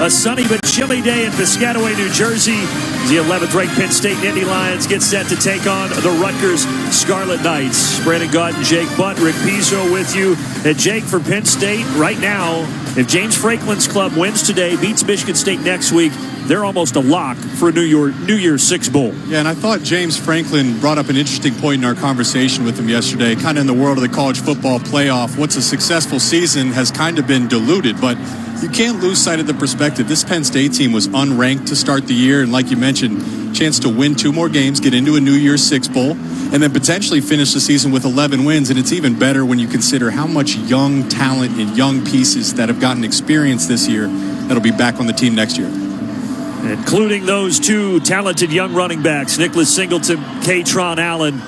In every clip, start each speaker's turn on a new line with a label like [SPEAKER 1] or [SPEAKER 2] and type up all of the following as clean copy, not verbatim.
[SPEAKER 1] A sunny but chilly day in Piscataway, New Jersey. The 11th-ranked Penn State Nittany Lions get set to take on the Rutgers Scarlet Knights. Brandon Gaunt and Jake Butt, Rick Pizzo with you. And Jake, for Penn State, right now, if James Franklin's club wins today, beats Michigan State next week, they're almost a lock for a New Year's Six Bowl. Yeah, and I thought James Franklin brought up an interesting point in our conversation with him yesterday, kind of in the world of the college football playoff. What's a successful season has kind of been diluted, but you can't lose sight of the perspective. This Penn State team was unranked to start the year, and like you mentioned, chance to win 2 more games, get into a New Year's Six Bowl, and then potentially finish the season with 11 wins. And it's even better when you consider how much young talent and young pieces that have gotten experience this year that'll be back on the team next year. Including those 2 talented young running backs, Nicholas Singleton, Katron Allen,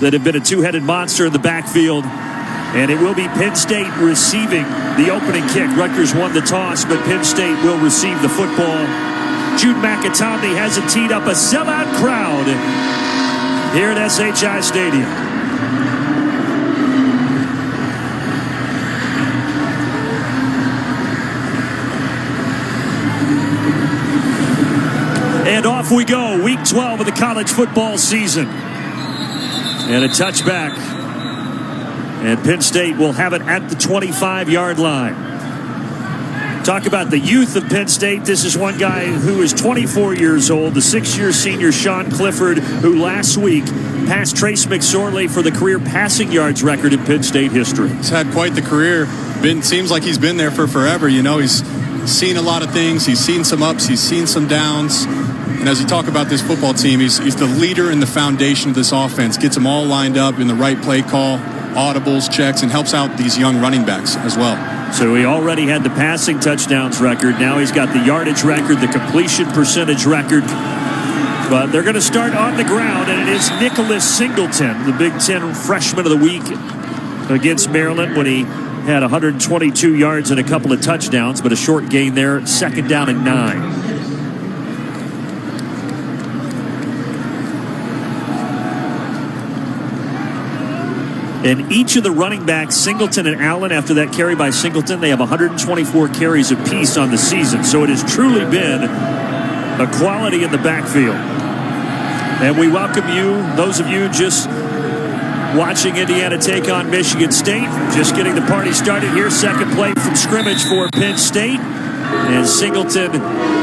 [SPEAKER 1] that have been a 2-headed monster in the backfield. And it will be Penn State receiving the opening kick. Rutgers won the toss, but Penn State will receive the football. Jude McAtomney has it teed up, a sellout crowd here at SHI Stadium. And off we go, week 12 of the college football season. And a touchback. And Penn State will have it at the 25-yard line. Talk about the youth of Penn State. This is one guy who is 24 years old, the 6-year senior Sean Clifford, who last week passed Trace McSorley for the career passing yards record in Penn State history. He's had quite the career. Seems like he's been there for forever. You know, he's seen a lot of things. He's seen some ups. He's seen some downs. And as you talk about this football team, he's the leader and the foundation of this offense. Gets them all lined up in the right play call, audibles, checks, and helps out these young running backs as well. So he already had the passing touchdowns record. Now he's got the yardage record, the completion percentage record. But they're going to start on the ground, and it is Nicholas Singleton, the Big Ten freshman of the week against Maryland when he had 122 yards and a couple of touchdowns, but a short gain there, 2nd down and 9. And each of the running backs, Singleton and Allen, after that carry by Singleton, they have 124 carries apiece on the season. So it has truly been a quality in the backfield. And we welcome you, those of you just watching Indiana take on Michigan State. Just getting the party started here. Second play from scrimmage for Penn State. And Singleton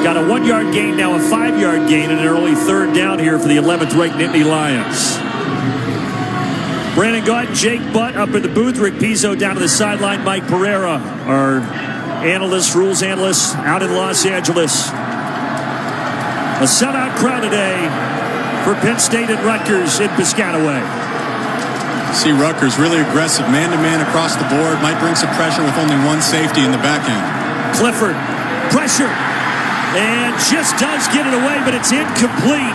[SPEAKER 1] got a 1-yard gain, now a 5-yard gain, and an early 3rd down here for the 11th-ranked Nittany Lions. Brandon Gaunt, Jake Butt up in the booth. Rick Pizzo down to the sideline. Mike Pereira, our analyst, rules analyst, out in Los Angeles. A sellout crowd today for Penn State and Rutgers in Piscataway. See Rutgers really aggressive, man-to-man across the board. Might bring some pressure with only one safety in the back end. Clifford, pressure, and just does get it away, but it's incomplete.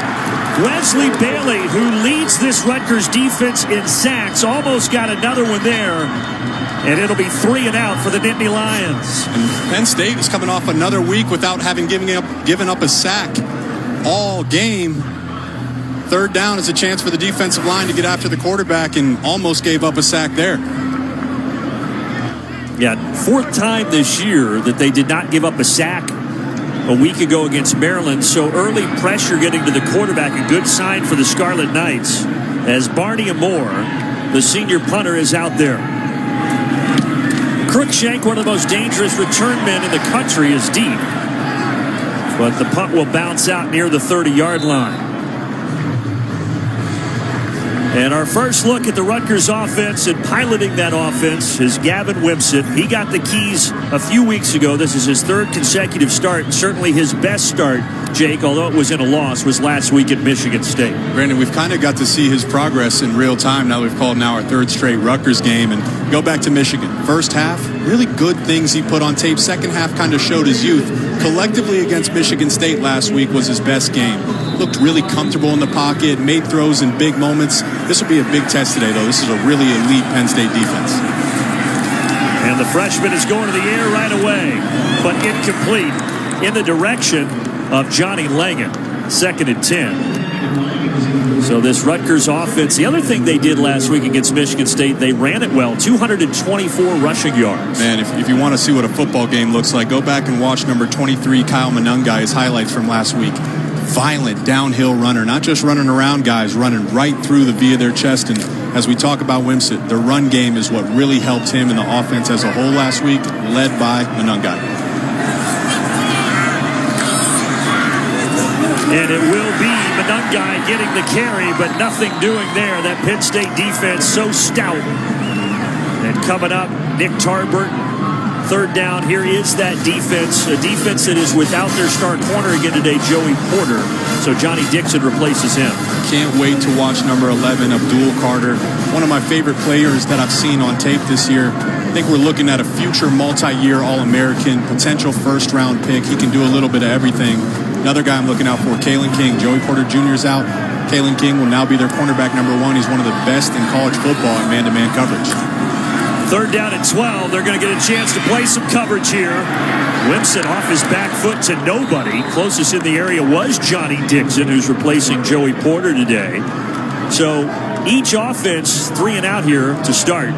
[SPEAKER 1] Wesley Bailey, who leads this Rutgers defense in sacks, almost got another one there. And it'll be 3 and out for the Nittany Lions. And Penn State is coming off another week without having given up a sack all game. 3rd down is a chance for the defensive line to get after the quarterback, and almost gave up a sack there. Yeah, 4th time this year that they did not give up a sack. A week ago against Maryland, so early pressure getting to the quarterback, a good sign for the Scarlet Knights, as Barney Amore, the senior punter, is out there. Cruikshank, one of the most dangerous return men in the country, is deep, but the punt will bounce out near the 30-yard line. And our first look at the Rutgers offense and piloting that offense is Gavin Wimsatt. He got the keys a few weeks ago. This is his 3rd consecutive start, and certainly his best start, Jake, although it was in a loss, was last week at Michigan State. Brandon, we've kind of got to see his progress in real time. Now we've called our 3rd straight Rutgers game, and go back to Michigan. First half, really good things he put on tape. Second half kind of showed his youth. Collectively against Michigan State last week was his best game. Looked really comfortable in the pocket, made throws in big moments. This will be a big test today, though. This is a really elite Penn State defense. And the freshman is going to the air right away, but incomplete in the direction of Johnny Langan. 2nd and 10. So this Rutgers offense, the other thing they did last week against Michigan State, they ran it well, 224 rushing yards.
[SPEAKER 2] Man, if you want to see what a football game looks like, go back and watch number 23, Kyle Monungai's highlights from last week. Violent downhill runner, not just running around guys, running right through the V of their chest. And as we talk about Wimsatt, the run game is what really helped him in the offense as a whole last week, led by Monungai.
[SPEAKER 1] And it will be Monungai getting the carry, but nothing doing there. That Penn State defense so stout. And coming up, Nick Tarbert, third down. Here is that defense, a defense that is without their star corner again today, Joey Porter. So Johnny Dixon replaces him.
[SPEAKER 2] Can't wait to watch number 11, Abdul Carter. One of my favorite players that I've seen on tape this year. I think we're looking at a future multi-year All-American, potential first-round pick. He can do a little bit of everything. Another guy I'm looking out for, Kalen King. Joey Porter Jr. is out. Kalen King will now be their cornerback number 1. He's one of the best in college football at man-to-man coverage.
[SPEAKER 1] Third down and 12. They're going to get a chance to play some coverage here. Wimsatt off his back foot to nobody. Closest in the area was Johnny Dixon, who's replacing Joey Porter today. So each offense 3 and out here to start.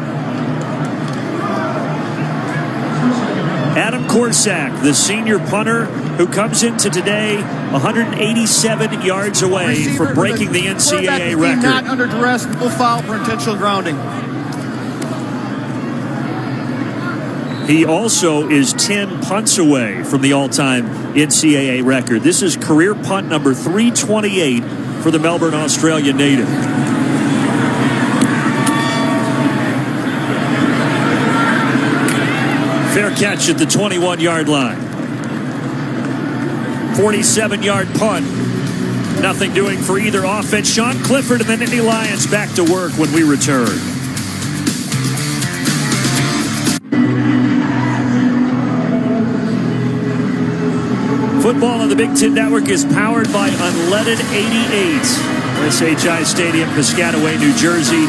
[SPEAKER 1] Adam Korsak, the senior punter, who comes into today 187 yards away from breaking the NCAA record.
[SPEAKER 3] Not under duress, will foul for intentional grounding.
[SPEAKER 1] He also is 10 punts away from the all-time NCAA record. This is career punt number 328 for the Melbourne, Australia native. Fair catch at the 21-yard line. 47-yard punt. Nothing doing for either offense. Sean Clifford and the Nittany Lions back to work when we return. Football on the Big Ten Network is powered by Unleaded 88. SHI Stadium, Piscataway, New Jersey.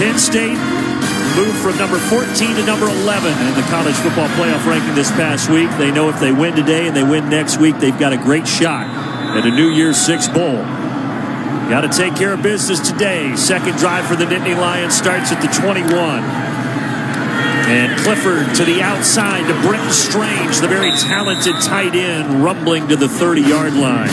[SPEAKER 1] Penn State moved from number 14 to number 11 in the college football playoff ranking this past week. They know if they win today and they win next week, they've got a great shot at a New Year's Six bowl. Got to take care of business today. Second drive for the Nittany Lions starts at the 21. And Clifford to the outside to Britton Strange, the very talented tight end, rumbling to the 30-yard line.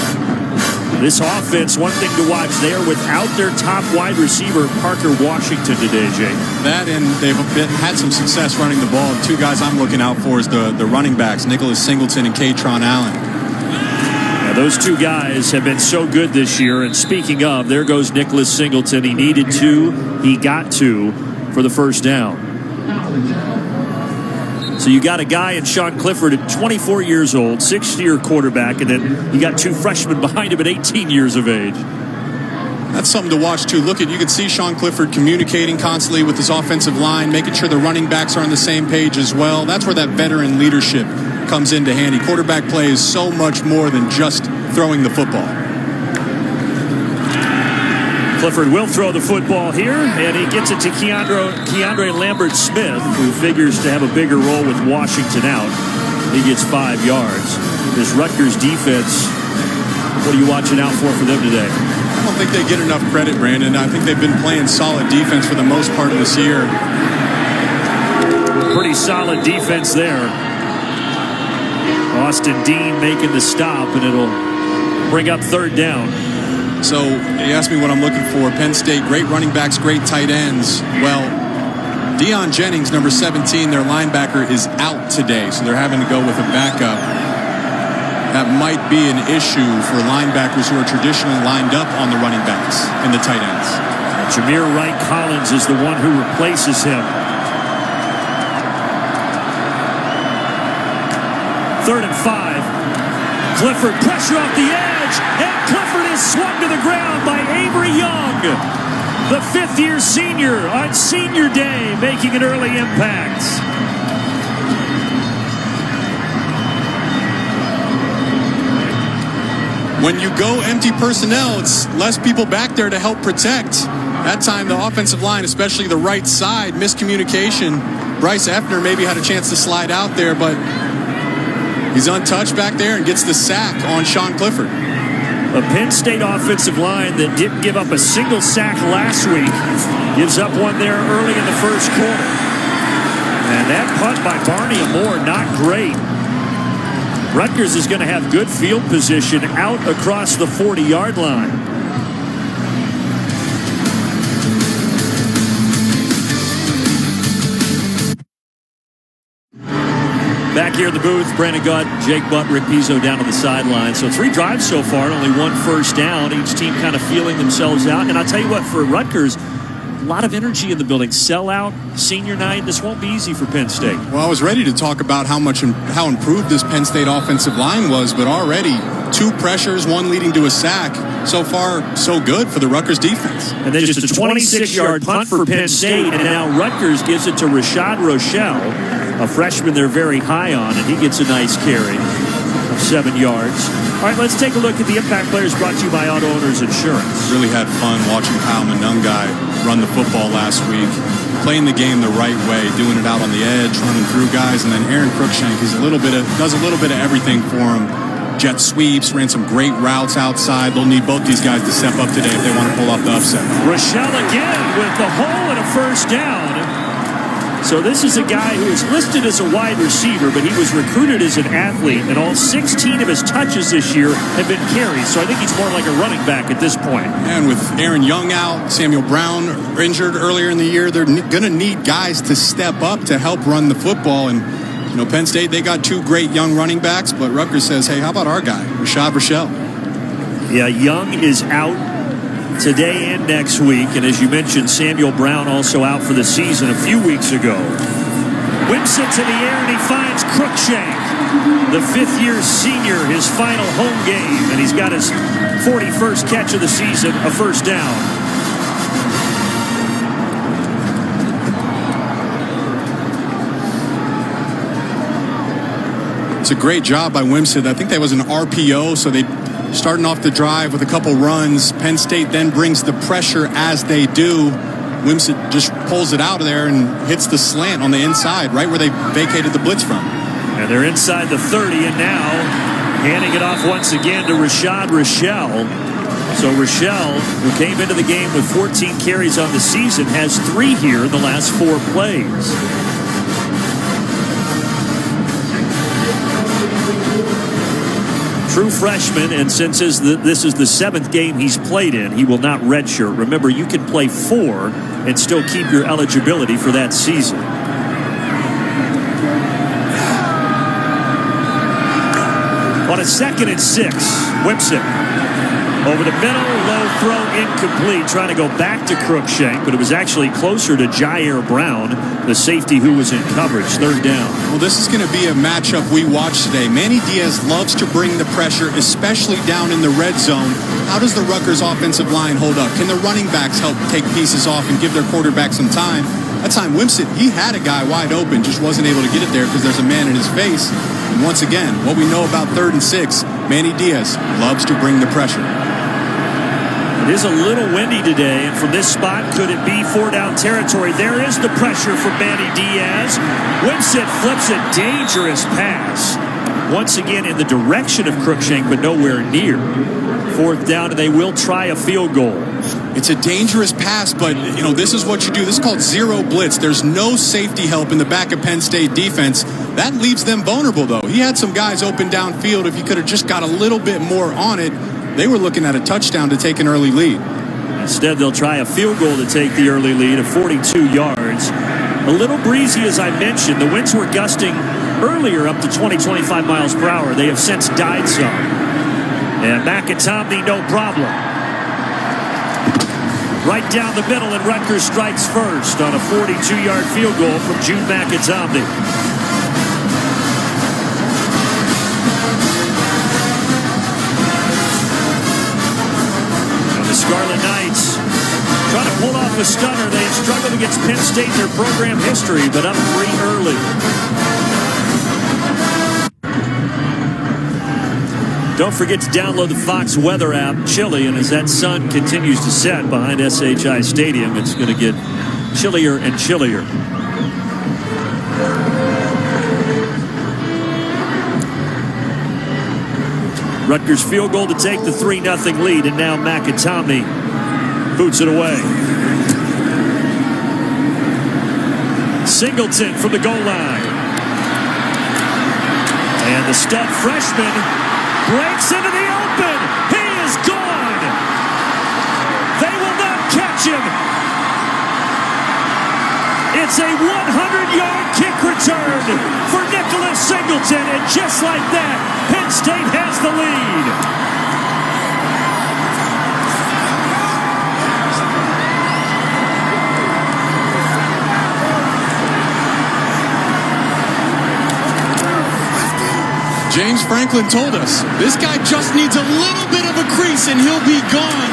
[SPEAKER 1] This offense, one thing to watch, they are without their top wide receiver, Parker Washington, today, Jake.
[SPEAKER 2] That, and they've had some success running the ball. Two guys I'm looking out for is the running backs, Nicholas Singleton and Katron Allen.
[SPEAKER 1] Now, those two guys have been so good this year. And speaking of, there goes Nicholas Singleton. He needed 2. He got 2 for the first down. So you got a guy in Sean Clifford at 24 years old, 6th-year quarterback, and then you got 2 freshmen behind him at 18 years of age.
[SPEAKER 2] That's something to watch, too. Look, you can see Sean Clifford communicating constantly with his offensive line, making sure the running backs are on the same page as well. That's where that veteran leadership comes into handy. Quarterback play is so much more than just throwing the football.
[SPEAKER 1] Clifford will throw the football here, and he gets it to Keandre Lambert-Smith, who figures to have a bigger role with Washington out. He gets 5 yards. This Rutgers defense, what are you watching out for them today?
[SPEAKER 2] I don't think they get enough credit, Brandon. I think they've been playing solid defense for the most part of this year.
[SPEAKER 1] Pretty solid defense there. Austin Dean making the stop, and it'll bring up third down.
[SPEAKER 2] So you asked me what I'm looking for. Penn State, great running backs, great tight ends. Well, Deion Jennings, number 17, their linebacker, is out today, so they're having to go with a backup. That might be an issue for linebackers who are traditionally lined up on the running backs and the tight ends.
[SPEAKER 1] Jameer Wright Collins is the one who replaces him. 3rd and 5. Clifford, pressure off the edge, and Clifford is swung to the ground by Avery Young, the 5th-year senior on senior day, making an early impact.
[SPEAKER 2] When you go empty personnel, it's less people back there to help protect. That time, the offensive line, especially the right side, miscommunication. Bryce Effner maybe had a chance to slide out there, but he's untouched back there and gets the sack on Sean Clifford.
[SPEAKER 1] A Penn State offensive line that didn't give up a single sack last week gives up one there early in the first quarter. And that punt by Barney Moore, not great. Rutgers is going to have good field position out across the 40-yard line. Back here at the booth, Brandon Gott, Jake Butt, Rick Pizzo down on the sideline. So 3 drives so far, only 1 first down. Each team kind of feeling themselves out. And I'll tell you what, for Rutgers, a lot of energy in the building. Sellout, senior night. This won't be easy for Penn State.
[SPEAKER 2] Well, I was ready to talk about how improved this Penn State offensive line was, but already 2 pressures, 1 leading to a sack. So far, so good for the Rutgers defense.
[SPEAKER 1] And then just a 26-yard punt for Penn State, and now Rutgers gives it to Rashad Rochelle, a freshman they're very high on, and he gets a nice carry of 7 yards. All right, let's take a look at the Impact Players brought to you by Auto Owners Insurance.
[SPEAKER 2] Really had fun watching Kyle Monungai run the football last week, playing the game the right way, doing it out on the edge, running through guys, and then Aaron Cruikshank, does a little bit of everything for him. Jet sweeps, ran some great routes outside. They'll need both these guys to step up today if they want to pull off the upset.
[SPEAKER 1] Rochelle again with the hole and a first down. So this is a guy who is listed as a wide receiver, but he was recruited as an athlete, and all 16 of his touches this year have been carries. So I think he's more like a running back at this point.
[SPEAKER 2] And with Aaron Young out, Samuel Brown injured earlier in the year, they're going to need guys to step up to help run the football. And Penn State, they got 2 great young running backs, but Rutgers says, hey, how about our guy, Rashad Rochelle?
[SPEAKER 1] Yeah, Young is out today and next week, and as you mentioned, Samuel Brown also out for the season a few weeks ago. Whips it to the air, and he finds Cruikshank, the 5th-year senior, his final home game, and he's got his 41st catch of the season, a first down.
[SPEAKER 2] It's a great job by Wimsatt. I think that was an RPO, so they starting off the drive with a couple runs. Penn State then brings the pressure as they do. Wimsatt just pulls it out of there and hits the slant on the inside, right where they vacated the blitz from.
[SPEAKER 1] And they're inside the 30, and now handing it off once again to Rashad Rochelle. So Rochelle, who came into the game with 14 carries on the season, has 3 here in the last 4 plays. True freshman, and since this is the 7th game he's played in, he will not redshirt. Remember, you can play 4 and still keep your eligibility for that season. On a 2nd and 6, Wimsatt over the middle, low throw, incomplete. Trying to go back to Cruikshank, but it was actually closer to Jair Brown, the safety who was in coverage. 3rd down.
[SPEAKER 2] Well, this is going to be a matchup we watch today. Manny Diaz loves to bring the pressure, especially down in the red zone. How does the Rutgers offensive line hold up? Can the running backs help take pieces off and give their quarterback some time? That time, Wimsatt, he had a guy wide open, just wasn't able to get it there because there's a man in his face. And once again, what we know about 3rd and 6, Manny Diaz loves to bring the pressure.
[SPEAKER 1] It is a little windy today, and from this spot, could it be 4-down territory? There is the pressure from Manny Diaz. Wimsatt flips a dangerous pass. Once again in the direction of Cruikshank, but nowhere near. 4th down, and they will try a field goal.
[SPEAKER 2] It's a dangerous pass, but, this is what you do. This is called zero blitz. There's no safety help in the back of Penn State defense. That leaves them vulnerable, though. He had some guys open downfield. If he could have just got a little bit more on it, they were looking at a touchdown to take an early lead.
[SPEAKER 1] Instead, they'll try a field goal to take the early lead of 42 yards. A little breezy, as I mentioned. The winds were gusting earlier up to 20-25 miles per hour. They have since died some. And McAtomney, no problem. Right down the middle, and Rutgers strikes first on a 42-yard field goal from Jude McAtomney. Scarlet Knights trying to pull off a stunner. They have struggled against Penn State in their program history, but up 3 early. Don't forget to download the Fox Weather app. Chilly, and as that sun continues to set behind SHI Stadium, it's going to get chillier and chillier. Rutgers field goal to take the 3-0 lead, and now McAtomney boots it away. Singleton from the goal line. And the stud freshman breaks into the open. He is gone. They will not catch him. It's a 100-yard kick return for Nicholas Singleton. And just like that, Penn State has the lead.
[SPEAKER 2] James Franklin told us, this guy just needs a little bit of a crease and he'll be gone.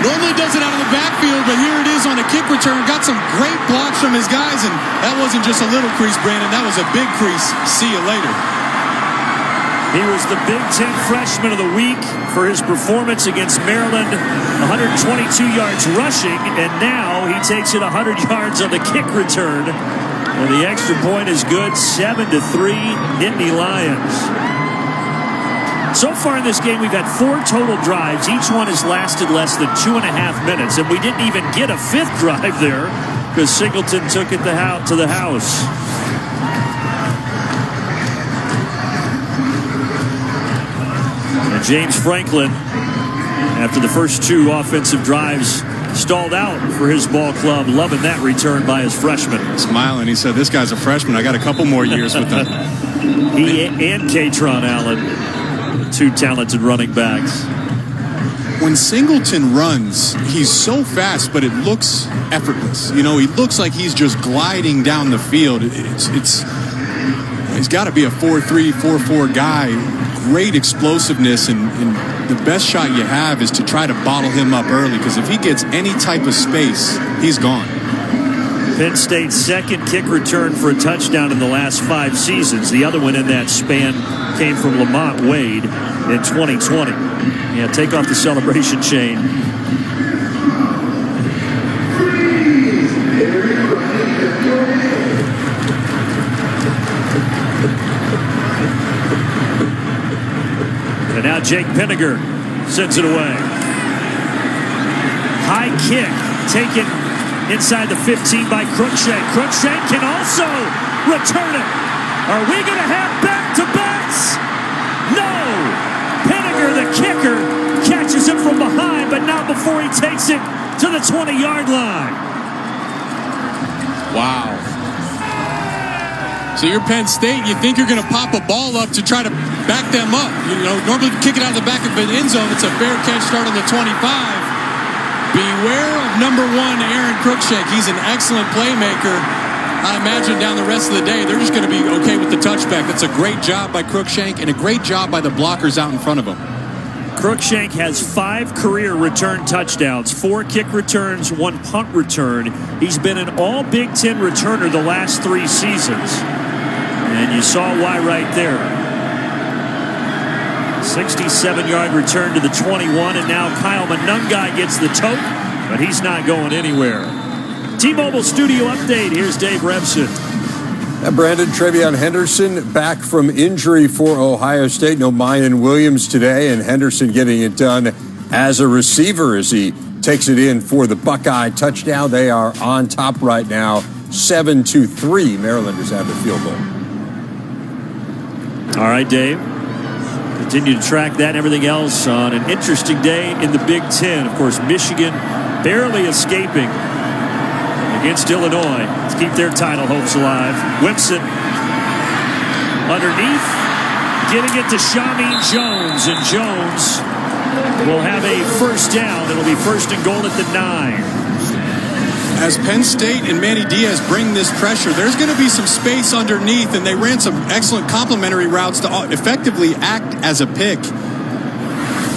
[SPEAKER 2] Normally does it out of the backfield, but here it is on a kick return. Got some great blocks from his guys, and that wasn't just a little crease, Brandon. That was a big crease. See you later.
[SPEAKER 1] He was the Big Ten Freshman of the Week for his performance against Maryland. 122 yards rushing, and now he takes it 100 yards on the kick return. And the extra point is good, 7-3, Nittany Lions. So far in this game, we've had 4 total drives. Each one has lasted less than 2.5 minutes, and we didn't even get a 5th drive there because Singleton took it to the house. And James Franklin, after the first 2 offensive drives, stalled out for his ball club, loving that return by his freshman.
[SPEAKER 2] Smiling, he said, this guy's a freshman. I got a couple more years with him.
[SPEAKER 1] He and Katron Allen, 2 talented running backs.
[SPEAKER 2] When Singleton runs, he's so fast, but it looks effortless. You know, he looks like he's just gliding down the field. He's got to be a 4.3, 4.4 guy. Great explosiveness, and the best shot you have is to try to bottle him up early, because if he gets any type of space, he's gone.
[SPEAKER 1] Penn State's second kick return for a touchdown in the last 5 seasons. The other one in that span came from Lamont Wade in 2020. Yeah, take off the celebration chain. And now Jake Penninger sends it away. High kick taken inside the 15 by Cruikshank. Cruikshank can also return it. Are we going to have back-to-backs? No! Penninger, the kicker, catches him from behind, but not before he takes it to the 20-yard line.
[SPEAKER 2] Wow. So you're Penn State, you think you're going to pop a ball up to try to back them up. You know, normally kick it out of the back of the end zone. It's a fair catch start on the 25. Beware of number 1, Aaron Cruikshank. He's an excellent playmaker. I imagine down the rest of the day, they're just going to be okay with the touchback. That's a great job by Cruikshank and a great job by the blockers out in front of him.
[SPEAKER 1] Cruikshank has 5 career return touchdowns, 4 kick returns, 1 punt return. He's been an all Big Ten returner the last 3 seasons. And you saw why right there. 67-yard return to the 21, and now Kyle Monungai gets the tote, but he's not going anywhere. T-Mobile Studio Update. Here's Dave Revson.
[SPEAKER 4] Brandon, Travion Henderson back from injury for Ohio State. No Mayan Williams today, and Henderson getting it done as a receiver as he takes it in for the Buckeye touchdown. They are on top right now, 7-3. Marylanders have the field goal.
[SPEAKER 1] All right, Dave. Continue to track that and everything else on an interesting day in the Big Ten. Of course, Michigan barely escaping against Illinois to keep their title hopes alive. Whipson underneath, getting it to Shamin Jones, and Jones will have a first down. It'll be 1st and goal at the 9.
[SPEAKER 2] As Penn State and Manny Diaz bring this pressure, there's going to be some space underneath, and they ran some excellent complementary routes to effectively act as a pick.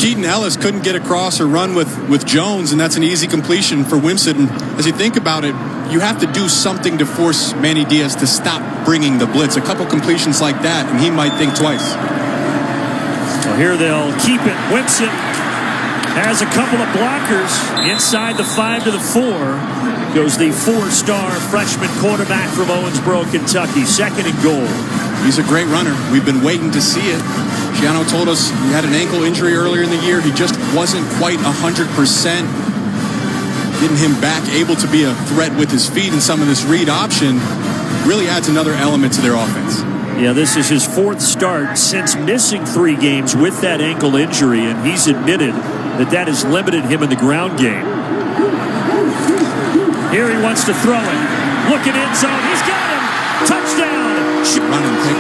[SPEAKER 2] Keaton Ellis couldn't get across or run with Jones, and that's an easy completion for Whimsett. And as you think about it, you have to do something to force Manny Diaz to stop bringing the blitz. A couple completions like that, and he might think twice.
[SPEAKER 1] Well, here they'll keep it. Whimsett has a couple of blockers inside the 5 to the 4. Goes the 4-star freshman quarterback from Owensboro, Kentucky. 2nd and goal.
[SPEAKER 2] He's a great runner. We've been waiting to see it. Giano told us he had an ankle injury earlier in the year. He just wasn't quite 100%. Getting him back able to be a threat with his feet and some of this read option really adds another element to their offense.
[SPEAKER 1] Yeah, this is his 4th start since missing 3 games with that ankle injury, and he's admitted that has limited him in the ground game. Here he wants to throw it. Looking end zone. He's got him. Touchdown.
[SPEAKER 2] Running pick.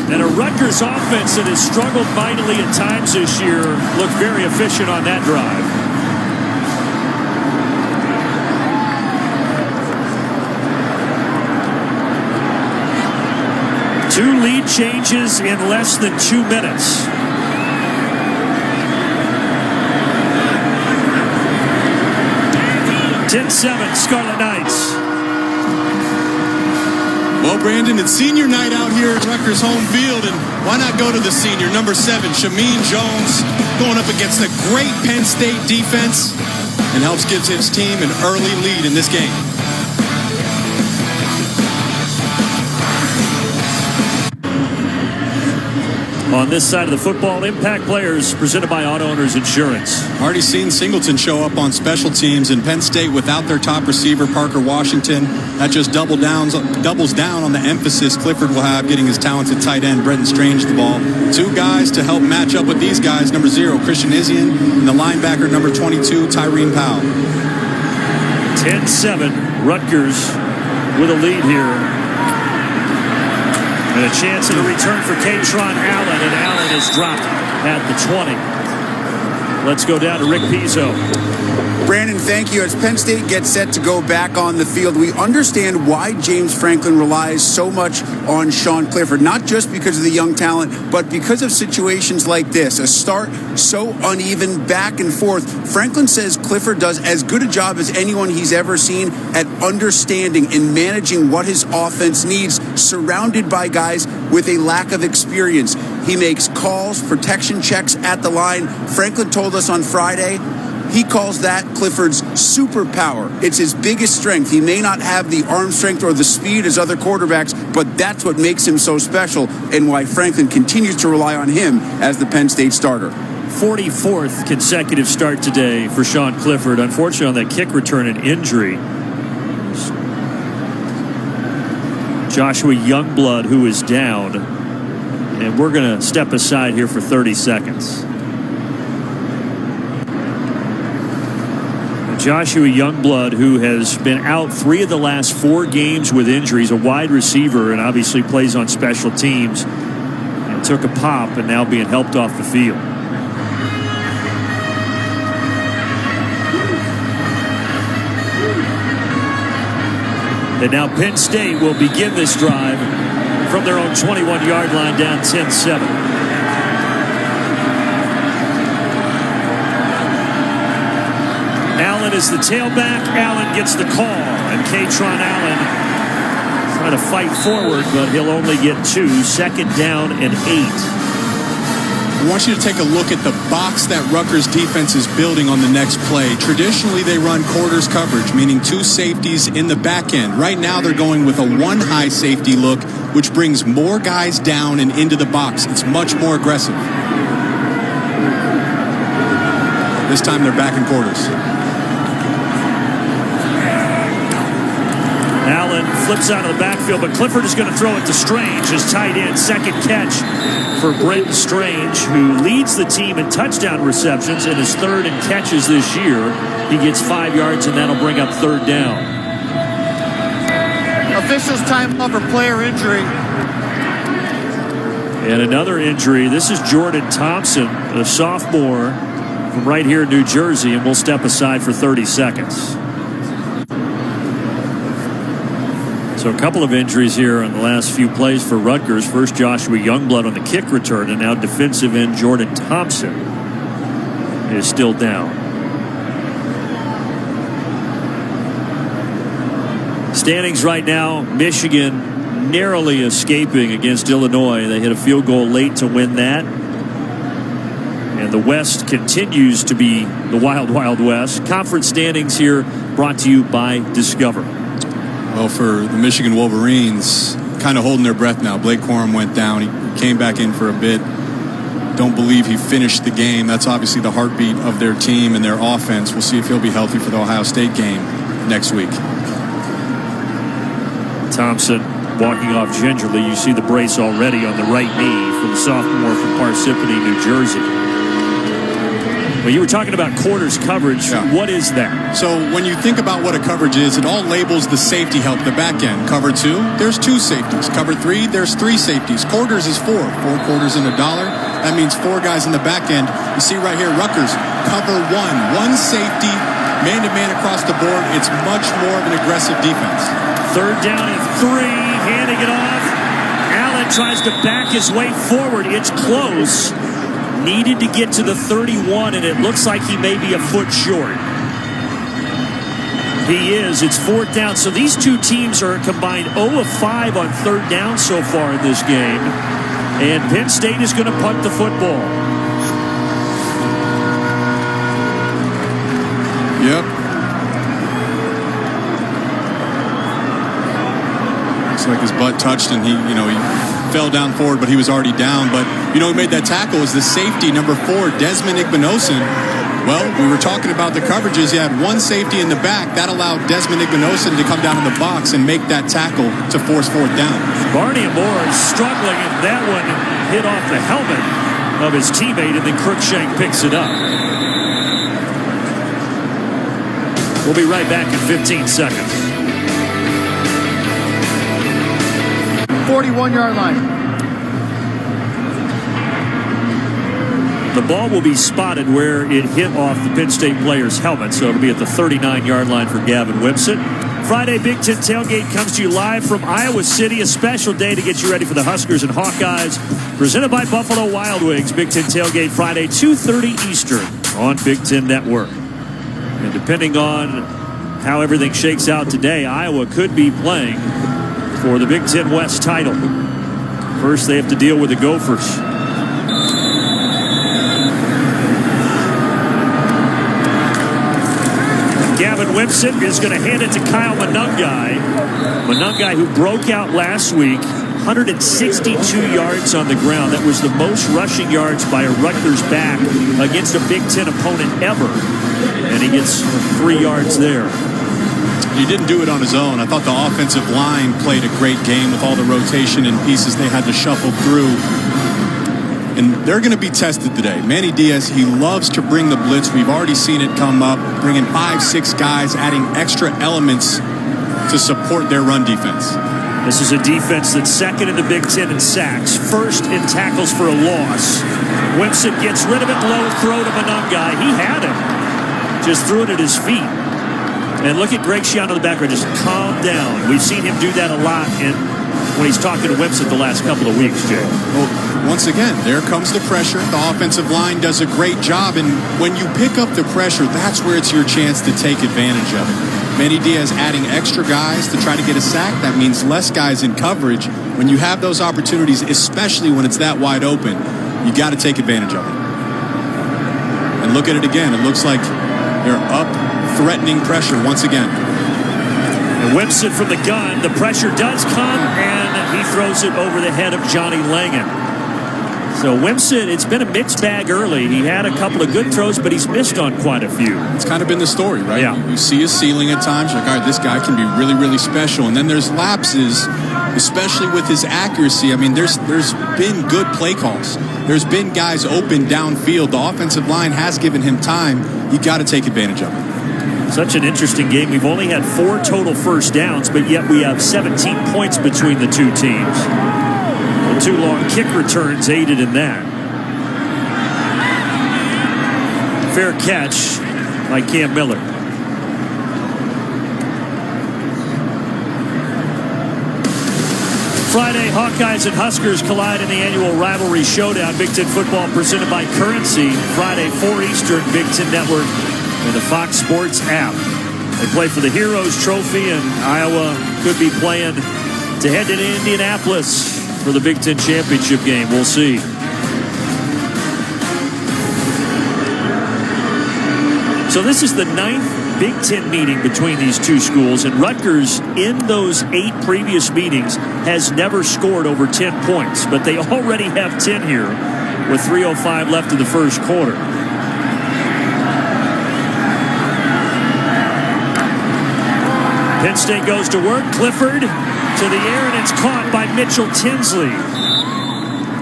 [SPEAKER 1] And a Rutgers offense that has struggled mightily at times this year looked very efficient on that drive. Two lead changes in less than 2 minutes. (10-7) Scarlet Knights.
[SPEAKER 2] Well, Brandon, it's senior night out here at Rutgers home field, and why not go to the senior, number 7, Shameen Jones, going up against a great Penn State defense, and helps give his team an early lead in this game.
[SPEAKER 1] On this side of the football, Impact Players presented by Auto Owners Insurance.
[SPEAKER 2] Already seen Singleton show up on special teams, in Penn State without their top receiver, Parker Washington. That just doubles down on the emphasis Clifford will have getting his talented tight end, Brenton Strange, the ball. 2 guys to help match up with these guys, number 0, Christian Isian, and the linebacker, number 22, Tyreen Powell.
[SPEAKER 1] 10-7, Rutgers with a lead here. And a chance at a return for Katron Allen, and Allen is dropped at the 20. Let's go down to Rick Pizzo.
[SPEAKER 5] Brandon, thank you. As Penn State gets set to go back on the field, we understand why James Franklin relies so much on Sean Clifford, not just because of the young talent, but because of situations like this. A start so uneven, back and forth. Franklin says Clifford does as good a job as anyone he's ever seen at understanding and managing what his offense needs, surrounded by guys with a lack of experience. He makes calls, protection checks at the line. Franklin told us on Friday, he calls that Clifford's superpower. It's his biggest strength. He may not have the arm strength or the speed as other quarterbacks, but that's what makes him so special and why Franklin continues to rely on him as the Penn State starter.
[SPEAKER 1] 44th consecutive start today for Sean Clifford. Unfortunately, on that kick return, an injury. Joshua Youngblood, who is down. And we're going to step aside here for 30 seconds. Joshua Youngblood, who has been out 3 of the last 4 games with injuries, a wide receiver, and obviously plays on special teams, and took a pop and now being helped off the field. And now Penn State will begin this drive from their own 21-yard line, down 10-7. Allen is the tailback. Allen gets the call, and Katron Allen trying to fight forward, but he'll only get 2. 2nd down and 8.
[SPEAKER 2] I want you to take a look at the box that Rutgers defense is building on the next play. Traditionally, they run quarters coverage, meaning 2 safeties in the back end. Right now, they're going with a 1 high safety look, which brings more guys down and into the box. It's much more aggressive. This time, they're back in quarters.
[SPEAKER 1] Allen flips out of the backfield, but Clifford is going to throw it to Strange, his tight end. 2nd catch for Brenton Strange, who leads the team in touchdown receptions and is 3rd in catches this year. He gets 5 yards, and that'll bring up 3rd down.
[SPEAKER 3] Officials time up for player injury.
[SPEAKER 1] And another injury. This is Jordan Thompson, a sophomore from right here in New Jersey, and we'll step aside for 30 seconds. So a couple of injuries here on the last few plays for Rutgers. First, Joshua Youngblood on the kick return, and now defensive end Jordan Thompson is still down. Standings right now, Michigan narrowly escaping against Illinois. They hit a field goal late to win that. And the West continues to be the wild, wild West. Conference standings here brought to you by Discover.
[SPEAKER 2] Well, for the Michigan Wolverines, kind of holding their breath now. Blake Corum went down. He came back in for a bit. Don't believe he finished the game. That's obviously the heartbeat of their team and their offense. We'll see if he'll be healthy for the Ohio State game next week.
[SPEAKER 1] Thompson walking off gingerly. You see the brace already on the right knee from the sophomore from Parsippany, New Jersey. Well, you were talking about quarters coverage.
[SPEAKER 2] Yeah.
[SPEAKER 1] What is that?
[SPEAKER 2] So when you think about what a coverage is, it all labels the safety help, the back end. Cover 2, there's 2 safeties. Cover 3, there's 3 safeties. Quarters is 4. 4 quarters in $1. That means 4 guys in the back end. You see right here, Rutgers, cover 1. 1 safety, man-to-man across the board. It's much more of an aggressive defense.
[SPEAKER 1] Third down and 3, handing it off. Allen tries to back his way forward. It's close. Needed to get to the 31, and it looks like he may be a foot short. He is. It's 4th down. So these two teams are combined 0 of 5 on 3rd down so far in this game. And Penn State is going to punt the football.
[SPEAKER 2] Yep. Looks like his butt touched, and he fell down forward, but he was already down. But, who made that tackle is the safety, number 4, Desmond Igbinosun. Well, we were talking about the coverages. You had 1 safety in the back. That allowed Desmond Igbinosun to come down in the box and make that tackle to force 4th down.
[SPEAKER 1] Barney Moore is struggling, and that one hit off the helmet of his teammate, and then Cruikshank picks it up. We'll be right back in 15 seconds.
[SPEAKER 3] 41-yard line.
[SPEAKER 1] The ball will be spotted where it hit off the Penn State player's helmet, so it'll be at the 39-yard line for Gavin Wimsatt. Friday Big Ten Tailgate comes to you live from Iowa City, a special day to get you ready for the Huskers and Hawkeyes. Presented by Buffalo Wild Wings. Big Ten Tailgate Friday, 2:30 Eastern on Big Ten Network. And depending on how everything shakes out today, Iowa could be playing for the Big Ten West title. First, they have to deal with the Gophers. Gavin Wimsatt is going to hand it to Kyle Monungai. Monungai, who broke out last week, 162 yards on the ground. That was the most rushing yards by a Rutgers back against a Big Ten opponent ever. And he gets 3 yards there.
[SPEAKER 2] He didn't do it on his own. I thought the offensive line played a great game with all the rotation and pieces they had to shuffle through. And they're going to be tested today. Manny Diaz, he loves to bring the blitz. We've already seen it come up, bringing 5-6 guys, adding extra elements to support their run defense.
[SPEAKER 1] This is a defense that's second in the Big Ten in sacks, first in tackles for a loss. Wimsatt gets rid of it, low throw to Monungai. He had him. Just threw it at his feet. And look at Greg Schiano in the background. Just calm down. We've seen him do that a lot when he's talking to Wimsatt the last couple of weeks, Jay.
[SPEAKER 2] Well, once again, there comes the pressure. The offensive line does a great job. And when you pick up the pressure, that's where it's your chance to take advantage of it. Manny Diaz adding extra guys to try to get a sack. That means less guys in coverage. When you have those opportunities, especially when it's that wide open, you got to take advantage of it. And look at it again. It looks like they're up, threatening pressure once again.
[SPEAKER 1] And Wimsatt from the gun. The pressure does come, and he throws it over the head of Johnny Langan. So Wimsatt, it's been a mixed bag early. He had a couple of good throws, but he's missed on quite a few.
[SPEAKER 2] It's kind of been the story, right?
[SPEAKER 1] Yeah.
[SPEAKER 2] You see his ceiling at times. You're like, all right, this guy can be really, really special. And then there's lapses, especially with his accuracy. I mean, there's been good play calls. There's been guys open downfield. The offensive line has given him time. You got to take advantage of it.
[SPEAKER 1] Such an interesting game. We've only had 4 total first downs, but yet we have 17 points between the two teams. The 2 long kick returns aided in that. Fair catch by Cam Miller. Friday, Hawkeyes and Huskers collide in the annual rivalry showdown. Big Ten football presented by Currency. Friday, 4 Eastern, Big Ten Network and the Fox Sports app. They play for the Heroes Trophy, and Iowa could be playing to head to Indianapolis for the Big Ten championship game. We'll see. So this is the 9th Big Ten meeting between these two schools, and Rutgers in those 8 previous meetings has never scored over 10 points, but they already have 10 here with 3:05 left in the first quarter. Penn State goes to work. Clifford to the air, and it's caught by Mitchell Tinsley,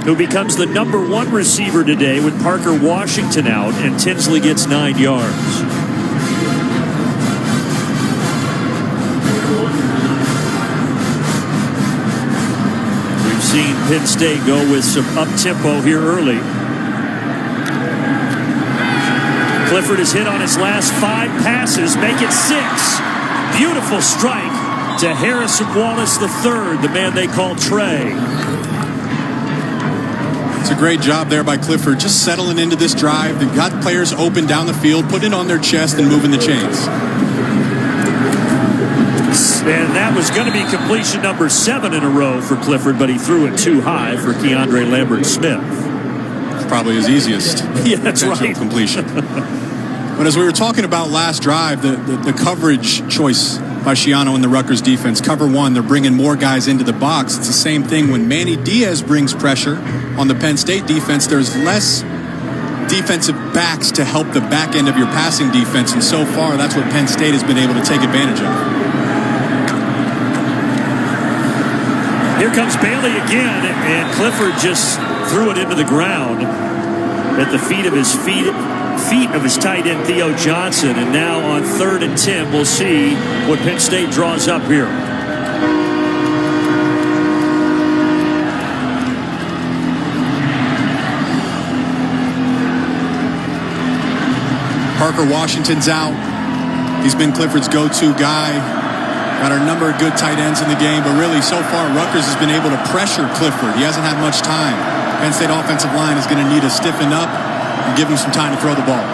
[SPEAKER 1] who becomes the #1 receiver today with Parker Washington out, and Tinsley gets 9 yards. We've seen Penn State go with some up-tempo here early. Clifford is hit on his last 5 passes, make it 6. Beautiful strike to Harrison Wallace III, the man they call Trey.
[SPEAKER 2] It's a great job there by Clifford, just settling into this drive. They've got players open down the field, putting it on their chest and moving the chains.
[SPEAKER 1] And that was going to be completion number 7 in a row for Clifford, but he threw it too high for Keandre Lambert-Smith.
[SPEAKER 2] It's probably his easiest
[SPEAKER 1] yeah, that's right.
[SPEAKER 2] completion. But as we were talking about last drive, the coverage choice by Schiano and the Rutgers defense, cover 1, they're bringing more guys into the box. It's the same thing when Manny Diaz brings pressure on the Penn State defense. There's less defensive backs to help the back end of your passing defense, and so far that's what Penn State has been able to take advantage of.
[SPEAKER 1] Here comes Bailey again, and Clifford just threw it into the ground at the feet of his tight end Theo Johnson. And now on 3rd and 10, we'll see what Penn State draws up here.
[SPEAKER 2] Parker Washington's out. He's been Clifford's go-to guy. Got a number of good tight ends in the game, but really so far Rutgers has been able to pressure Clifford. He hasn't had much time. Penn State offensive line is going to need to stiffen up and give him some time to throw the ball.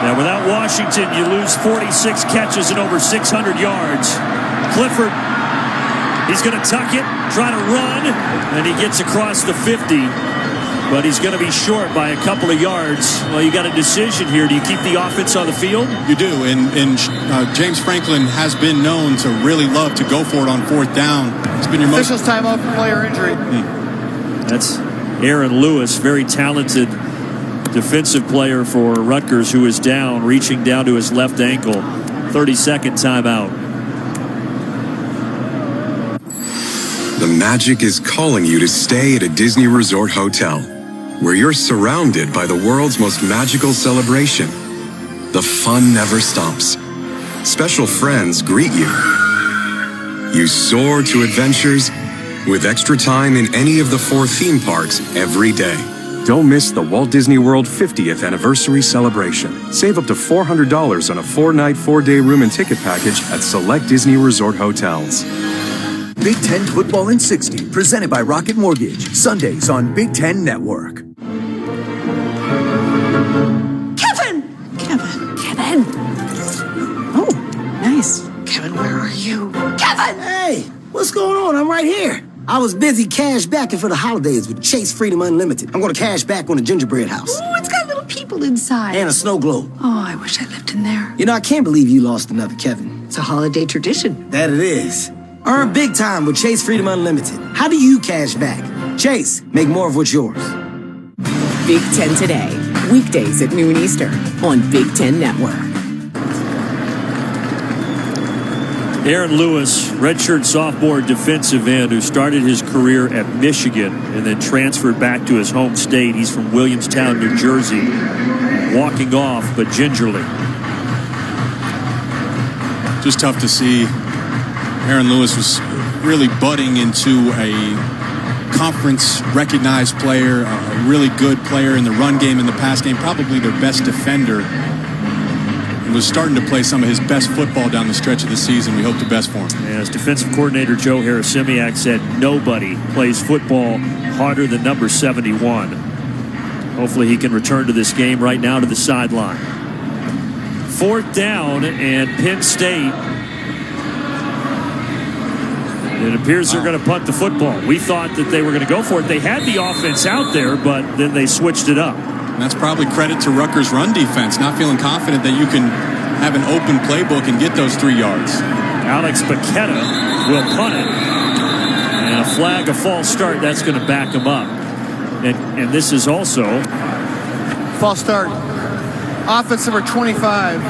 [SPEAKER 1] Now, without Washington, you lose 46 catches and over 600 yards. Clifford, he's going to tuck it, try to run, and he gets across the 50. But he's going to be short by a couple of yards. Well, you got a decision here. Do you keep the offense on the field?
[SPEAKER 2] You do, and James Franklin has been known to really love to go for it on 4th down. It's been your
[SPEAKER 3] Officials timeout for player injury.
[SPEAKER 1] That's Aaron Lewis, very talented defensive player for Rutgers, who is down, reaching down to his left ankle. 30-second timeout.
[SPEAKER 6] The magic is calling you to stay at a Disney Resort hotel, where you're surrounded by the world's most magical celebration. The fun never stops. Special friends greet you. You soar to adventures with extra time in any of the 4 theme parks every day.
[SPEAKER 7] Don't miss the Walt Disney World 50th anniversary celebration. Save up to $400 on a 4-night, 4-day room and ticket package at select Disney Resort hotels.
[SPEAKER 8] Big Ten Football in 60, presented by Rocket Mortgage. Sundays on Big Ten Network.
[SPEAKER 9] Kevin! Oh, nice.
[SPEAKER 10] Kevin, where are you?
[SPEAKER 9] Kevin!
[SPEAKER 10] Hey, what's going on? I'm right here. I was busy cash backing for the holidays with Chase Freedom Unlimited. I'm going to cash back on the gingerbread house.
[SPEAKER 9] Oh, it's got little people inside.
[SPEAKER 10] And a snow globe.
[SPEAKER 9] Oh, I wish I lived in there.
[SPEAKER 10] You know, I can't believe you lost another Kevin.
[SPEAKER 9] It's a holiday tradition.
[SPEAKER 10] That it is. Earn big time with Chase Freedom Unlimited. How do you cash back? Chase, make more of what's yours.
[SPEAKER 11] Big Ten Today. Weekdays at noon Eastern on Big Ten Network.
[SPEAKER 1] Aaron Lewis, redshirt sophomore defensive end who started his career at Michigan and then transferred back to his home state. He's from Williamstown, New Jersey. Walking off, but gingerly.
[SPEAKER 2] Just tough to see. Aaron Lewis was really budding into a conference-recognized player, a really good player in the run game and the pass game, probably their best defender. And was starting to play some of his best football down the stretch of the season. We hope the best for him.
[SPEAKER 1] As defensive coordinator Joe Harasimiak said, nobody plays football harder than number 71. Hopefully he can return to this game right now to the sideline. 4th down, and Penn State, it appears they're going to punt the football. We thought that they were going to go for it. They had the offense out there, but then they switched it up.
[SPEAKER 2] And that's probably credit to Rutgers' run defense, not feeling confident that you can have an open playbook and get those 3 yards.
[SPEAKER 1] Alex Paqueta will punt it. And a flag, a false start, that's going to back him up. And this is also
[SPEAKER 3] False start. Offense number 25.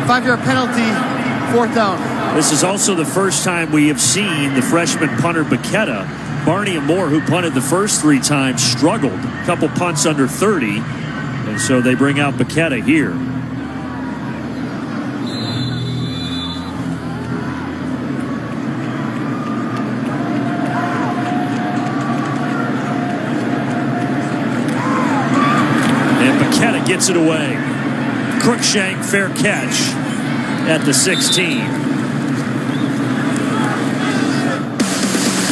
[SPEAKER 3] 5-yard penalty, 4th down.
[SPEAKER 1] This is also the first time we have seen the freshman punter Paqueta. Barney and Moore, who punted the first 3 times, struggled. A couple punts under 30. And so they bring out Paqueta here. And Paqueta gets it away. Crookshank, fair catch at the 16.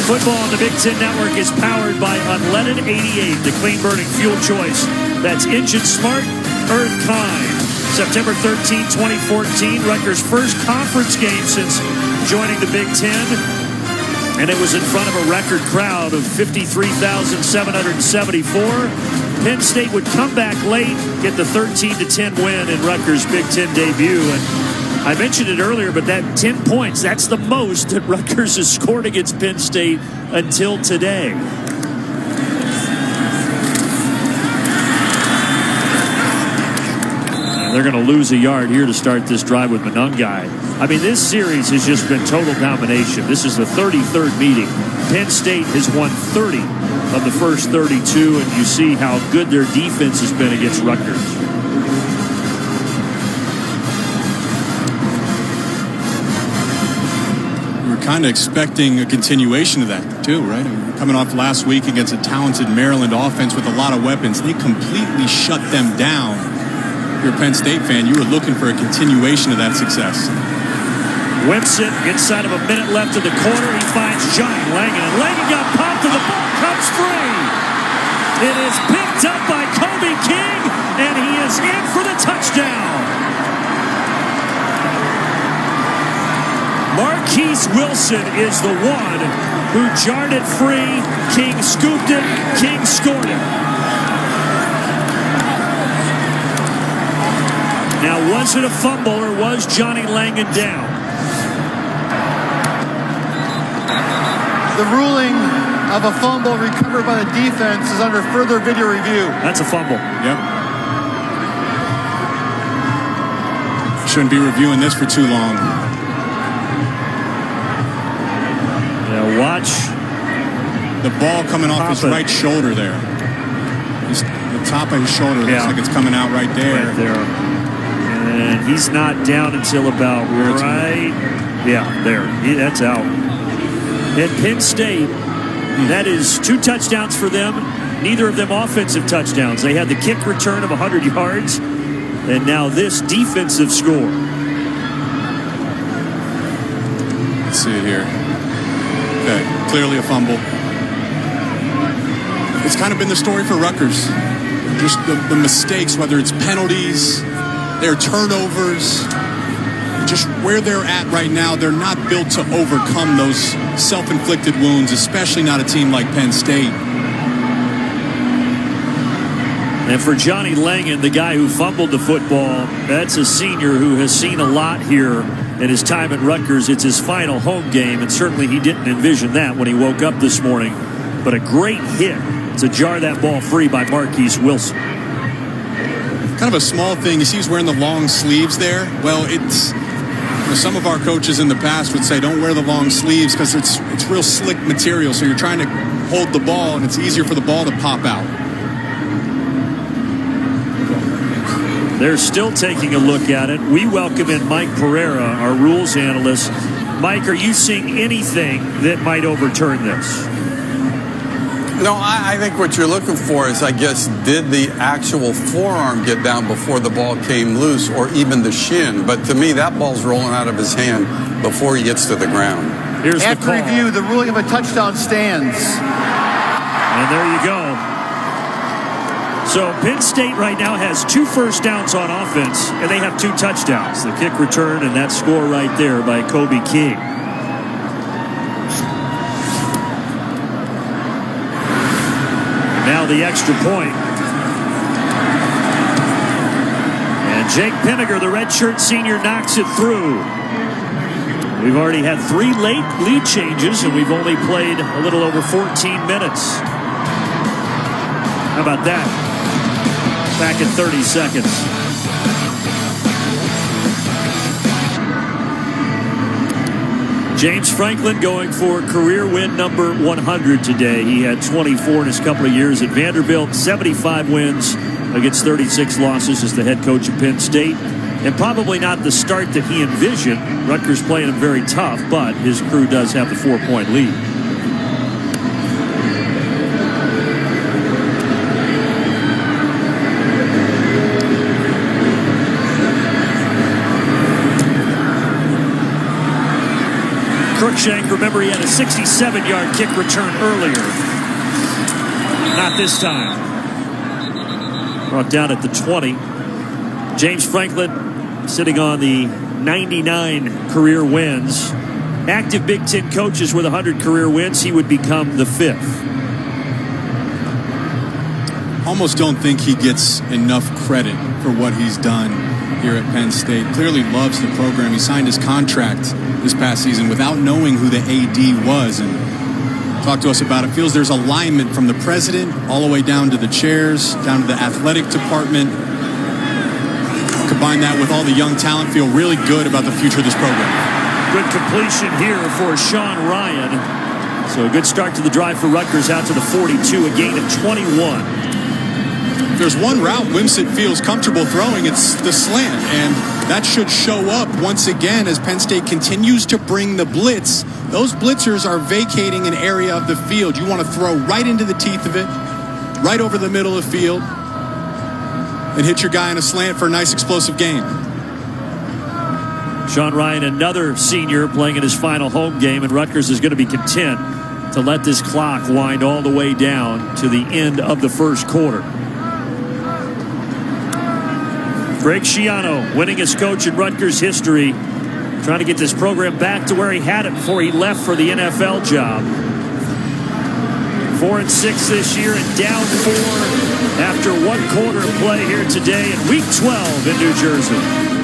[SPEAKER 1] Football on the Big Ten Network is powered by Unleaded 88, the clean burning fuel choice that's engine smart, earth kind. September 13, 2014, Rutgers' first conference game since joining the Big Ten. And it was in front of a record crowd of 53,774. Penn State would come back late, get the 13-10 win in Rutgers' Big Ten debut. And I mentioned it earlier, but that 10 points, that's the most that Rutgers has scored against Penn State until today. And they're going to lose a yard here to start this drive with Monungai. I mean, this series has just been total domination. This is the 33rd meeting. Penn State has won 30 of the first 32, and you see how good their defense has been against Rutgers.
[SPEAKER 2] Kind of expecting a continuation of that too, right? Coming off last week against a talented Maryland offense with a lot of weapons, they completely shut them down. If you're a Penn State fan, you were looking for a continuation of that success.
[SPEAKER 1] Winston inside of a minute left in the quarter. He finds Johnny Langan, and Langan got popped and the ball comes free. It is picked up by Kobe King, and he is in for the touchdown. Marquise Wilson is the one who jarred it free. King scooped it. King scored it. Now, was it a fumble or was Johnny Langan down?
[SPEAKER 3] The ruling of a fumble recovered by the defense is under further video review.
[SPEAKER 1] That's a fumble.
[SPEAKER 2] Yep. Shouldn't be reviewing this for too long.
[SPEAKER 1] Watch
[SPEAKER 2] the ball coming off his right shoulder there. The top of his shoulder looks like it's coming out right there.
[SPEAKER 1] Right there. And he's not down until about right. Yeah, there. That's out. At Penn State, that is 2 touchdowns for them. Neither of them offensive touchdowns. They had the kick return of 100 yards, and now this defensive score.
[SPEAKER 2] Let's see it here. Okay, clearly a fumble. It's kind of been the story for Rutgers. Just the mistakes, whether it's penalties, their turnovers, just where they're at right now, they're not built to overcome those self-inflicted wounds, especially not a team like Penn State.
[SPEAKER 1] And for Johnny Langan, the guy who fumbled the football, that's a senior who has seen a lot here in his time at Rutgers. It's his final home game, and certainly he didn't envision that when he woke up this morning. But a great hit to jar that ball free by Marquise Wilson.
[SPEAKER 2] Kind of a small thing. You see he's wearing the long sleeves there. Well, it's... some of our coaches in the past would say don't wear the long sleeves because it's real slick material, so you're trying to hold the ball, and it's easier for the ball to pop out.
[SPEAKER 1] They're still taking a look at it. We welcome in Mike Pereira, our rules analyst. Mike, are you seeing anything that might overturn this?
[SPEAKER 12] No, I think what you're looking for is, I guess, did the actual forearm get down before the ball came loose, or even the shin? But to me, that ball's rolling out of his hand before he gets to the ground.
[SPEAKER 1] Here's
[SPEAKER 3] After
[SPEAKER 1] the call.
[SPEAKER 3] review, the ruling of a touchdown stands.
[SPEAKER 1] And there you go. So Penn State right now has 2 first downs on offense, and they have 2 touchdowns. The kick return and that score right there by Kobe King. Now the extra point. And Jake Pinniger, the redshirt senior, knocks it through. We've already had 3 late lead changes, and we've only played a little over 14 minutes. How about that? Back in 30 seconds. James Franklin going for career win number 100 today. He had 24 in his couple of years at Vanderbilt, 75 wins against 36 losses as the head coach of Penn State. And probably not the start that he envisioned. Rutgers playing him very tough, but his crew does have the 4-point lead. Cruikshank, remember, he had a 67-yard kick return earlier. Not this time. Brought down at the 20. James Franklin sitting on the 99 career wins. Active Big Ten coaches with 100 career wins, he would become the 5th.
[SPEAKER 2] Almost don't think he gets enough credit for what he's done here at Penn State. Clearly loves the program. He signed his contract this past season without knowing who the AD was, and talked to us about it. Feels there's alignment from the president all the way down to the chairs, down to the athletic department. Combine that with all the young talent, feel really good about the future of this program.
[SPEAKER 1] Good completion here for Sean Ryan. So a good start to the drive for Rutgers out to the 42, a gain of 21.
[SPEAKER 2] There's one route Wimsatt feels comfortable throwing, it's the slant, and that should show up once again as Penn State continues to bring the blitz. Those blitzers are vacating an area of the field. You want to throw right into the teeth of it, right over the middle of the field, and hit your guy in a slant for a nice explosive gain.
[SPEAKER 1] Sean Ryan, another senior, playing in his final home game, and Rutgers is going to be content to let this clock wind all the way down to the end of the first quarter. Greg Schiano, winningest coach in Rutgers history, trying to get this program back to where he had it before he left for the NFL job. 4-6 this year and down 4 after 1 quarter of play here today in Week 12 in New Jersey.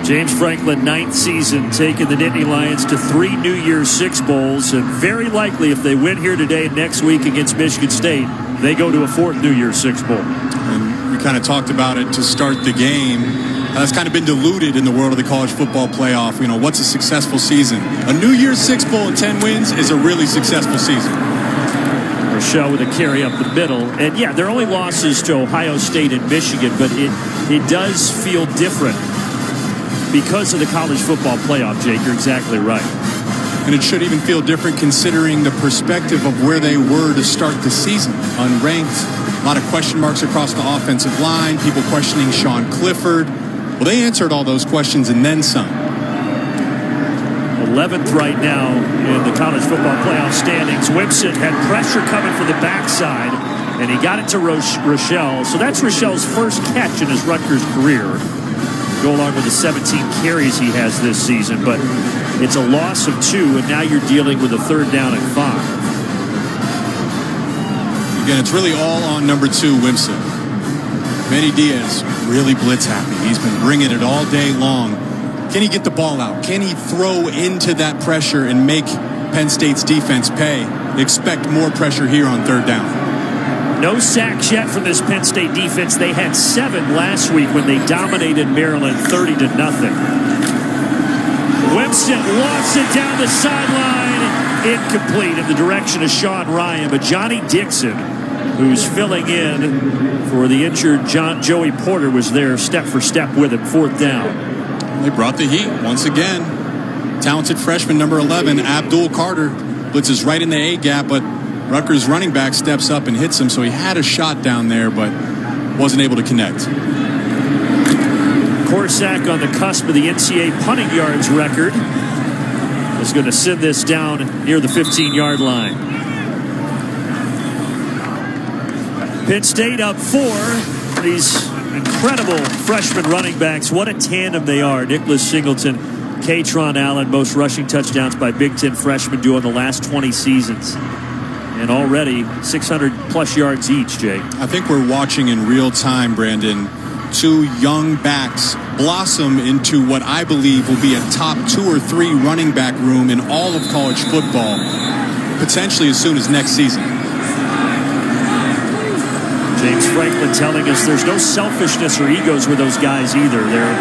[SPEAKER 1] James Franklin, 9th season, taking the Nittany Lions to 3 New Year's Six Bowls, and very likely if they win here today and next week against Michigan State, they go to a 4th New Year's Six Bowl.
[SPEAKER 2] And we kind of talked about it to start the game. That's kind of been diluted in the world of the college football playoff. You know, what's a successful season? A New Year's Six Bowl and 10 wins is a really successful season.
[SPEAKER 1] Rochelle with a carry up the middle. And yeah, they're only losses to Ohio State and Michigan, but it does feel different because of the college football playoff, Jake. You're exactly right.
[SPEAKER 2] And it should even feel different considering the perspective of where they were to start the season. Unranked, a lot of question marks across the offensive line, people questioning Sean Clifford. Well, they answered all those questions and then some.
[SPEAKER 1] 11th right now in the college football playoff standings. Wimsatt had pressure coming from the backside, and he got it to Rochelle. So that's Rochelle's first catch in his Rutgers career. Go along with the 17 carries he has this season, but it's a loss of 2, and now you're dealing with a 3rd down and 5.
[SPEAKER 2] Again, it's really all on number 2, Wimsatt. Manny Diaz, really blitz happy. He's been bringing it all day long. Can he get the ball out? Can he throw into that pressure and make Penn State's defense pay? They expect more pressure here on 3rd down.
[SPEAKER 1] No sacks yet from this Penn State defense. They had 7 last week when they dominated Maryland 30-0. Wimsatt lofts it down the sideline. Incomplete in the direction of Sean Ryan. But Johnny Dixon, who's filling in for the injured Joey Porter, was there step for step with him. 4th down.
[SPEAKER 2] They brought the heat once again. Talented freshman number 11, Abdul Carter, blitzes right in the A-gap, but Rutgers running back steps up and hits him, so he had a shot down there, but wasn't able to connect.
[SPEAKER 1] Corsack on the cusp of the NCAA punting yards record. is going to send this down near the 15-yard line. Penn State up 4. These incredible freshman running backs. What a tandem they are. Nicholas Singleton, Katron Allen, most rushing touchdowns by Big Ten freshmen duo in the last 20 seasons. And already 600-plus yards each, Jake.
[SPEAKER 2] I think we're watching in real time, Brandon, two young backs blossom into what I believe will be a top 2 or 3 running back room in all of college football, potentially as soon as next season.
[SPEAKER 1] James Franklin telling us there's no selfishness or egos with those guys either. They're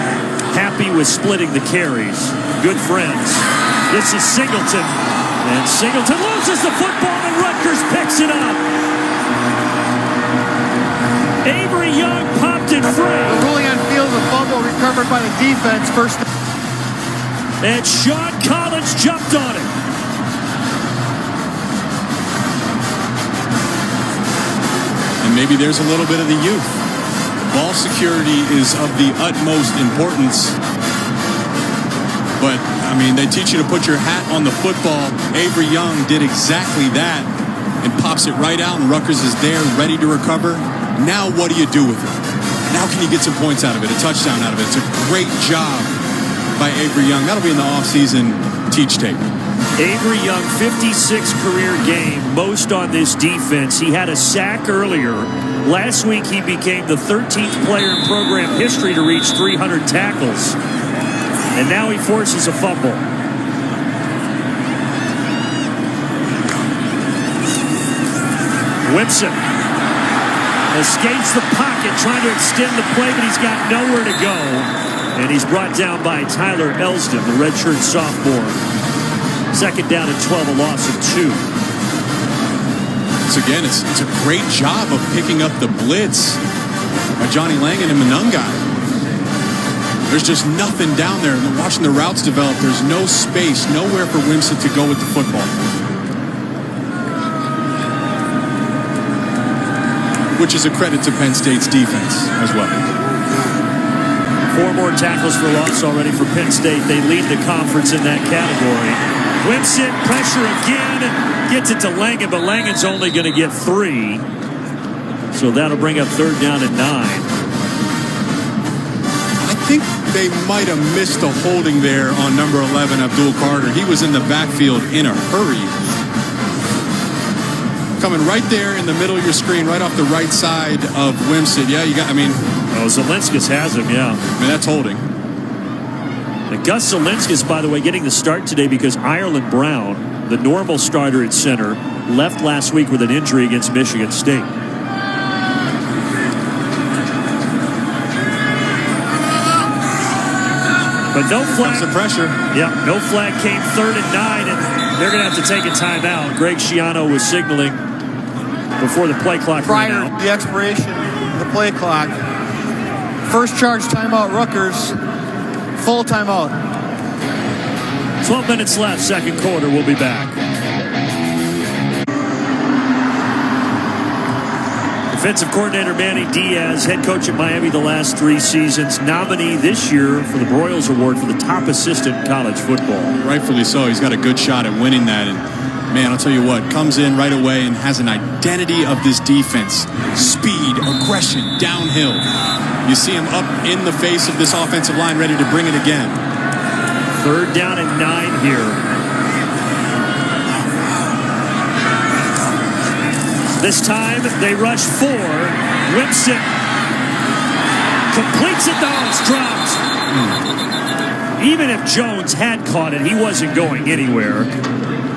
[SPEAKER 1] happy with splitting the carries. Good friends. This is Singleton. And Singleton loses the football and Rutgers picks it up. Avery Young popped it free.
[SPEAKER 3] The ruling on field, the fumble recovered by the defense. First.
[SPEAKER 1] And Sean Collins jumped on it.
[SPEAKER 2] And maybe there's a little bit of the youth. Ball security is of the utmost importance. But, I mean, they teach you to put your hat on the football. Avery Young did exactly that and pops it right out, and Rutgers is there ready to recover. Now what do you do with it? Now can you get some points out of it, a touchdown out of it? It's a great job by Avery Young. That'll be in the offseason teach tape.
[SPEAKER 1] Avery Young, 56 career game, most on this defense. He had a sack earlier. Last week he became the 13th player in program history to reach 300 tackles. And now he forces a fumble. Whipson escapes the pocket, trying to extend the play, but he's got nowhere to go. And he's brought down by Tyler Elsdon, the redshirt sophomore. Second down and 12, a loss of 2.
[SPEAKER 2] So again, it's a great job of picking up the blitz by Johnny Langan and Monungai. There's just nothing down there. And watching the routes develop, there's no space, nowhere for Wimsatt to go with the football. Which is a credit to Penn State's defense as well.
[SPEAKER 1] 4 more tackles for loss already for Penn State. They lead the conference in that category. Wimsatt, pressure again, gets it to Langan, but Langan's only going to get 3. So that'll bring up 3rd down and 9.
[SPEAKER 2] I think they might have missed a holding there on number 11, Abdul Carter. He was in the backfield in a hurry. Coming right there in the middle of your screen, right off the right side of Wimsatt. Yeah, you got,
[SPEAKER 1] Zielinskis has him, yeah.
[SPEAKER 2] That's holding.
[SPEAKER 1] And Gus Zielinskis, by the way, getting the start today because Ireland Brown, the normal starter at center, left last week with an injury against Michigan State. But no flag.
[SPEAKER 2] The pressure.
[SPEAKER 1] Yeah, no flag came 3rd and 9, and they're going to have to take a timeout. Greg Schiano was signaling before the play clock ran out.
[SPEAKER 3] Prior to the expiration of the play clock, first charge timeout Rutgers, full timeout.
[SPEAKER 1] 12 minutes left, second quarter. We'll be back. Defensive coordinator Manny Diaz, head coach at Miami the last 3 seasons, nominee this year for the Broyles Award for the top assistant in college football.
[SPEAKER 2] Rightfully so. He's got a good shot at winning that. And, man, I'll tell you what, comes in right away and has an identity of this defense. Speed, aggression, downhill. You see him up in the face of this offensive line, ready to bring it again.
[SPEAKER 1] 3rd down and 9 here. This time they rush 4. Wimsatt completes it, though it's dropped. Even if Jones had caught it, he wasn't going anywhere.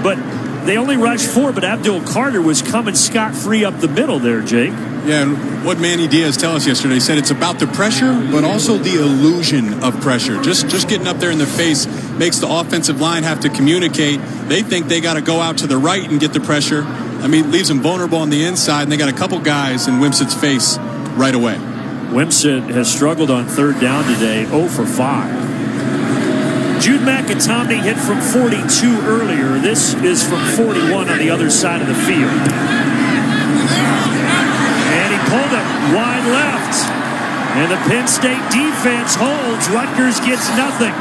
[SPEAKER 1] But they only rushed 4, but Abdul Carter was coming scot-free up the middle there, Jake.
[SPEAKER 2] Yeah, and what Manny Diaz told us yesterday, he said it's about the pressure, but also the illusion of pressure. Just getting up there in the face makes the offensive line have to communicate. They think they got to go out to the right and get the pressure. Leaves them vulnerable on the inside, and they got a couple guys in Wimsatt's face right away.
[SPEAKER 1] Wimsatt has struggled on 3rd down today, 0 for 5. Jude McIntomney hit from 42 earlier. This is from 41 on the other side of the field. And he pulled it wide left. And the Penn State defense holds. Rutgers gets nothing.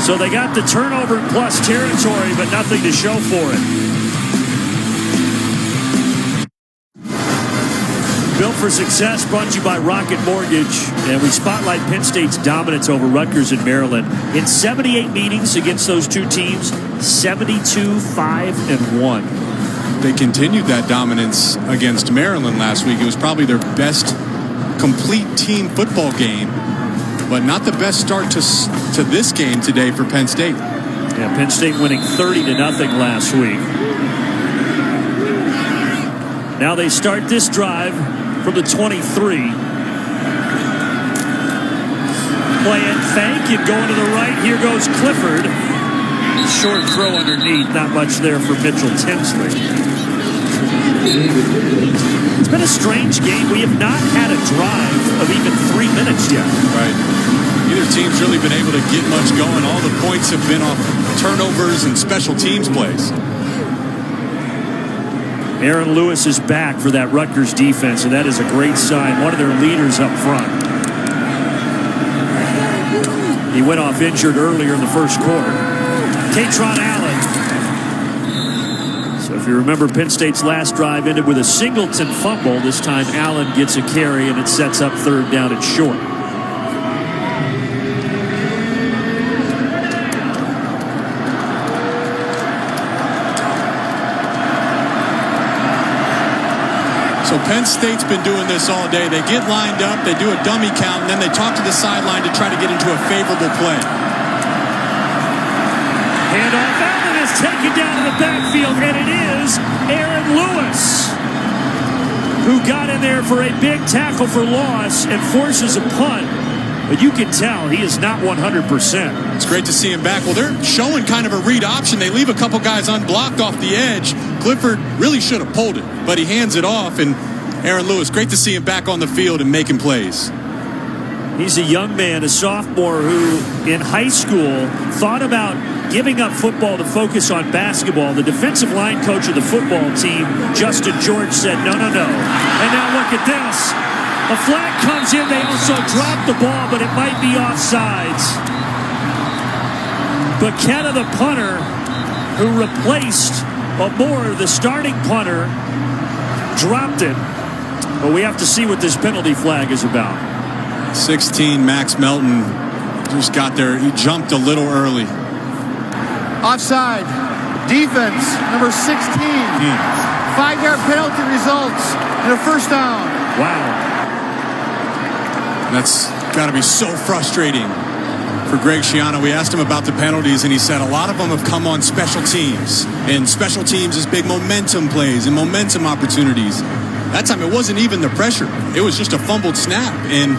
[SPEAKER 1] So they got the turnover plus territory, but nothing to show for it. Built for Success, brought to you by Rocket Mortgage. And we spotlight Penn State's dominance over Rutgers in Maryland. In 78 meetings against those two teams, 72-5-1.
[SPEAKER 2] They continued that dominance against Maryland last week. It was probably their best complete team football game, but not the best start to this game today for Penn State.
[SPEAKER 1] Yeah, Penn State winning 30-0 last week. Now they start this drive from the 23. Play and fake and going to the right. Here goes Clifford. Short throw underneath. Not much there for Mitchell Tinsley. It's been a strange game. We have not had a drive of even 3 minutes yet.
[SPEAKER 2] Right. Neither team's really been able to get much going. All the points have been off turnovers and special teams plays.
[SPEAKER 1] Aaron Lewis is back for that Rutgers defense, and that is a great sign. One of their leaders up front. He went off injured earlier in the first quarter. Katron Allen. So if you remember, Penn State's last drive ended with a Singleton fumble. This time Allen gets a carry, and it sets up third down and short.
[SPEAKER 2] So Penn State's been doing this all day. They get lined up, they do a dummy count, and then they talk to the sideline to try to get into a favorable play.
[SPEAKER 1] Handoff, Allen is taken down to the backfield, and it is Aaron Lewis, who got in there for a big tackle for loss and forces a punt. But you can tell he is not 100%.
[SPEAKER 2] It's great to see him back. Well, they're showing kind of a read option. They leave a couple guys unblocked off the edge. Clifford really should have pulled it, but he hands it off. And Aaron Lewis, great to see him back on the field and making plays.
[SPEAKER 1] He's a young man, a sophomore, who in high school thought about giving up football to focus on basketball. The defensive line coach of the football team, Justin George, said, no, no, no. And now look at this. A flag comes in. They also drop the ball, but it might be offsides. Bucketta, the punter, who replaced Amore, the starting punter, dropped it. But we have to see what this penalty flag is about.
[SPEAKER 2] 16, Max Melton just got there. He jumped a little early.
[SPEAKER 3] Offside. Defense, number 16. 5-yard penalty results in a first down.
[SPEAKER 1] Wow.
[SPEAKER 2] That's got to be so frustrating for Greg Schiano. We asked him about the penalties, and he said a lot of them have come on special teams. And special teams is big momentum plays and momentum opportunities. That time it wasn't even the pressure. It was just a fumbled snap. And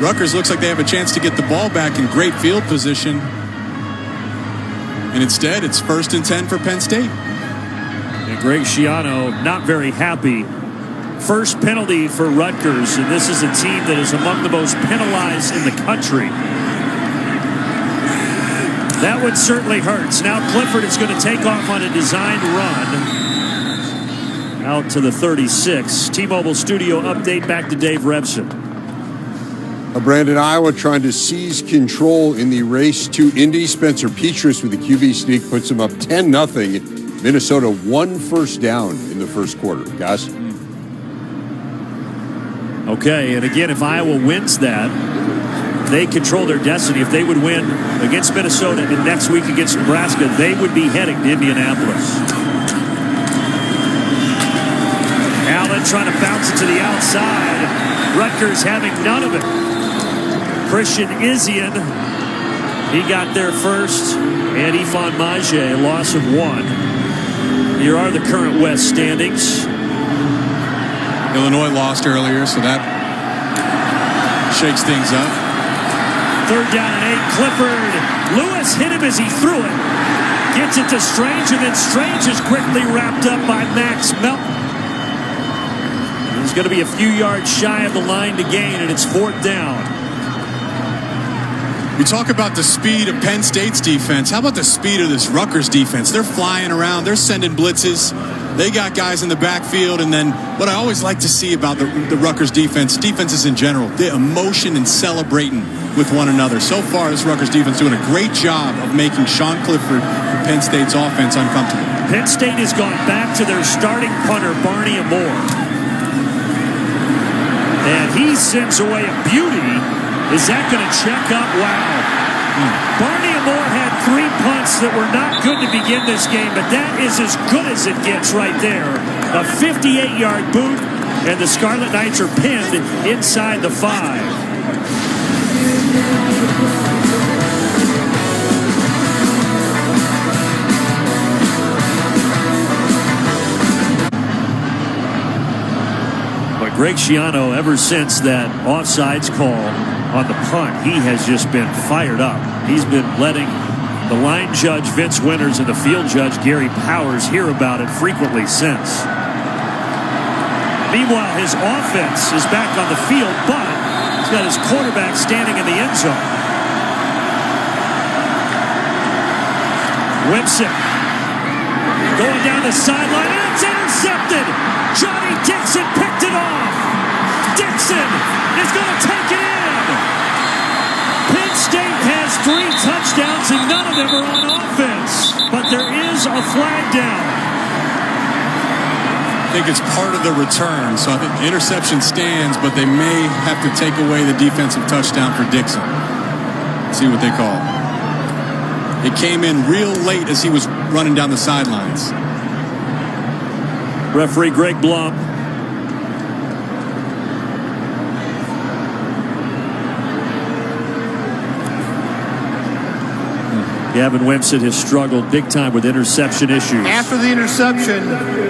[SPEAKER 2] Rutgers looks like they have a chance to get the ball back in great field position. And instead, it's 1st and 10 for Penn State.
[SPEAKER 1] And Greg Schiano not very happy. First penalty for Rutgers, and this is a team that is among the most penalized in the country. That one certainly hurts. Now Clifford is going to take off on a designed run out to the 36. T-Mobile Studio update, back to Dave Revson.
[SPEAKER 4] Brandon, Iowa trying to seize control in the race to Indy. Spencer Petras with the QB sneak puts them up 10-0. Minnesota 1 first down in the first quarter. Guys?
[SPEAKER 1] Okay, and again, if Iowa wins that, they control their destiny. If they would win against Minnesota and next week against Nebraska, they would be heading to Indianapolis. Allen trying to bounce it to the outside. Rutgers having none of it. Christian Isian, he got there first, and Ifan Maje, a loss of 1. Here are the current West standings.
[SPEAKER 2] Illinois lost earlier, so that shakes things up.
[SPEAKER 1] 3rd down and 8. Clifford. Lewis hit him as he threw it. Gets it to Strange, and then Strange is quickly wrapped up by Max Melton. He's going to be a few yards shy of the line to gain, and it's 4th down.
[SPEAKER 2] We talk about the speed of Penn State's defense. How about the speed of this Rutgers defense? They're flying around. They're sending blitzes. They got guys in the backfield. And then what I always like to see about the Rutgers defenses in general, the emotion and celebrating with one another. So far, this Rutgers defense doing a great job of making Sean Clifford and Penn State's offense uncomfortable.
[SPEAKER 1] Penn State has gone back to their starting punter, Barney Moore. And he sends away a beauty. Is that going to check up? Wow. Barney Moore had 3 punts that were not good to begin this game, but that is as good as it gets right there. A 58-yard boot, and the Scarlet Knights are pinned inside the 5. Greg Schiano, ever since that offsides call on the punt, he has just been fired up. He's been letting the line judge Vince Winters and the field judge Gary Powers hear about it frequently since. Meanwhile, his offense is back on the field, but he's got his quarterback standing in the end zone. Wimsatt going down the sideline, and it's intercepted. Johnny Dixon picked it off. Dixon is going to take it in. Penn State has 3 touchdowns and none of them are on offense. But there is a flag down.
[SPEAKER 2] I think it's part of the return, so I think the interception stands, but they may have to take away the defensive touchdown for Dixon. Let's see what they call. It came in real late as he was running down the sidelines.
[SPEAKER 1] Referee Greg Blum. Gavin Wimsatt has struggled big time with interception issues.
[SPEAKER 3] After the interception,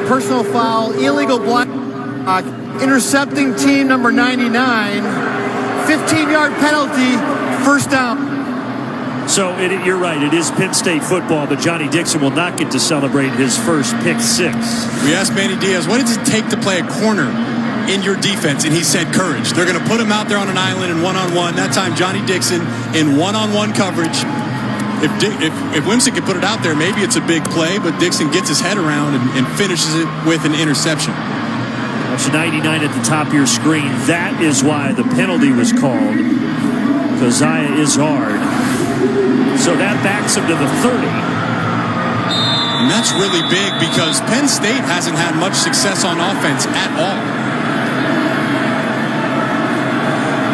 [SPEAKER 3] personal foul, illegal block, intercepting team number 99, 15-yard penalty, first down.
[SPEAKER 1] So you're right, it is Penn State football, but Johnny Dixon will not get to celebrate his first pick 6.
[SPEAKER 2] We asked Manny Diaz, what does it take to play a corner in your defense? And he said courage. They're going to put him out there on an island in one-on-one. That time, Johnny Dixon in one-on-one coverage. If Wimsatt could put it out there, maybe it's a big play, but Dixon gets his head around and finishes it with an interception.
[SPEAKER 1] That's 99 at the top of your screen. That is why the penalty was called. Keziah Izzard. So that backs him to the 30.
[SPEAKER 2] And that's really big because Penn State hasn't had much success on offense at all.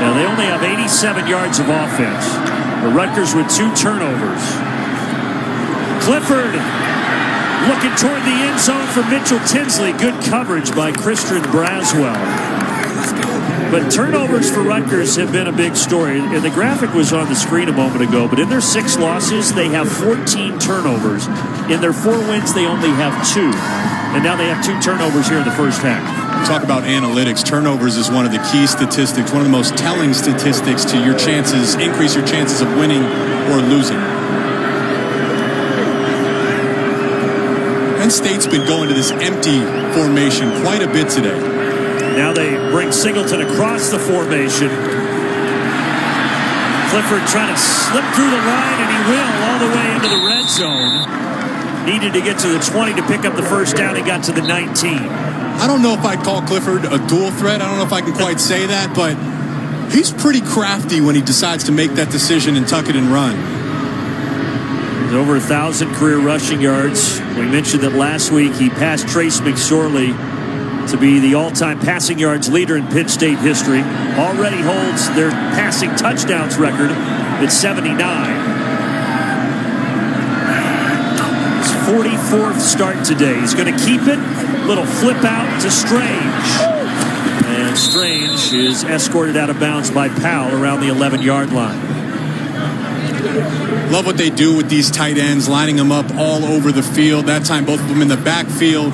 [SPEAKER 1] Now they only have 87 yards of offense. The Rutgers with 2 turnovers. Clifford looking toward the end zone for Mitchell Tinsley. Good coverage by Christian Braswell. But turnovers for Rutgers have been a big story. And the graphic was on the screen a moment ago. But in their 6 losses, they have 14 turnovers. In their 4 wins, they only have 2. And now they have 2 turnovers here in the first half.
[SPEAKER 2] Talk about analytics. Turnovers is one of the key statistics, one of the most telling statistics to your chances, increase your chances of winning or losing. Penn State's been going to this empty formation quite a bit today.
[SPEAKER 1] Now they bring Singleton across the formation. Clifford trying to slip through the line, and he will all the way into the red zone. Needed to get to the 20 to pick up the first down. He got to the 19.
[SPEAKER 2] I don't know if I'd call Clifford a dual threat. I don't know if I can quite say that, but he's pretty crafty when he decides to make that decision and tuck it and run.
[SPEAKER 1] He's over 1,000 career rushing yards. We mentioned that last week he passed Trace McSorley to be the all-time passing yards leader in Penn State history. Already holds their passing touchdowns record at 79. His 44th start today. He's going to keep it. Little flip out to Strange. And Strange is escorted out of bounds by Powell around the 11-yard line.
[SPEAKER 2] Love what they do with these tight ends, lining them up all over the field. That time, both of them in the backfield.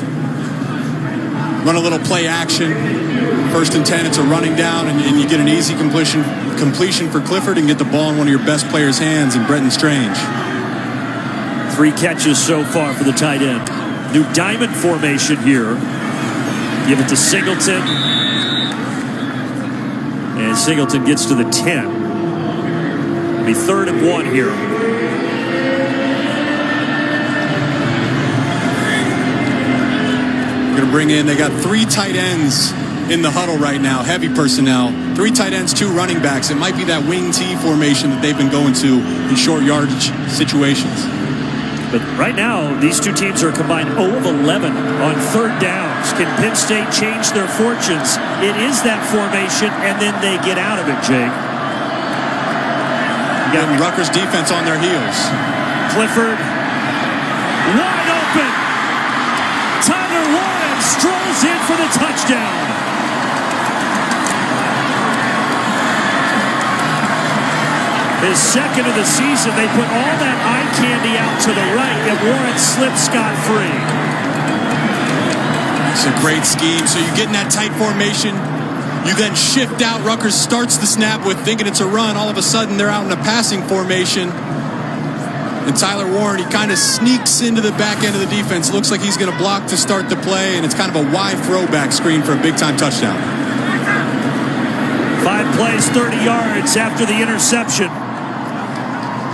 [SPEAKER 2] Run a little play action. 1st and 10, it's a running down, and you get an easy completion for Clifford and get the ball in one of your best players' hands in Brenton Strange.
[SPEAKER 1] 3 catches so far for the tight end. New diamond formation here. Give it to Singleton. And Singleton gets to the 10. It'll be 3rd and 1 here.
[SPEAKER 2] Going to bring in, they got 3 tight ends in the huddle right now, heavy personnel. 3 tight ends, 2 running backs. It might be that wing T formation that they've been going to in short yardage situations.
[SPEAKER 1] But right now, these two teams are combined 0 of 11 on third downs. Can Penn State change their fortunes? It is that formation, and then they get out of it, Jake.
[SPEAKER 2] Got Rutgers defense on their heels.
[SPEAKER 1] Clifford, wide open. Tyler Warren strolls in for the touchdown. His second of the season, they put all that eye candy out to the right, and Warren slips scot-free.
[SPEAKER 2] It's a great scheme. So you get in that tight formation. You then shift out. Rutgers starts the snap with thinking it's a run. All of a sudden, they're out in a passing formation. And Tyler Warren, he kind of sneaks into the back end of the defense. Looks like he's going to block to start the play, and it's kind of a wide throwback screen for a big-time touchdown.
[SPEAKER 1] 5 plays, 30 yards after the interception.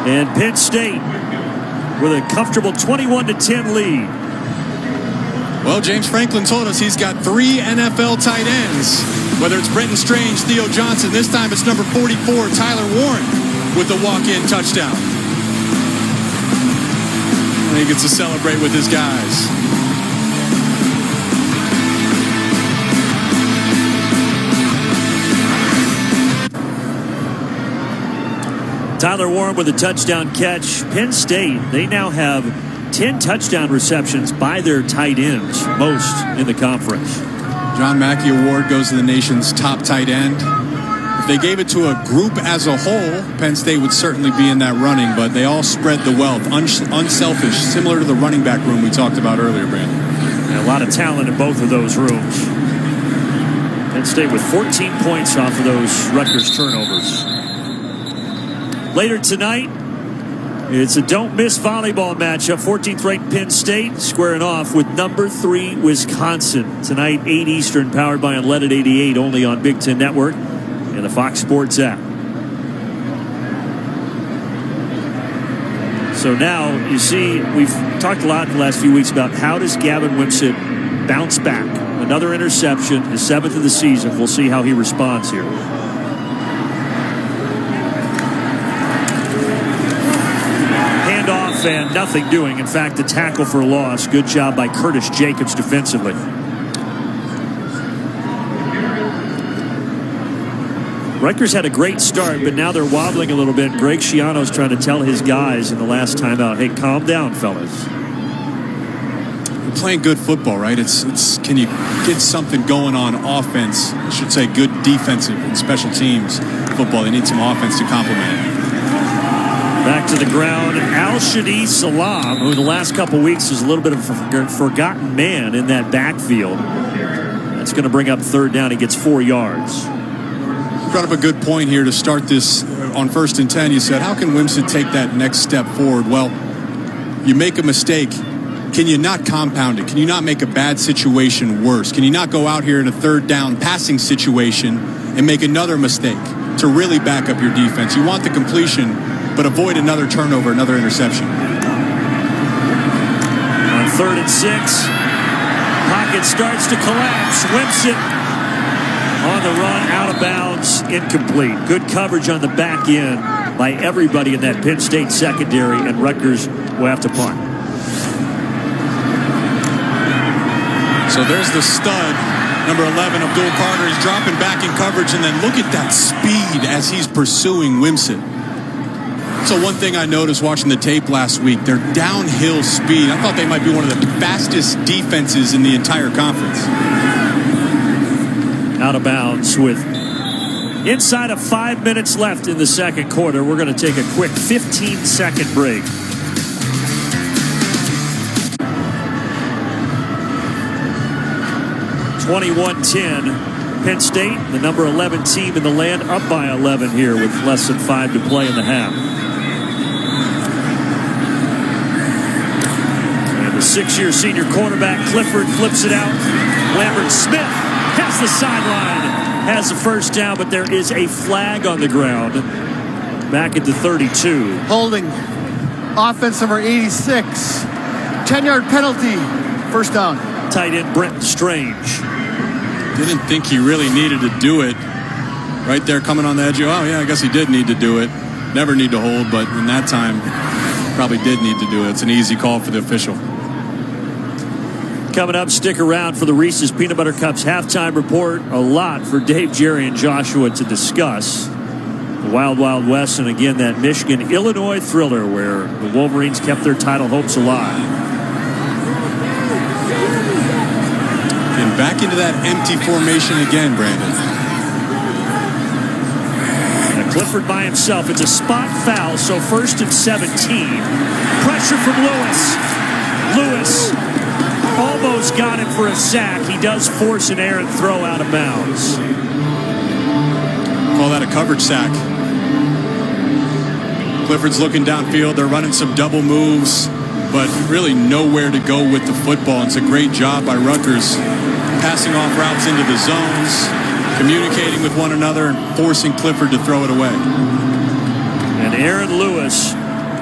[SPEAKER 1] And Penn State with a comfortable 21-10 lead.
[SPEAKER 2] Well, James Franklin told us he's got 3 NFL tight ends. Whether it's Brenton Strange, Theo Johnson, this time it's number 44, Tyler Warren, with the walk-in touchdown. And he gets to celebrate with his guys.
[SPEAKER 1] Tyler Warren with a touchdown catch. Penn State, they now have 10 touchdown receptions by their tight ends, most in the conference.
[SPEAKER 2] John Mackey Award goes to the nation's top tight end. If they gave it to a group as a whole, Penn State would certainly be in that running, but they all spread the wealth, unselfish, similar to the running back room we talked about earlier, Brandon.
[SPEAKER 1] And a lot of talent in both of those rooms. Penn State with 14 points off of those Rutgers turnovers. Later tonight, it's a don't-miss volleyball matchup. 14th-ranked Penn State squaring off with number 3 Wisconsin. Tonight, 8 Eastern, powered by Unleaded 88, only on Big Ten Network and the Fox Sports app. So now, you see, we've talked a lot the last few weeks about how does Gavin Wimsatt bounce back. Another interception, his 7th of the season. We'll see how he responds here. And nothing doing. In fact, the tackle for loss. Good job by Curtis Jacobs defensively. Rutgers had a great start, but now they're wobbling a little bit. Greg Schiano's trying to tell his guys in the last timeout, hey, calm down, fellas.
[SPEAKER 2] We're playing good football, right? It's can you get something going on offense? I should say good defensive and special teams football. They need some offense to complement it.
[SPEAKER 1] Back to the ground, Al-Shadi Salam, who the last couple weeks is a little bit of a forgotten man in that backfield. That's going to bring up third down. He gets 4 yards.
[SPEAKER 2] You brought up a good point here to start this on 1st and 10. You said, how can Wimsatt take that next step forward? Well, you make a mistake. Can you not compound it? Can you not make a bad situation worse? Can you not go out here in a third down passing situation and make another mistake to really back up your defense? You want the completion, but avoid another turnover, another interception.
[SPEAKER 1] On 3rd and 6, pocket starts to collapse. Wimsatt on the run, out of bounds, incomplete. Good coverage on the back end by everybody in that Penn State secondary, and Rutgers will have to punt.
[SPEAKER 2] So there's the stud, number 11, Abdul Carter. He's dropping back in coverage, and then look at that speed as he's pursuing Wimsatt. So one thing I noticed watching the tape last week, their downhill speed. I thought they might be one of the fastest defenses in the entire conference.
[SPEAKER 1] Out of bounds with inside of 5 minutes left in the second quarter. We're going to take a quick 15-second break. (21-10) Penn State, the number 11 team in the land, up by 11 here with less than 5 to play in the half. The 6-year senior quarterback Clifford flips it out. Lambert Smith has the sideline, has the first down, but there is a flag on the ground back at the 32.
[SPEAKER 3] Holding offense number 86. 10-yard penalty. First down. Tight
[SPEAKER 1] end Brenton Strange.
[SPEAKER 2] Didn't think he really needed to do it. right there coming on the edge. Oh, yeah, I guess he did need to do it. Never need to hold, but in that time, probably did need to do it. It's an easy call for the official.
[SPEAKER 1] Coming up, stick around for the Reese's Peanut Butter Cups halftime report. A lot for Dave, Jerry, and Joshua to discuss. The Wild Wild West, and again, that Michigan-Illinois thriller where the Wolverines kept their title hopes alive.
[SPEAKER 2] And back into that empty formation again, Brandon.
[SPEAKER 1] Now Clifford by himself. It's a spot foul, so 1st and 17. Pressure from Lewis. Lewis almost got him for a sack. He does force an errant throw out of bounds.
[SPEAKER 2] Call that a coverage sack. Clifford's looking downfield. They're running some double moves, but really nowhere to go with the football. It's a great job by Rutgers passing off routes into the zones, communicating with one another, and forcing Clifford to throw it away.
[SPEAKER 1] And Aaron Lewis,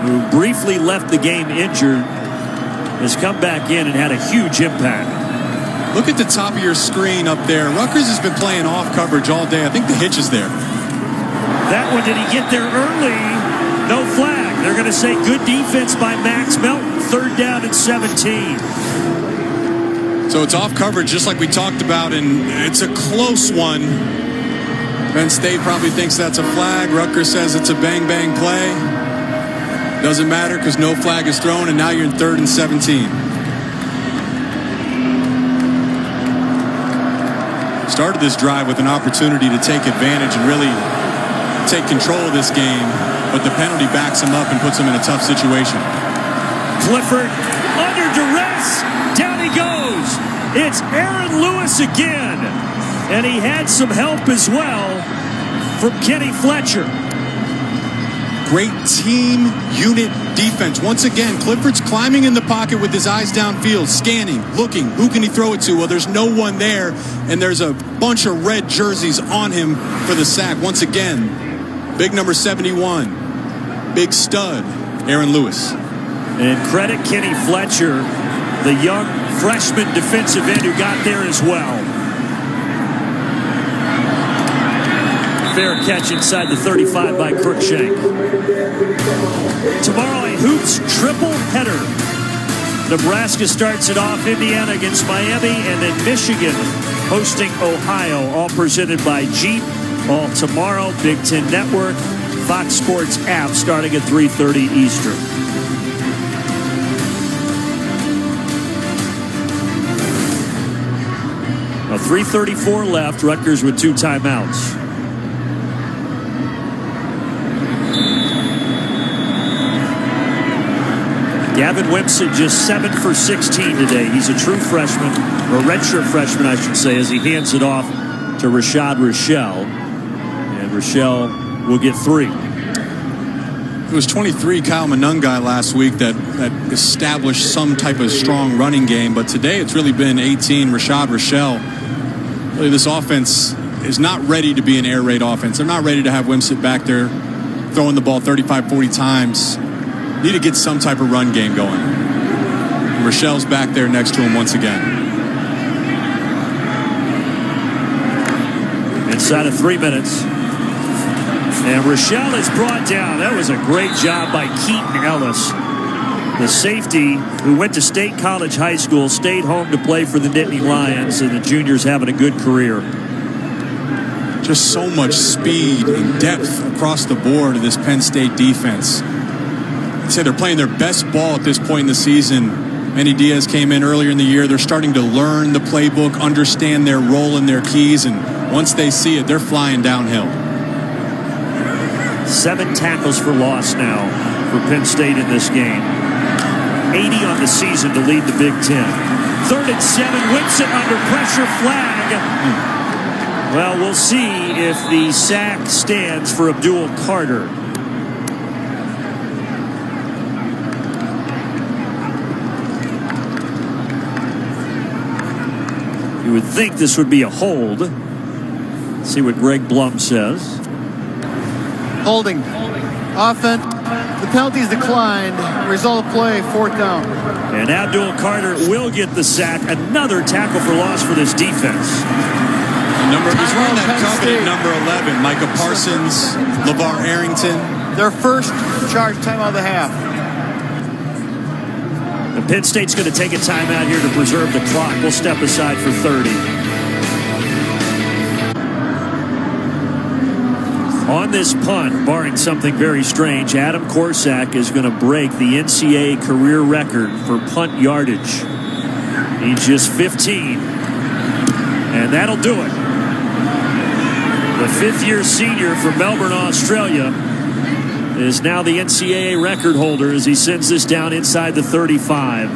[SPEAKER 1] who briefly left the game injured, has come back in and had a huge impact.
[SPEAKER 2] Look at the top of your screen up there. Rutgers has been playing off coverage all day. I think the hitch is there.
[SPEAKER 1] That one, did he get there early? No flag. They're going to say good defense by Max Melton. 3rd down and 17.
[SPEAKER 2] So it's off coverage just like we talked about, and it's a close one. Penn State probably thinks that's a flag. Rutgers says it's a bang-bang play. Doesn't matter because no flag is thrown, and now you're in 3rd and 17. Started this drive with an opportunity to take advantage and really take control of this game, but the penalty backs him up and puts him in a tough situation.
[SPEAKER 1] Clifford under duress. Down he goes. It's Aaron Lewis again, and he had some help as well from Kenny Fletcher.
[SPEAKER 2] Great team unit defense. Once again, Clifford's climbing in the pocket with his eyes downfield, scanning, looking. Who can he throw it to? Well, there's no one there, and there's a bunch of red jerseys on him for the sack. Once again, big number 71, big stud, Aaron Lewis.
[SPEAKER 1] And credit Kenny Fletcher, the young freshman defensive end who got there as well. Fair catch inside the 35 by Crookshank. Tomorrow, a Hoops triple header. Nebraska starts it off, Indiana against Miami, and then Michigan hosting Ohio, all presented by Jeep. All tomorrow, Big Ten Network, Fox Sports app starting at 3:30 Eastern. Now 3:34 left, Rutgers with 2 timeouts. Gavin Wimsatt just 7 for 16 today. He's a true freshman, or redshirt freshman, I should say, as he hands it off to Rashad Rochelle. And Rochelle will get 3.
[SPEAKER 2] It was 23 Kyle Monungai last week that established some type of strong running game, but today it's really been 18 Rashad Rochelle. Really, this offense is not ready to be an air raid offense. They're not ready to have Wimsatt back there throwing the ball 35, 40 times. Need to get some type of run game going. And Rochelle's back there next to him once again.
[SPEAKER 1] Inside of 3 minutes. And Rochelle is brought down. That was a great job by Keaton Ellis. The safety who went to State College High School, stayed home to play for the Nittany Lions, and the junior's having a good career.
[SPEAKER 2] Just so much speed and depth across the board of this Penn State defense. I'd say they're playing their best ball at this point in the season. Manny Diaz came in earlier in the year. They're starting to learn the playbook, understand their role and their keys, and once they see it, they're flying downhill.
[SPEAKER 1] 7 tackles for loss now for Penn State in this game. 80 on the season to lead the Big Ten. 3rd and 7, Wimsatt under pressure, flag. Well, we'll see if the sack stands for Abdul Carter. You would think this would be a hold. Let's see what Greg Blum says.
[SPEAKER 3] Holding. Offense. The penalties declined. Result of play, 4th down.
[SPEAKER 1] And Abdul Carter will get the sack. Another tackle for loss for this defense.
[SPEAKER 2] He's wearing that
[SPEAKER 3] Penn
[SPEAKER 2] coveted
[SPEAKER 3] State.
[SPEAKER 2] number 11. Micah Parsons, LeVar Arrington.
[SPEAKER 3] Their first charge timeout of the half.
[SPEAKER 1] And Penn State's going to take a timeout here to preserve the clock. We'll step aside for 30. On this punt, barring something very strange, Adam Korsak is going to break the NCAA career record for punt yardage. He's just 15. And that'll do it. The fifth-year senior from Melbourne, Australia, is now the NCAA record holder as he sends this down inside the 35.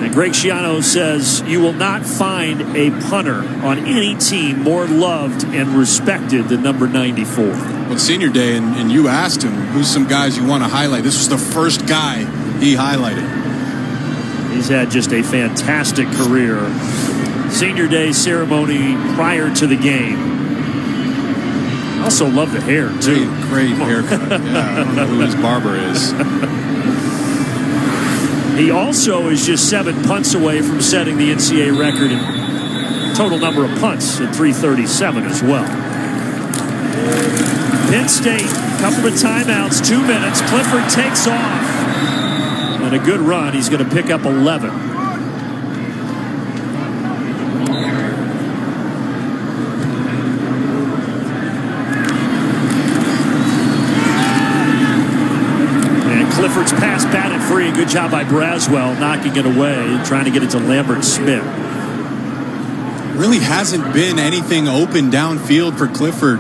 [SPEAKER 1] And Greg Schiano says you will not find a punter on any team more loved and respected than number 94.
[SPEAKER 2] Well, senior day, and you asked him, who's some guys you want to highlight? This was the first guy he highlighted.
[SPEAKER 1] He's had just a fantastic career. Senior day ceremony prior to the game. Also love the hair, too.
[SPEAKER 2] Great haircut. Yeah, I don't know who his barber is.
[SPEAKER 1] He also is just 7 punts away from setting the NCAA record in total number of punts at 337 as well. Penn State, couple of timeouts, 2 minutes. Clifford takes off. And a good run. He's going to pick up 11. Clifford's pass batted free. Good job by Braswell knocking it away, trying to get it to Lambert Smith.
[SPEAKER 2] Really hasn't been anything open downfield for Clifford.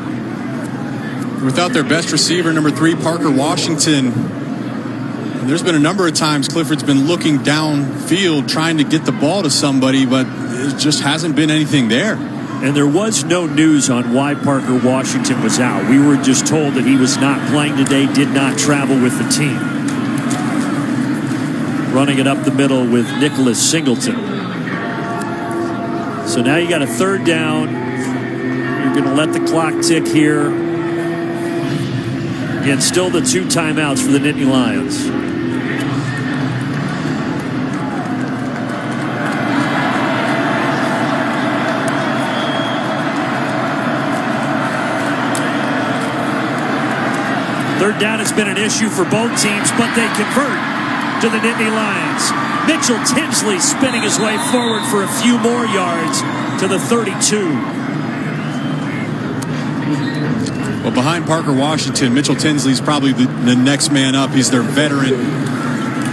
[SPEAKER 2] Without their best receiver, number 3, Parker Washington. And there's been a number of times Clifford's been looking downfield trying to get the ball to somebody, but it just hasn't been anything there.
[SPEAKER 1] And there was no news on why Parker Washington was out. We were just told that he was not playing today, did not travel with the team. Running it up the middle with Nicholas Singleton. So now you got a 3rd down. You're going to let the clock tick here. Again, still the 2 timeouts for the Nittany Lions. Third down has been an issue for both teams, but they convert to the Nittany Lions. Mitchell Tinsley spinning his way forward for a few more yards to the 32.
[SPEAKER 2] Well, behind Parker Washington, Mitchell Tinsley's probably the next man up. He's their veteran.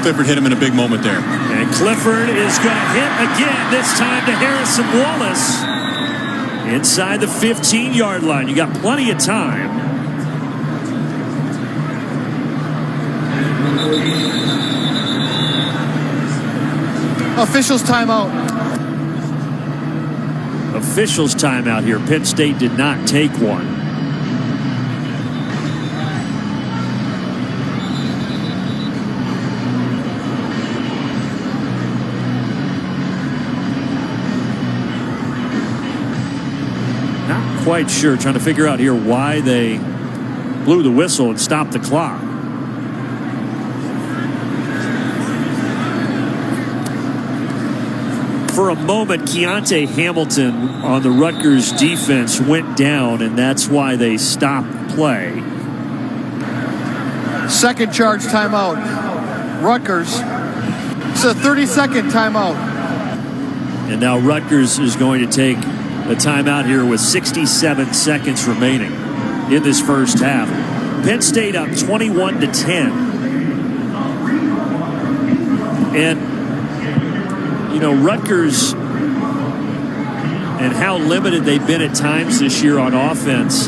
[SPEAKER 2] Clifford hit him in a big moment there.
[SPEAKER 1] And Clifford is going to hit again, this time to Harrison Wallace. Inside the 15-yard line. You got plenty of time.
[SPEAKER 3] Officials timeout.
[SPEAKER 1] Officials timeout here. Penn State did not take one. Not quite sure. Trying to figure out here why they blew the whistle and stopped the clock. For a moment, Keontae Hamilton on the Rutgers defense went down, and that's why they stopped play.
[SPEAKER 3] 2nd charge timeout. Rutgers. It's a 30-second timeout.
[SPEAKER 1] And now Rutgers is going to take a timeout here with 67 seconds remaining in this first half. Penn State up 21-10. And you know, Rutgers and how limited they've been at times this year on offense,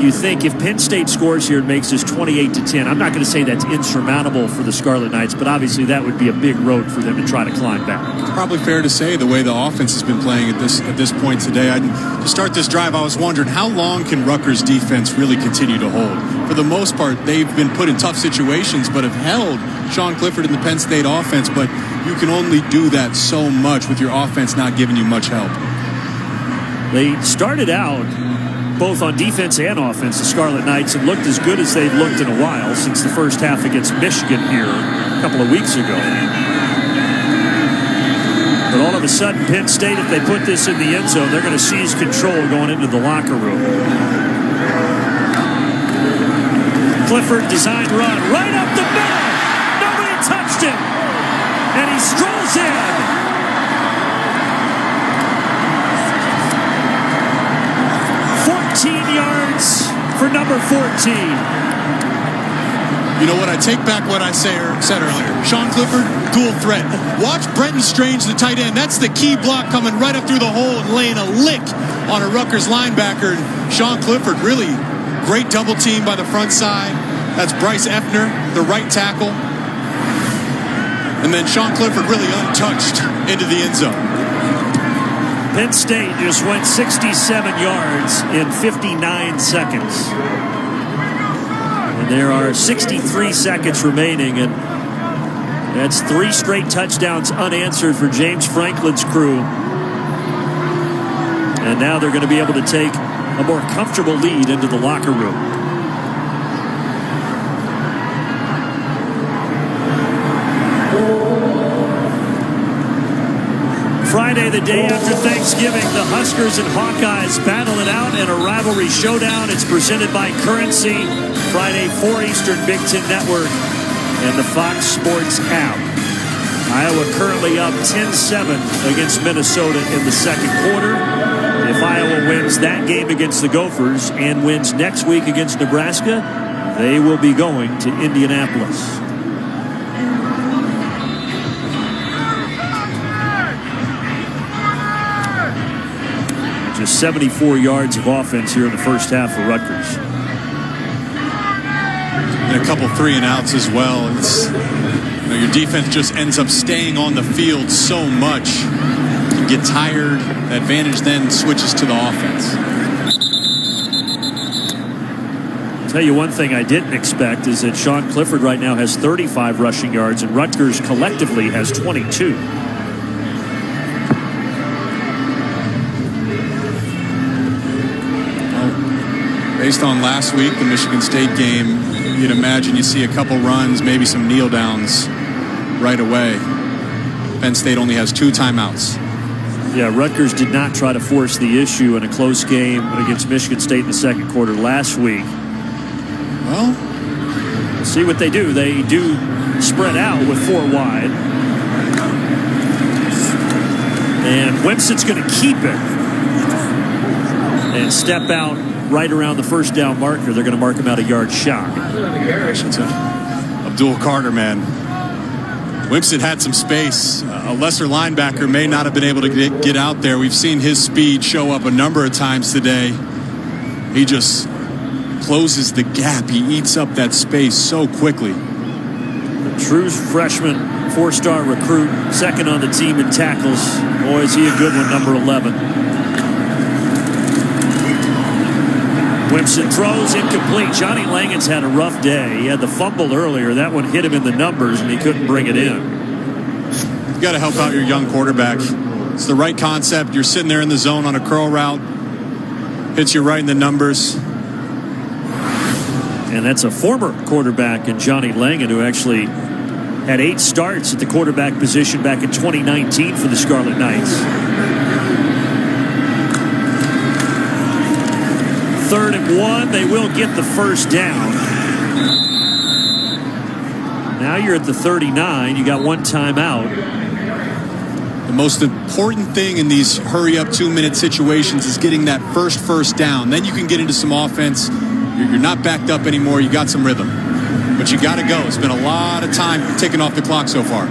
[SPEAKER 1] you think if Penn State scores here and makes this 28-10, I'm not going to say that's insurmountable for the Scarlet Knights, but obviously that would be a big road for them to try to climb back.
[SPEAKER 2] It's probably fair to say the way the offense has been playing at this point today. To start this drive, I was wondering how long can Rutgers defense really continue to hold? For the most part, they've been put in tough situations, but have held Sean Clifford in the Penn State offense, but you can only do that so much with your offense not giving you much help.
[SPEAKER 1] They started out both on defense and offense, the Scarlet Knights, and looked as good as they've looked in a while since the first half against Michigan here a couple of weeks ago. But all of a sudden, Penn State, if they put this in the end zone, they're going to seize control going into the locker room. Clifford, design run, right up the middle. Nobody touched him. And he strolls in. 14 yards for number 14.
[SPEAKER 2] You know what? I take back what I said earlier. Sean Clifford, dual threat. Watch Brenton Strange, the tight end. That's the key block coming right up through the hole and laying a lick on a Rutgers linebacker. Sean Clifford, really great double team by the front side. That's Bryce Effner, the right tackle. And then Sean Clifford really untouched into the end zone.
[SPEAKER 1] Penn State just went 67 yards in 59 seconds. And there are 63 seconds remaining, and that's 3 straight touchdowns unanswered for James Franklin's crew. And now they're going to be able to take a more comfortable lead into the locker room. Friday, the day after Thanksgiving, the Huskers and Hawkeyes battle it out in a rivalry showdown. It's presented by Currency. Friday, 4 Eastern, Big Ten Network and the Fox Sports app. Iowa currently up 10-7 against Minnesota in the second quarter. If Iowa wins that game against the Gophers and wins next week against Nebraska, they will be going to Indianapolis. Just 74 yards of offense here in the first half for Rutgers.
[SPEAKER 2] And a couple 3 and outs as well. It's, you know, your defense just ends up staying on the field so much. You get tired. The advantage then switches to the offense.
[SPEAKER 1] I'll tell you one thing I didn't expect is that Sean Clifford right now has 35 rushing yards and Rutgers collectively has 22.
[SPEAKER 2] Based on last week, the Michigan State game, you'd imagine you see a couple runs, maybe some kneel downs right away. Penn State only has 2 timeouts.
[SPEAKER 1] Yeah, Rutgers did not try to force the issue in a close game against Michigan State in the second quarter last week.
[SPEAKER 2] Well,
[SPEAKER 1] we'll see what they do. They do spread out with 4 wide. And Wimson's going to keep it and step out right around the first down marker. They're going to mark him out a yard shy.
[SPEAKER 2] Abdul Carter, man. Wimson had some space. A lesser linebacker may not have been able to get out there. We've seen his speed show up a number of times today. He just closes the gap. He eats up that space so quickly.
[SPEAKER 1] True freshman, 4-star recruit, second on the team in tackles. Boy, is he a good one, number 11. Wimson throws incomplete. Johnny Langen's had a rough day. He had the fumble earlier. That one hit him in the numbers, and he couldn't bring it in.
[SPEAKER 2] You got to help out your young quarterback. It's the right concept. You're sitting there in the zone on a curl route. Hits you right in the numbers.
[SPEAKER 1] And that's a former quarterback in Johnny Langen who actually had 8 starts at the quarterback position back in 2019 for the Scarlet Knights. 3rd and 1. They will get the first down. Now you're at the 39. You got 1 timeout.
[SPEAKER 2] The most important thing in these hurry-up 2-minute situations is getting that first down. Then you can get into some offense. You're not backed up anymore. You got some rhythm. But you got to go. It's been a lot of time taken off the clock so far.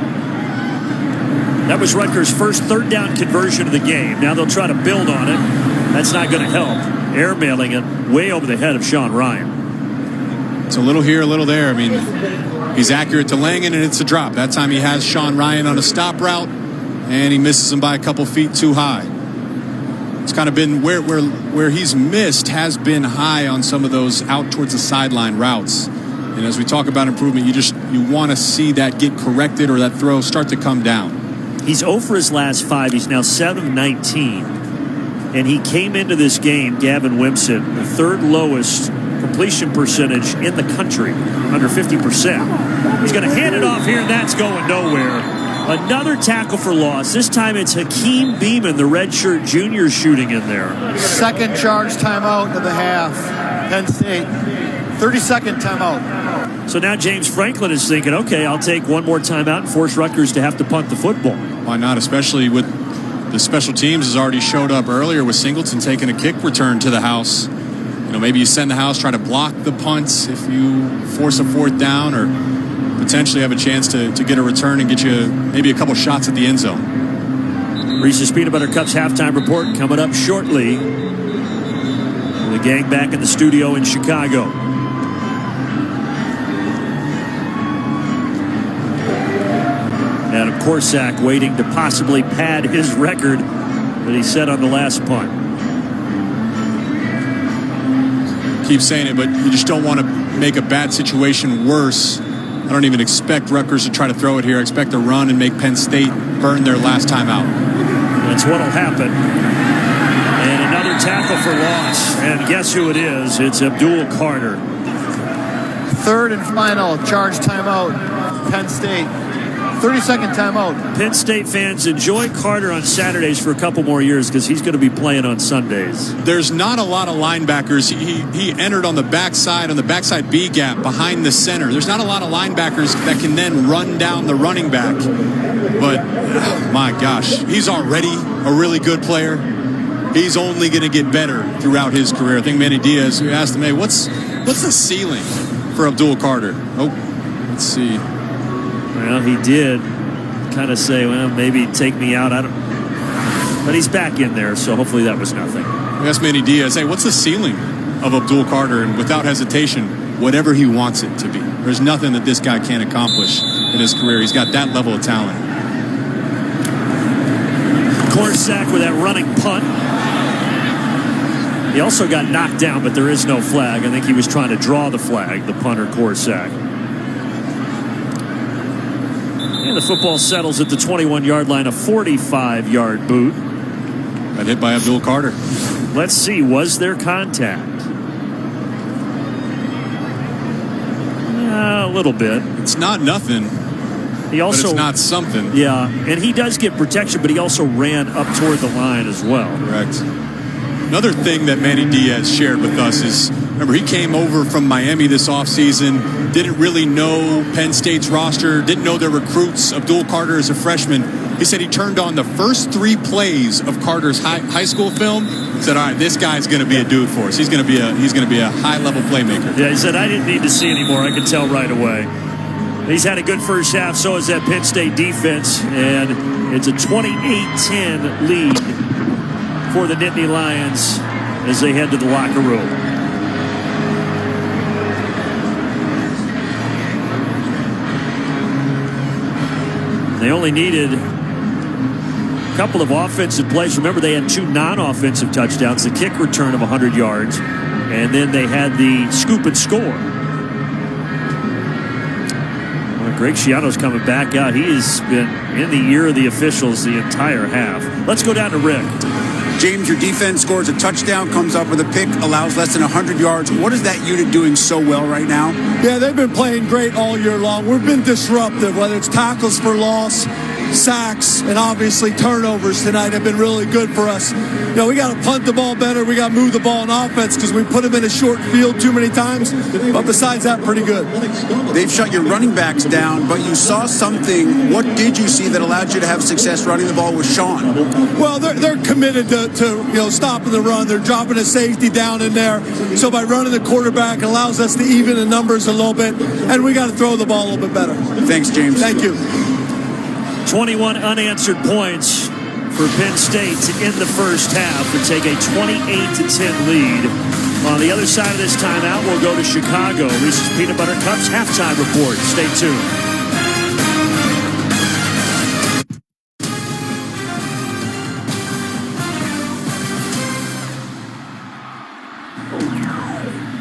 [SPEAKER 1] That was Rutgers' first 3rd down conversion of the game. Now they'll try to build on it. That's not going to help. Airmailing it way over the head of Sean Ryan.
[SPEAKER 2] It's a little here, a little there. I mean, he's accurate to Langen, and it's a drop. That time he has Sean Ryan on a stop route, and he misses him by a couple feet too high. It's kind of been where he's missed has been high on some of those out towards the sideline routes. And as we talk about improvement, you want to see that get corrected or that throw start to come down.
[SPEAKER 1] He's 0 for his last 5. He's now 7-19. And he came into this game, Gavin Wimson, the 3rd lowest completion percentage in the country, under 50%. He's going to hand it off here, and that's going nowhere. Another tackle for loss. This time it's Hakeem Beeman, the redshirt junior, shooting in there.
[SPEAKER 3] Second charge timeout of the half. Penn State. 30-second timeout.
[SPEAKER 1] So now James Franklin is thinking, okay, I'll take one more timeout and force Rutgers to have to punt the football.
[SPEAKER 2] Why not, especially with the special teams has already showed up earlier with Singleton taking a kick return to the house. Maybe you send the house, try to block the punts if you force a fourth down, or potentially have a chance to get a return and get you maybe a couple shots at the end zone.
[SPEAKER 1] Reese's Peanut Butter Cups halftime report coming up shortly. The gang back in the studio in Chicago. Adam Corsack waiting to possibly pad his record that he set on the last punt.
[SPEAKER 2] Keep saying it, but you just don't want to make a bad situation worse. I don't even expect Rutgers to try to throw it here. I expect to run and make Penn State burn their last time out.
[SPEAKER 1] That's what'll happen. And another tackle for loss. And guess who it is? It's Abdul Carter.
[SPEAKER 3] Third and final charge timeout. Penn State. 30-second timeout.
[SPEAKER 1] Penn State fans, enjoy Carter on Saturdays for a couple more years because he's going to be playing on Sundays.
[SPEAKER 2] There's not a lot of linebackers. He entered on the backside B gap behind the center. There's not a lot of linebackers that can then run down the running back. But, oh my gosh, he's already a really good player. He's only going to get better throughout his career. I think Manny Diaz asked him, hey, what's the ceiling for Abdul Carter? Oh, let's see.
[SPEAKER 1] Well, he did kind of say, well, maybe take me out. But he's back in there, so hopefully that was nothing.
[SPEAKER 2] We asked Manny Diaz, hey, what's the ceiling of Abdul Carter? And without hesitation, whatever he wants it to be. There's nothing that this guy can't accomplish in his career. He's got that level of talent.
[SPEAKER 1] Corsack with that running punt. He also got knocked down, but there is no flag. I think he was trying to draw the flag, the punter Corsack. And the football settles at the 21-yard line, a 45-yard boot.
[SPEAKER 2] Got hit by Abdul Carter.
[SPEAKER 1] Let's see, was there contact? A little bit.
[SPEAKER 2] It's not nothing.
[SPEAKER 1] He also,
[SPEAKER 2] but it's not something.
[SPEAKER 1] Yeah, and he does get protection, but he also ran up toward the line as well.
[SPEAKER 2] Correct. Another thing that Manny Diaz shared with us is, remember, he came over from Miami this offseason, didn't really know Penn State's roster, didn't know their recruits. Abdul Carter is a freshman. He said he turned on the first 3 plays of Carter's high school film. Said, all right, this guy's going to be a dude for us. He's going to be a high-level playmaker.
[SPEAKER 1] Yeah, he said, I didn't need to see anymore. I could tell right away. He's had a good first half, so has that Penn State defense, and it's a 28-10 lead for the Nittany Lions as they head to the locker room. They only needed a couple of offensive plays. Remember, they had 2 non-offensive touchdowns, the kick return of 100 yards, and then they had the scoop and score. Greg Schiano's coming back out. He has been in the ear of the officials the entire half. Let's go down to Rick.
[SPEAKER 5] James, your defense scores a touchdown, comes up with a pick, allows less than 100 yards. What is that unit doing so well right now?
[SPEAKER 13] Yeah, they've been playing great all year long. We've been disruptive, whether it's tackles for loss, sacks, and obviously turnovers tonight have been really good for us. We got to punt the ball better. We got to move the ball in offense because we put them in a short field too many times. But besides that, pretty good.
[SPEAKER 5] They've shut your running backs down, but you saw something. What did you see that allowed you to have success running the ball with Sean?
[SPEAKER 13] Well, they're committed to stopping the run. They're dropping a safety down in there. So by running the quarterback, it allows us to even the numbers a little bit. And we got to throw the ball a little bit better.
[SPEAKER 5] Thanks, James.
[SPEAKER 13] Thank you.
[SPEAKER 1] 21 unanswered points for Penn State to end the first half and take a 28-10 lead. On the other side of this timeout, we'll go to Chicago. Reese's Peanut Butter Cups halftime report. Stay tuned.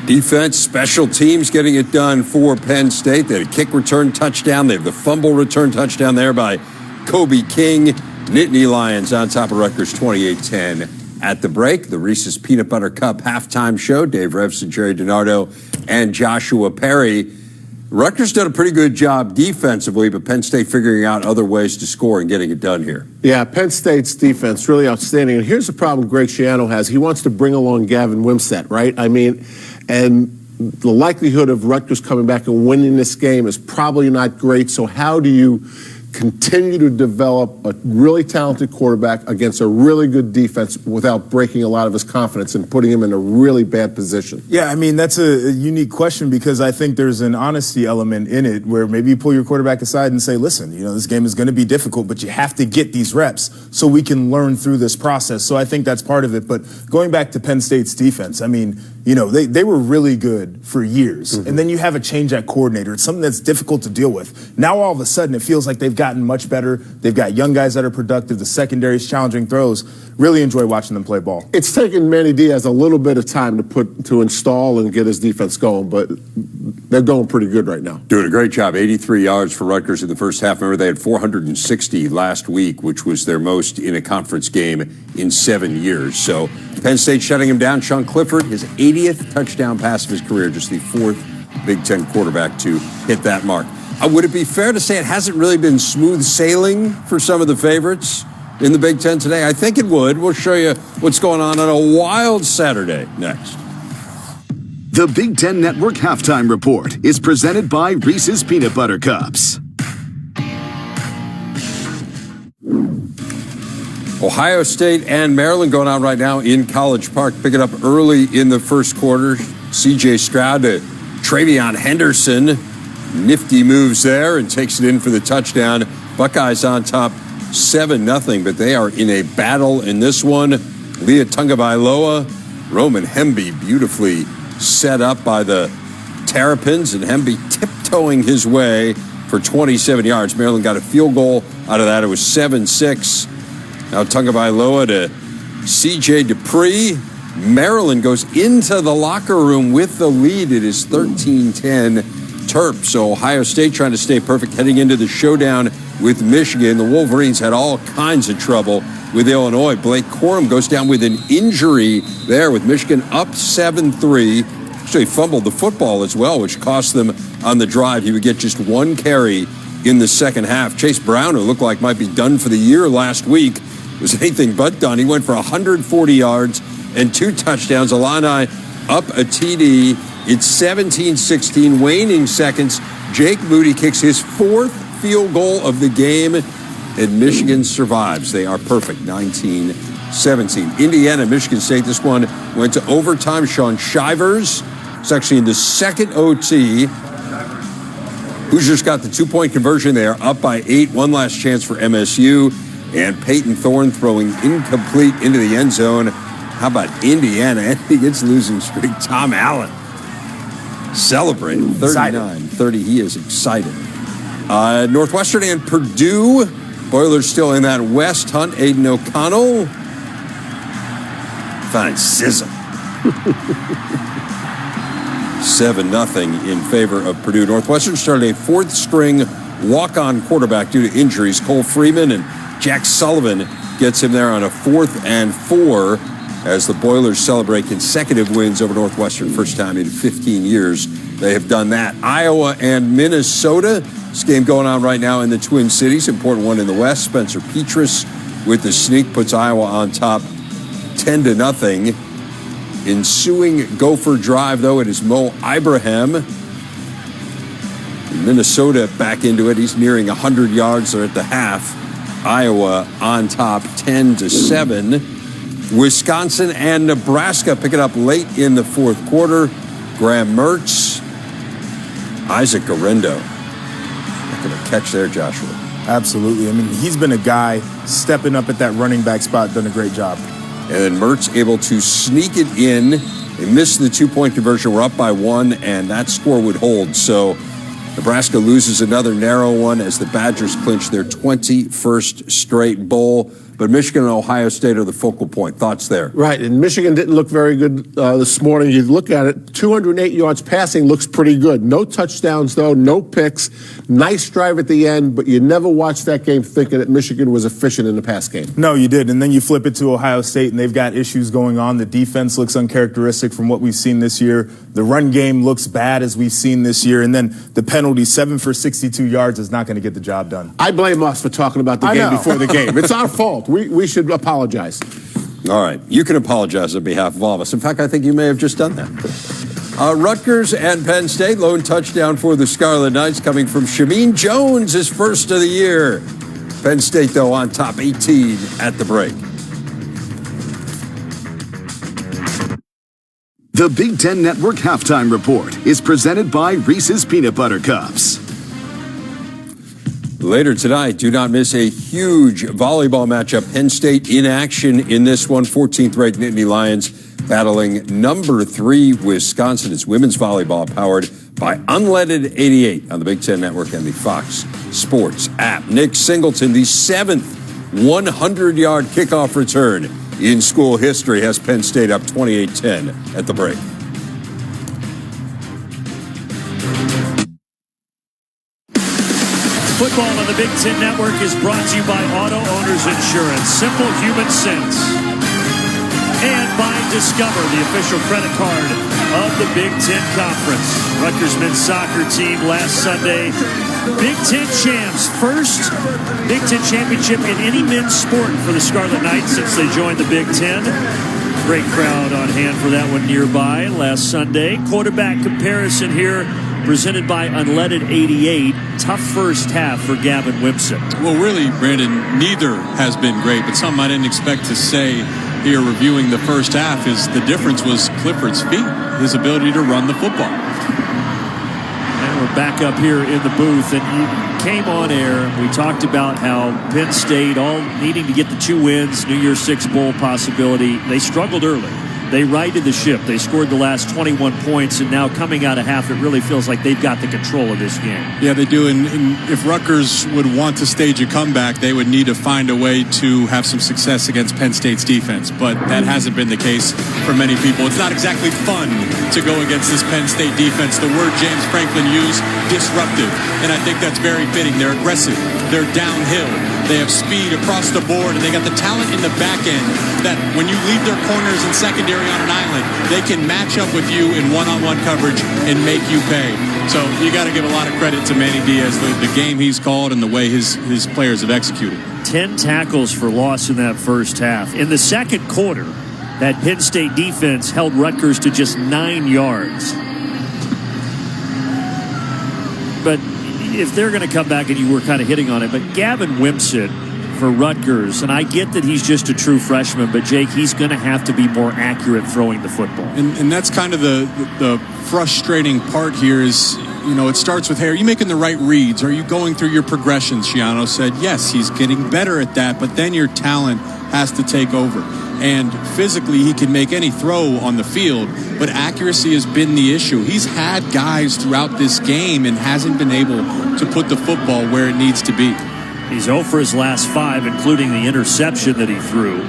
[SPEAKER 4] Defense, special teams getting it done for Penn State. They had a kick return touchdown. They have the fumble return touchdown there by Kobe King. Nittany Lions on top of Rutgers 28-10 at the break. The Reese's Peanut Butter Cup halftime show. Dave Revson, Jerry DiNardo, and Joshua Perry. Rutgers done a pretty good job defensively, but Penn State figuring out other ways to score and getting it done here.
[SPEAKER 14] Yeah, Penn State's defense really outstanding. And here's the problem Greg Schiano has. He wants to bring along Gavin Wimsatt, right? I mean, and the likelihood of Rutgers coming back and winning this game is probably not great. So how do you continue to develop a really talented quarterback against a really good defense without breaking a lot of his confidence and putting him in a really bad position?
[SPEAKER 15] Yeah, I mean, that's a unique question because I think there's an honesty element in it where maybe you pull your quarterback aside and say, listen, this game is going to be difficult, but you have to get these reps so we can learn through this process. So I think that's part of it. But going back to Penn State's defense, I mean, they were really good for years. Mm-hmm. And then you have a change at coordinator. It's something that's difficult to deal with. Now, all of a sudden, it feels like they've gotten much better. They've got young guys that are productive. The secondary's challenging throws. Really enjoy watching them play ball.
[SPEAKER 14] It's taken Manny Diaz a little bit of time to install and get his defense going, but they're going pretty good right now.
[SPEAKER 4] Doing a great job. 83 yards for Rutgers in the first half. Remember, they had 460 last week, which was their most in a conference game in 7 years. So Penn State shutting him down. Sean Clifford, his 80th touchdown pass of his career, just the 4th Big Ten quarterback to hit that mark. Would it be fair to say it hasn't really been smooth sailing for some of the favorites in the Big Ten today? I think it would. We'll show you what's going on a wild Saturday next.
[SPEAKER 16] The Big Ten Network Halftime Report is presented by Reese's Peanut Butter Cups.
[SPEAKER 4] Ohio State and Maryland going on right now in College Park. Pick it up early in the first quarter. C.J. Stroud to Travion Henderson. Nifty moves there and takes it in for the touchdown. Buckeyes on top 7-0, but they are in a battle in this one. Leah Tungavailoa, Roman Hemby beautifully set up by the Terrapins, and Hemby tiptoeing his way for 27 yards. Maryland got a field goal out of that. It was 7-6. Now Tungavailoa to C.J. Dupree. Maryland goes into the locker room with the lead. It is 13-10 Terps. So Ohio State trying to stay perfect heading into the showdown with Michigan. The Wolverines had all kinds of trouble with Illinois. Blake Corum goes down with an injury there with Michigan up 7-3. Actually fumbled the football as well, which cost them on the drive. He would get just one carry in the second half. Chase Brown, who looked like might be done for the year last week, was anything but done. He went for 140 yards and 2 touchdowns. Illini up a TD. It's 17-16, waning seconds. Jake Moody kicks his 4th field goal of the game, and Michigan survives. They are perfect, 19-17. Indiana, Michigan State, this one went to overtime. Sean Shivers, it's actually in the second OT. Hoosiers got the 2-point conversion. They are up by 8. One last chance for MSU. And Peyton Thorne throwing incomplete into the end zone. How about Indiana ending its losing streak? Tom Allen celebrating 39-30. He is excited. Northwestern and Purdue. Boilers still in that West. Hunt, Aiden O'Connell. Fine sizzle. 7-0 in favor of Purdue. Northwestern started a 4th-string walk-on quarterback due to injuries. Cole Freeman and Jack Sullivan gets him there on a 4th and 4 as the Boilers celebrate consecutive wins over Northwestern. First time in 15 years they have done that. Iowa and Minnesota. This game going on right now in the Twin Cities. Important one in the West. Spencer Petras with the sneak puts Iowa on top 10-0. Ensuing Gopher drive, though, it is Mo Ibrahim. Minnesota back into it. He's nearing 100 yards. They're at the half. Iowa on top 10-7. Wisconsin and Nebraska pick it up late in the 4th quarter. Graham Mertz, Isaac Garendo. Not going to catch there, Joshua.
[SPEAKER 15] Absolutely. I mean, he's been a guy stepping up at that running back spot, done a great job.
[SPEAKER 4] And then Mertz able to sneak it in. They missed the 2-point conversion. We're up by 1, and that score would hold. So Nebraska loses another narrow one as the Badgers clinch their 21st straight bowl. but Michigan and Ohio State are the focal point. Thoughts there?
[SPEAKER 14] Right, and Michigan didn't look very good this morning. You look at it, 208 yards passing looks pretty good. No touchdowns, though, no picks. Nice drive at the end, but you never watched that game thinking that Michigan was efficient in the pass game.
[SPEAKER 15] No, you did, and then you flip it to Ohio State, and they've got issues going on. The defense looks uncharacteristic from what we've seen this year. The run game looks bad as we've seen this year, and then the penalty, 7 for 62 yards, is not going to get the job done.
[SPEAKER 14] I blame us for talking about the game before the game. It's our fault. We should apologize.
[SPEAKER 4] All right. You can apologize on behalf of all of us. In fact, I think you may have just done that. Rutgers and Penn State, lone touchdown for the Scarlet Knights coming from Shameen Jones, his first of the year. Penn State, though, on top 18 at the break.
[SPEAKER 16] The Big Ten Network Halftime Report is presented by Reese's Peanut Butter Cups.
[SPEAKER 4] Later tonight, do not miss a huge volleyball matchup. Penn State in action in this one. 14th ranked Nittany Lions battling number 3 Wisconsin. It's women's volleyball powered by Unleaded 88 on the Big Ten Network and the Fox Sports app. Nick Singleton, the 7th 100-yard kickoff return in school history, has Penn State up 28-10 at the break.
[SPEAKER 1] Football on the Big Ten Network is brought to you by Auto Owners Insurance. Simple human sense. And by Discover, the official credit card of the Big Ten Conference. Rutgers men's soccer team last Sunday, Big Ten champs. First Big Ten championship in any men's sport for the Scarlet Knights since they joined the Big Ten. Great crowd on hand for that one nearby last Sunday. Quarterback comparison here, presented by Unleaded 88. Tough first half for Gavin Wimsatt.
[SPEAKER 2] Well, really, Brandon, neither has been great, but something I didn't expect to say here reviewing the first half is the difference was Clifford's feet, his ability to run the football.
[SPEAKER 1] And we're back up here in the booth, and he came on air. We talked about how Penn State, all needing to get the 2 wins, New Year's Six Bowl possibility. They struggled early. They righted the ship. They scored the last 21 points, and now coming out of half, it really feels like they've got the control of this game.
[SPEAKER 2] Yeah, they do, and if Rutgers would want to stage a comeback, they would need to find a way to have some success against Penn State's defense, but that hasn't been the case for many people. It's not exactly fun to go against this Penn State defense. The word James Franklin used, disruptive, and I think that's very fitting. They're aggressive. They're downhill. They have speed across the board, and they got the talent in the back end that when you leave their corners and secondary on an island, they can match up with you in one-on-one coverage and make you pay. So you got to give a lot of credit to Manny Diaz, the game he's called and the way his players have executed.
[SPEAKER 1] 10 tackles for loss in that first half. In the second quarter, that Penn State defense held Rutgers to just 9 yards. But if they're going to come back, and you were kind of hitting on it, but Gavin Wimsatt for Rutgers, and I get that he's just a true freshman, but Jake, he's going to have to be more accurate throwing the football.
[SPEAKER 2] And that's kind of the frustrating part here is, you know, it starts with, hey, are you making the right reads? Are you going through your progressions? Schiano said, yes, he's getting better at that, but then your talent has to take over. And physically, he can make any throw on the field, but accuracy has been the issue. He's had guys throughout this game and hasn't been able to put the football where it needs to be.
[SPEAKER 1] He's 0 for his last 5, including the interception that he threw.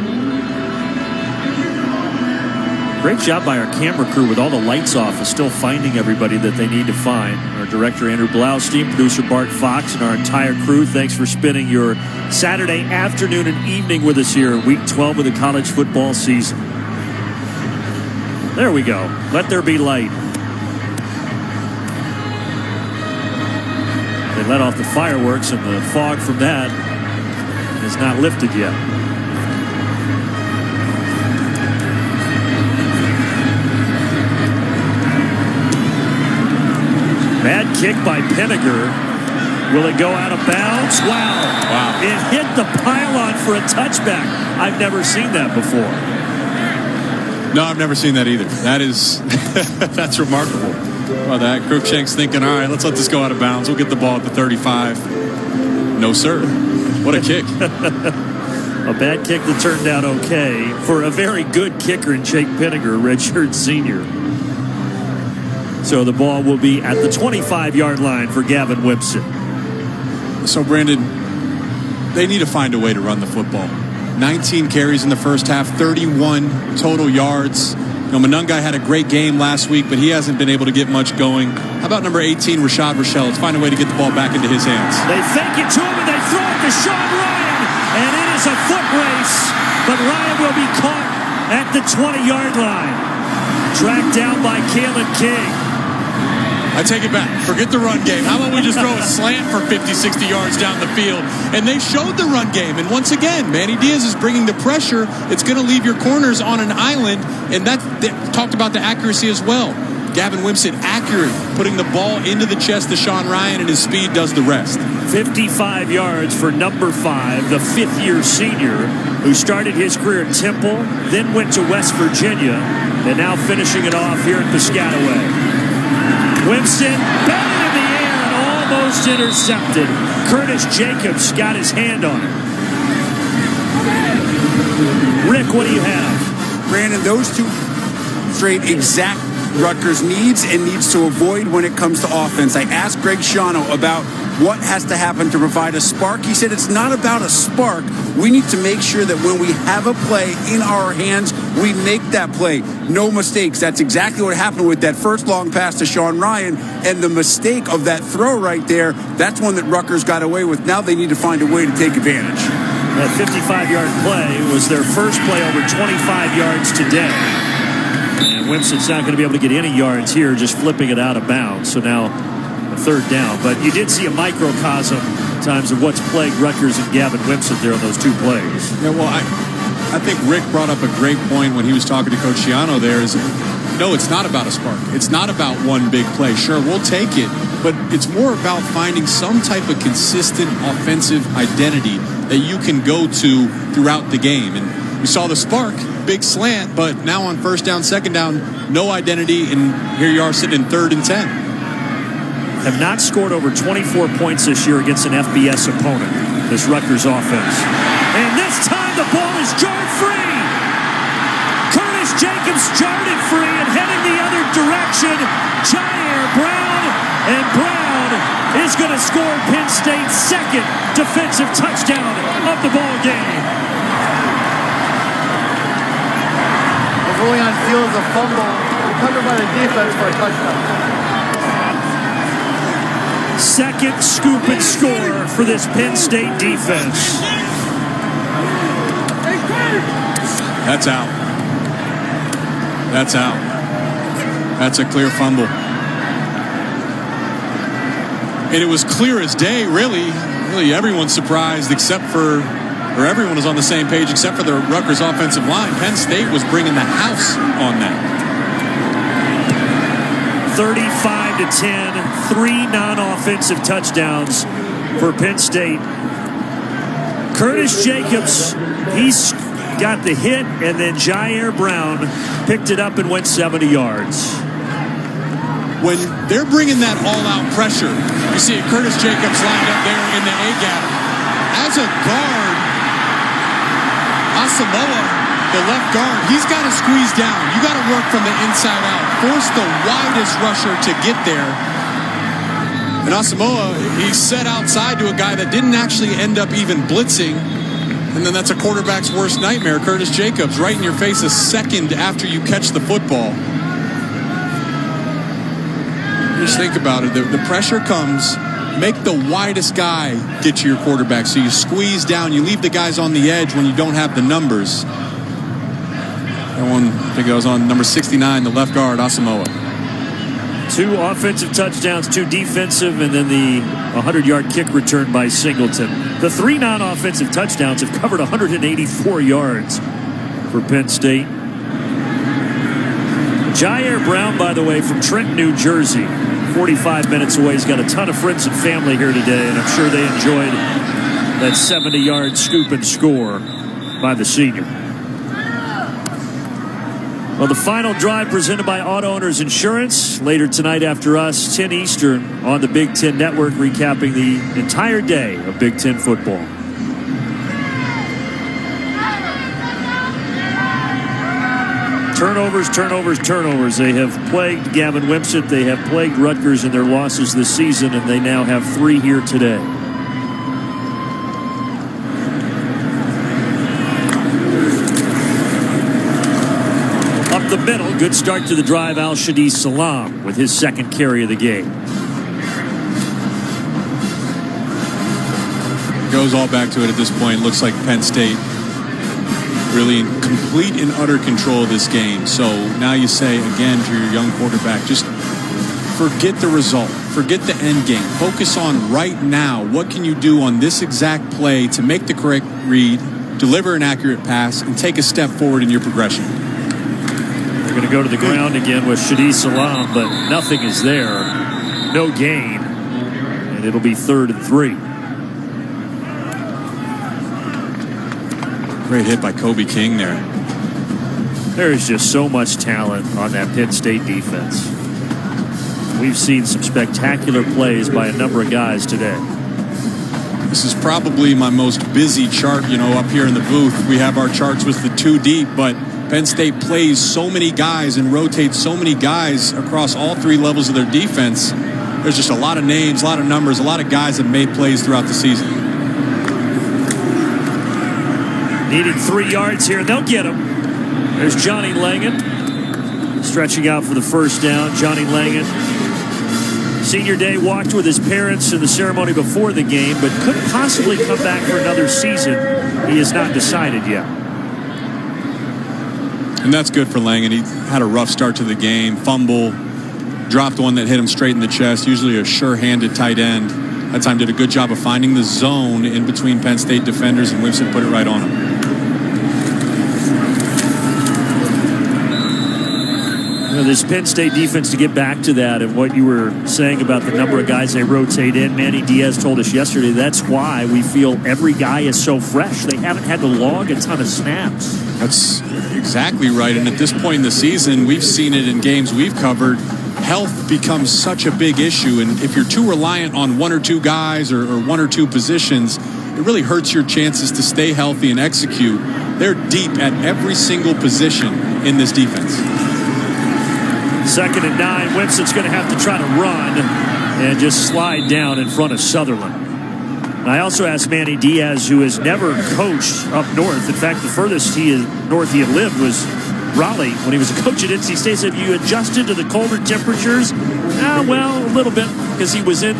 [SPEAKER 1] Great job by our camera crew with all the lights off of still finding everybody that they need to find. Our director, Andrew Blaustein, producer Bart Fox, and our entire crew, thanks for spending your Saturday afternoon and evening with us here in Week 12 of the college football season. There we go. Let there be light. They let off the fireworks, and the fog from that is not lifted yet. Bad kick by Penniger. Will it go out of bounds? Wow. It hit the pylon for a touchback. I've never seen that before.
[SPEAKER 2] No, I've never seen that either. That is, that's remarkable. Well, that Crookshank's thinking, all right, let's let this go out of bounds. We'll get the ball at the 35. No, sir. What a kick.
[SPEAKER 1] A bad kick that turned out okay for a very good kicker in Jake Penniger, redshirt senior. So the ball will be at the 25-yard line for Gavin Wimsatt.
[SPEAKER 2] So, Brandon, they need to find a way to run the football. 19 carries in the first half, 31 total yards. Monungai had a great game last week, but he hasn't been able to get much going. How about number 18, Rashad Rochelle? Let's find a way to get the ball back into his hands.
[SPEAKER 1] They fake it to him, and they throw it to Sean Ryan. And it is a foot race, but Ryan will be caught at the 20-yard line. Tracked down by Kalen King.
[SPEAKER 2] I take it back. Forget the run game. How about we just throw a slant for 50, 60 yards down the field? And they showed the run game. And once again, Manny Diaz is bringing the pressure. It's going to leave your corners on an island. And that talked about the accuracy as well. Gavin Wimsatt accurate, putting the ball into the chest of Sean Ryan, and his speed does the rest.
[SPEAKER 1] 55 yards for number 5, the fifth-year senior who started his career at Temple, then went to West Virginia, and now finishing it off here at Piscataway. Wimsatt batted in the air and almost intercepted. Curtis Jacobs got his hand on it. Rick, what do you have?
[SPEAKER 5] Brandon, those two straight exact Rutgers needs to avoid when it comes to offense. I asked Greg Schiano about what has to happen to provide a spark. He said it's not about a spark. We need to make sure that when we have a play in our hands, we make that play. No mistakes. That's exactly what happened with that first long pass to Sean Ryan, and the mistake of that throw right there, that's one that Rutgers got away with. Now they need to find a way to take advantage.
[SPEAKER 1] That 55-yard play was their first play over 25 yards today. And Wimsatt's not going to be able to get any yards here, just flipping it out of bounds. So now a third down. But you did see a microcosm times of what's plagued Rutgers and Gavin Wimsatt there on those two plays.
[SPEAKER 2] Yeah, well, I think Rick brought up a great point when he was talking to Coach Schiano there is, no, it's not about a spark. It's not about one big play. Sure, we'll take it, but it's more about finding some type of consistent offensive identity that you can go to throughout the game. And we saw the spark, big slant, but now on first down, second down, no identity, and here you are sitting in 3rd and 10.
[SPEAKER 1] Have not scored over 24 points this year against an FBS opponent, this Rutgers offense. And this time the ball is jarred free. Curtis Jacobs jarred it free and heading the other direction. Jair Brown, and Brown is going to score Penn State's second defensive touchdown of the ball game.
[SPEAKER 3] Rolling on field is a fumble, recovered by the defense for a touchdown.
[SPEAKER 1] Second scoop and score for this Penn State defense.
[SPEAKER 2] That's out. That's out. That's a clear fumble. And it was clear as day, really everyone's surprised everyone was on the same page except for the Rutgers offensive line. Penn State was bringing the house on that.
[SPEAKER 1] 35-10, 3 non-offensive touchdowns for Penn State. Curtis Jacobs, he's got the hit, and then Jair Brown picked it up and went 70 yards.
[SPEAKER 2] When they're bringing that all-out pressure, you see Curtis Jacobs lined up there in the A-gap. As a guard, Asamoah, the left guard, he's got to squeeze down. You got to work from the inside out. Force the widest rusher to get there. And Asamoah, he set outside to a guy that didn't actually end up even blitzing. And then that's a quarterback's worst nightmare. Curtis Jacobs right in your face a second after you catch the football. Just think about it. The pressure comes. Make the widest guy get to your quarterback. So you squeeze down. You leave the guys on the edge when you don't have the numbers. That one, I think I was on number 69, the left guard, Asamoah.
[SPEAKER 1] 2 offensive touchdowns, 2 defensive, and then the 100-yard kick return by Singleton. The 3 non-offensive touchdowns have covered 184 yards for Penn State. Jair Brown, by the way, from Trenton, New Jersey, 45 minutes away. He's got a ton of friends and family here today, and I'm sure they enjoyed that 70-yard scoop and score by the senior. Well, the final drive presented by Auto Owners Insurance. Later tonight after us, 10 Eastern on the Big Ten Network, recapping the entire day of Big Ten football. Turnovers, turnovers, turnovers. They have plagued Gavin Wimsatt. They have plagued Rutgers in their losses this season, and they now have 3 here today. the middle. Good start to the drive, Al-Shadi Salam with his second carry of the game.
[SPEAKER 2] Goes all back to it at this point. Looks like Penn State really in complete and utter control of this game. So now you say again to your young quarterback, just forget the result. Forget the end game. Focus on right now. What can you do on this exact play to make the correct read, deliver an accurate pass, and take a step forward in your progression?
[SPEAKER 1] They're going to go to the ground again with Shadi Salam, but nothing is there. No gain. And it'll be 3rd and 3.
[SPEAKER 2] Great hit by Kobe King there.
[SPEAKER 1] There is just so much talent on that Penn State defense. We've seen some spectacular plays by a number of guys today.
[SPEAKER 2] This is probably my most busy chart, up here in the booth. We have our charts with the 2 deep, but Penn State plays so many guys and rotates so many guys across all 3 levels of their defense. There's just a lot of names, a lot of numbers, a lot of guys that made plays throughout the season.
[SPEAKER 1] Needing 3 yards here. They'll get him. There's Johnny Langan stretching out for the first down. Johnny Langan, senior day, walked with his parents in the ceremony before the game, but couldn't possibly come back for another season. He has not decided yet.
[SPEAKER 2] And that's good for Langan. He had a rough start to the game. Fumble. Dropped one that hit him straight in the chest. Usually a sure-handed tight end. That time did a good job of finding the zone in between Penn State defenders, and Wimsatt put it right on him.
[SPEAKER 1] This Penn State defense, to get back to that and what you were saying about the number of guys they rotate in, Manny Diaz told us yesterday that's why we feel every guy is so fresh. They haven't had to log a ton of snaps.
[SPEAKER 2] That's exactly right. And at this point in the season, we've seen it in games we've covered. Health becomes such a big issue. And if you're too reliant on 1 or 2 guys or 1 or 2 positions, it really hurts your chances to stay healthy and execute. They're deep at every single position in this defense.
[SPEAKER 1] 2nd and 9. Wimsatt's going to have to try to run and just slide down in front of Sutherland. And I also asked Manny Diaz, who has never coached up north. In fact, the furthest north he had lived was Raleigh when he was a coach at NC State. Said, you adjusted to the colder temperatures? Well, a little bit, because he was in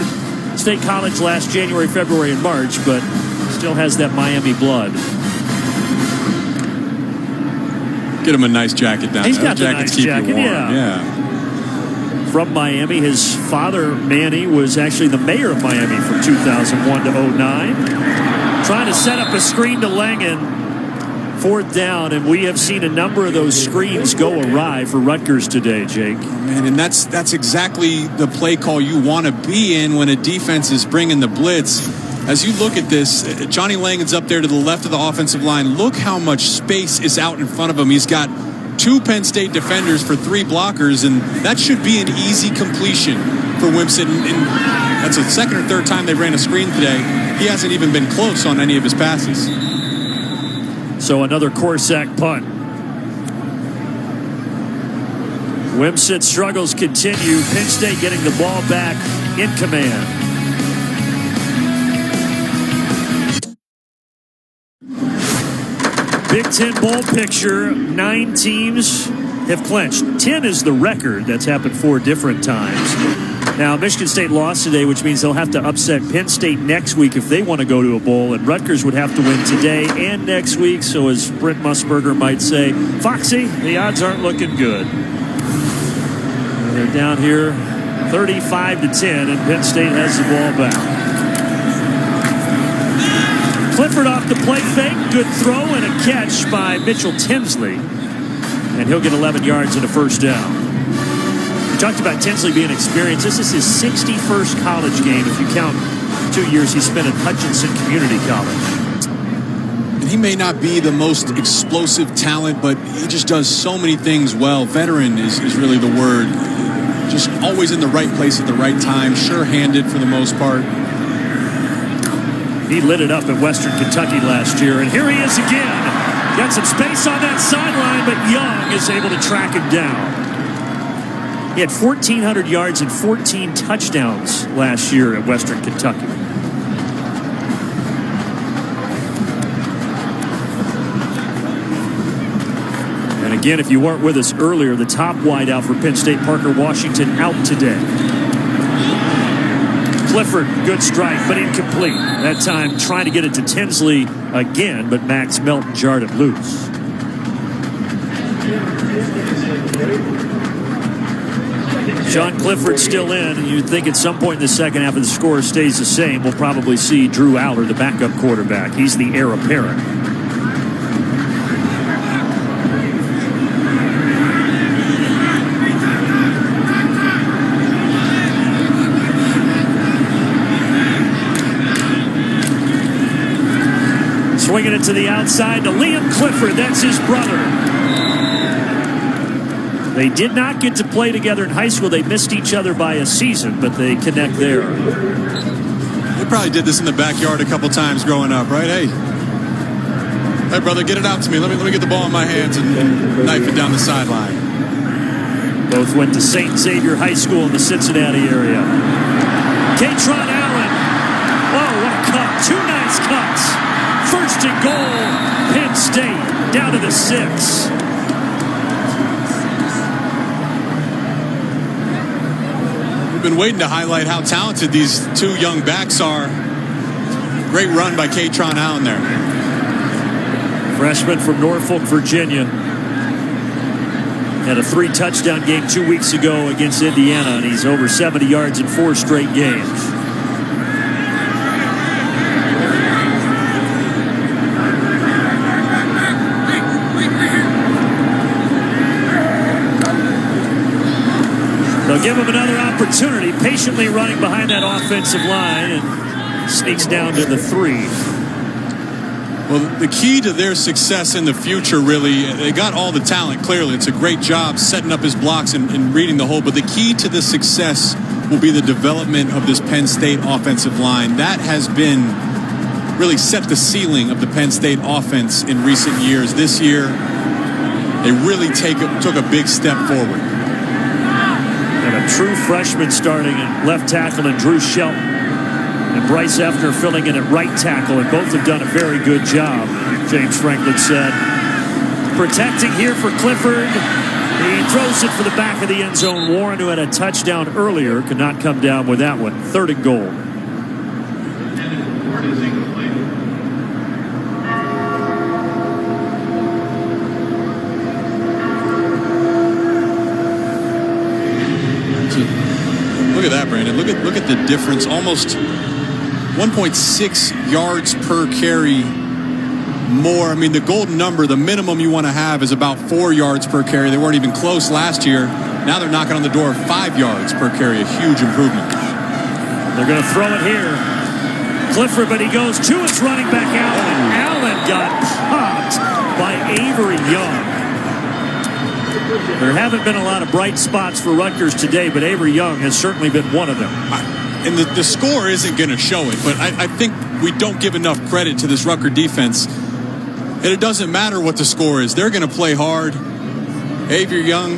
[SPEAKER 1] State College last January, February, and March, but still has that Miami blood.
[SPEAKER 2] Get him a nice jacket down.
[SPEAKER 1] He's got the nice jacket,
[SPEAKER 2] warm.
[SPEAKER 1] yeah. From Miami, his father, Manny, was actually the mayor of Miami from 2001 to 09. Trying to set up a screen to Langan. 4th down, and we have seen a number of those screens go awry for Rutgers today, Jake.
[SPEAKER 2] Oh, man, and that's exactly the play call you want to be in when a defense is bringing the blitz. As you look at this, Johnny Langan's up there to the left of the offensive line. Look how much space is out in front of him. He's got 2 Penn State defenders for 3 blockers, and that should be an easy completion for Wimsatt. And that's the 2nd or 3rd time they ran a screen today. He hasn't even been close on any of his passes.
[SPEAKER 1] So another Corsack punt. Wimsatt struggles continue. Penn State getting the ball back in command. Big Ten Bowl picture. 9 teams have clinched. 10 is the record. That's happened 4 different times. Now, Michigan State lost today, which means they'll have to upset Penn State next week if they want to go to a bowl. And Rutgers would have to win today and next week. So as Brent Musburger might say, Foxy, the odds aren't looking good. They're down here 35-10, and Penn State has the ball back. Clifford off the play fake. Good throw and a catch by Mitchell Tinsley. And he'll get 11 yards and a first down. We talked about Tinsley being experienced. This is his 61st college game, if you count 2 years he spent at Hutchinson Community College.
[SPEAKER 2] And he may not be the most explosive talent, but he just does so many things well. Veteran is really the word. Just always in the right place at the right time. Sure-handed for the most part.
[SPEAKER 1] He lit it up at Western Kentucky last year, and here he is again. Got some space on that sideline, but Young is able to track him down. He had 1,400 yards and 14 touchdowns last year at Western Kentucky. Again, if you weren't with us earlier, the top wideout for Penn State, Parker Washington, out today. Clifford, good strike, but incomplete. That time trying to get it to Tinsley again, but Max Melton jarred it loose. Sean Clifford still in, and you'd think at some point in the second half of the score stays the same. We'll probably see Drew Aller, the backup quarterback. He's the heir apparent. Swinging it to the outside to Liam Clifford. That's his brother. They did not get to play together in high school. They missed each other by a season, but they connect there.
[SPEAKER 2] They probably did this in the backyard a couple times growing up, right? Hey, brother, get it out to me. Let me get the ball in my hands and knife it down the sideline.
[SPEAKER 1] Both went to St. Xavier High School in the Cincinnati area. Katron Allen. Oh, what a cut. Two nice cuts. First and goal, Penn State, down to the 6.
[SPEAKER 2] We've been waiting to highlight how talented these two young backs are. Great run by Katron Allen there.
[SPEAKER 1] Freshman from Norfolk, Virginia. Had a 3-touchdown game 2 weeks ago against Indiana, and he's over 70 yards in 4 straight games. They'll give him another opportunity, patiently running behind that offensive line, and sneaks down to the 3.
[SPEAKER 2] Well, the key to their success in the future, really, they got all the talent, clearly. It's a great job setting up his blocks and reading the hole, but the key to the success will be the development of this Penn State offensive line. That has been really set the ceiling of the Penn State offense in recent years. This year, they really took a big step forward.
[SPEAKER 1] And a true freshman starting at left tackle in Drew Shelton. And Bryce Effner filling in at right tackle, and both have done a very good job, James Franklin said. Protecting here for Clifford. He throws it for the back of the end zone. Warren, who had a touchdown earlier, could not come down with that one. 3rd and goal.
[SPEAKER 2] Look at that, Brandon. Look at the difference. Almost 1.6 yards per carry more. I mean, the golden number, the minimum you want to have is about 4 yards per carry. They weren't even close last year. Now they're knocking on the door of 5 yards per carry. A huge improvement.
[SPEAKER 1] They're going to throw it here. Clifford, but he goes to his running back Allen. And Allen got popped by Avery Young. There haven't been a lot of bright spots for Rutgers today, but Avery Young has certainly been one of them.
[SPEAKER 2] And the score isn't going to show it, but I think we don't give enough credit to this Rutgers defense. And it doesn't matter what the score is. They're going to play hard. Avery Young,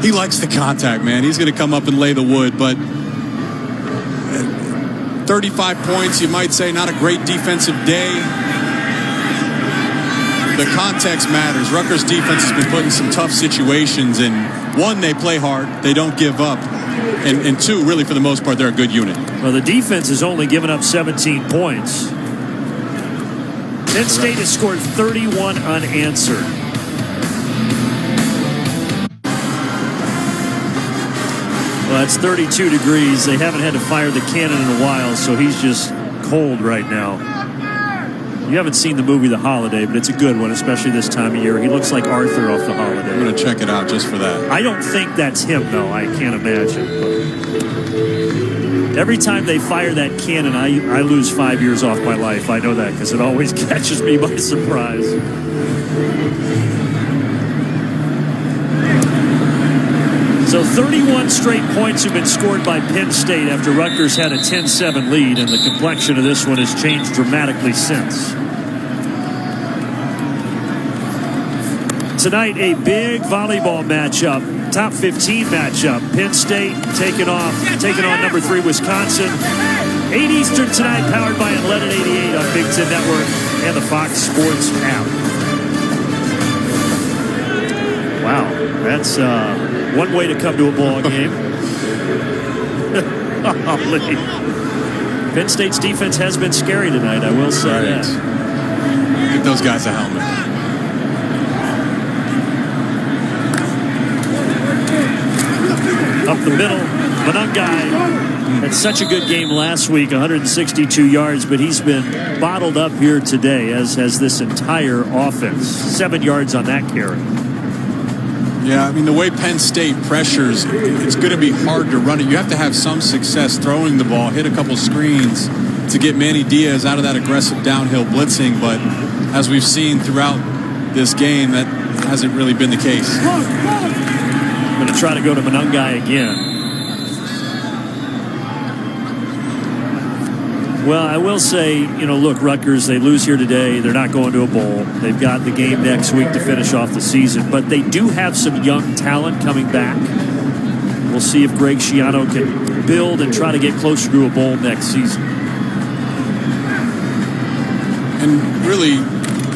[SPEAKER 2] he likes the contact, man. He's going to come up and lay the wood, but 35 points, you might say, not a great defensive day. The context matters. Rutgers defense has been put in some tough situations, and 1, they play hard. They don't give up. And 2, really, for the most part, they're a good unit.
[SPEAKER 1] Well, the defense has only given up 17 points. Penn State has scored 31 unanswered. Well, that's 32 degrees. They haven't had to fire the cannon in a while, so he's just cold right now. You haven't seen the movie The Holiday, but it's a good one, especially this time of year. He looks like Arthur off The Holiday.
[SPEAKER 2] I'm going to check it out just for that.
[SPEAKER 1] I don't think that's him, though. I can't imagine. But every time they fire that cannon, I lose 5 years off my life. I know that because it always catches me by surprise. So 31 straight points have been scored by Penn State after Rutgers had a 10-7 lead, and the complexion of this one has changed dramatically since. Tonight, a big volleyball matchup, top 15 matchup. Penn State taking on number 3 Wisconsin. 8 Eastern tonight, powered by Unleaded 88 on Big Ten Network and the Fox Sports app. Wow, that's one way to come to a ball game. Penn State's defense has been scary tonight, I will say that.
[SPEAKER 2] Get those guys a helmet.
[SPEAKER 1] Up the middle, Manungai had such a good game last week, 162 yards, but he's been bottled up here today, as has this entire offense. 7 yards on that carry.
[SPEAKER 2] Yeah, I mean, the way Penn State pressures, it's going to be hard to run it. You have to have some success throwing the ball, hit a couple screens to get Manny Diaz out of that aggressive downhill blitzing. But as we've seen throughout this game, that hasn't really been the case.
[SPEAKER 1] I'm going to try to go to Manungai again. Well, I will say, look, Rutgers, they lose here today. They're not going to a bowl. They've got the game next week to finish off the season. But they do have some young talent coming back. We'll see if Greg Schiano can build and try to get closer to a bowl next season.
[SPEAKER 2] And really,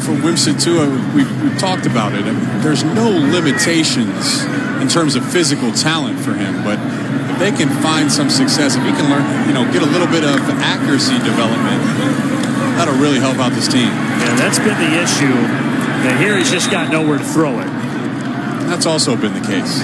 [SPEAKER 2] for Wimsatt, too, we've talked about it. There's no limitations in terms of physical talent for him. But if they can find some success, if he can learn, get a little bit of accuracy development, that'll really help out this team.
[SPEAKER 1] Yeah, that's been the issue. And here he's just got nowhere to throw it.
[SPEAKER 2] That's also been the case.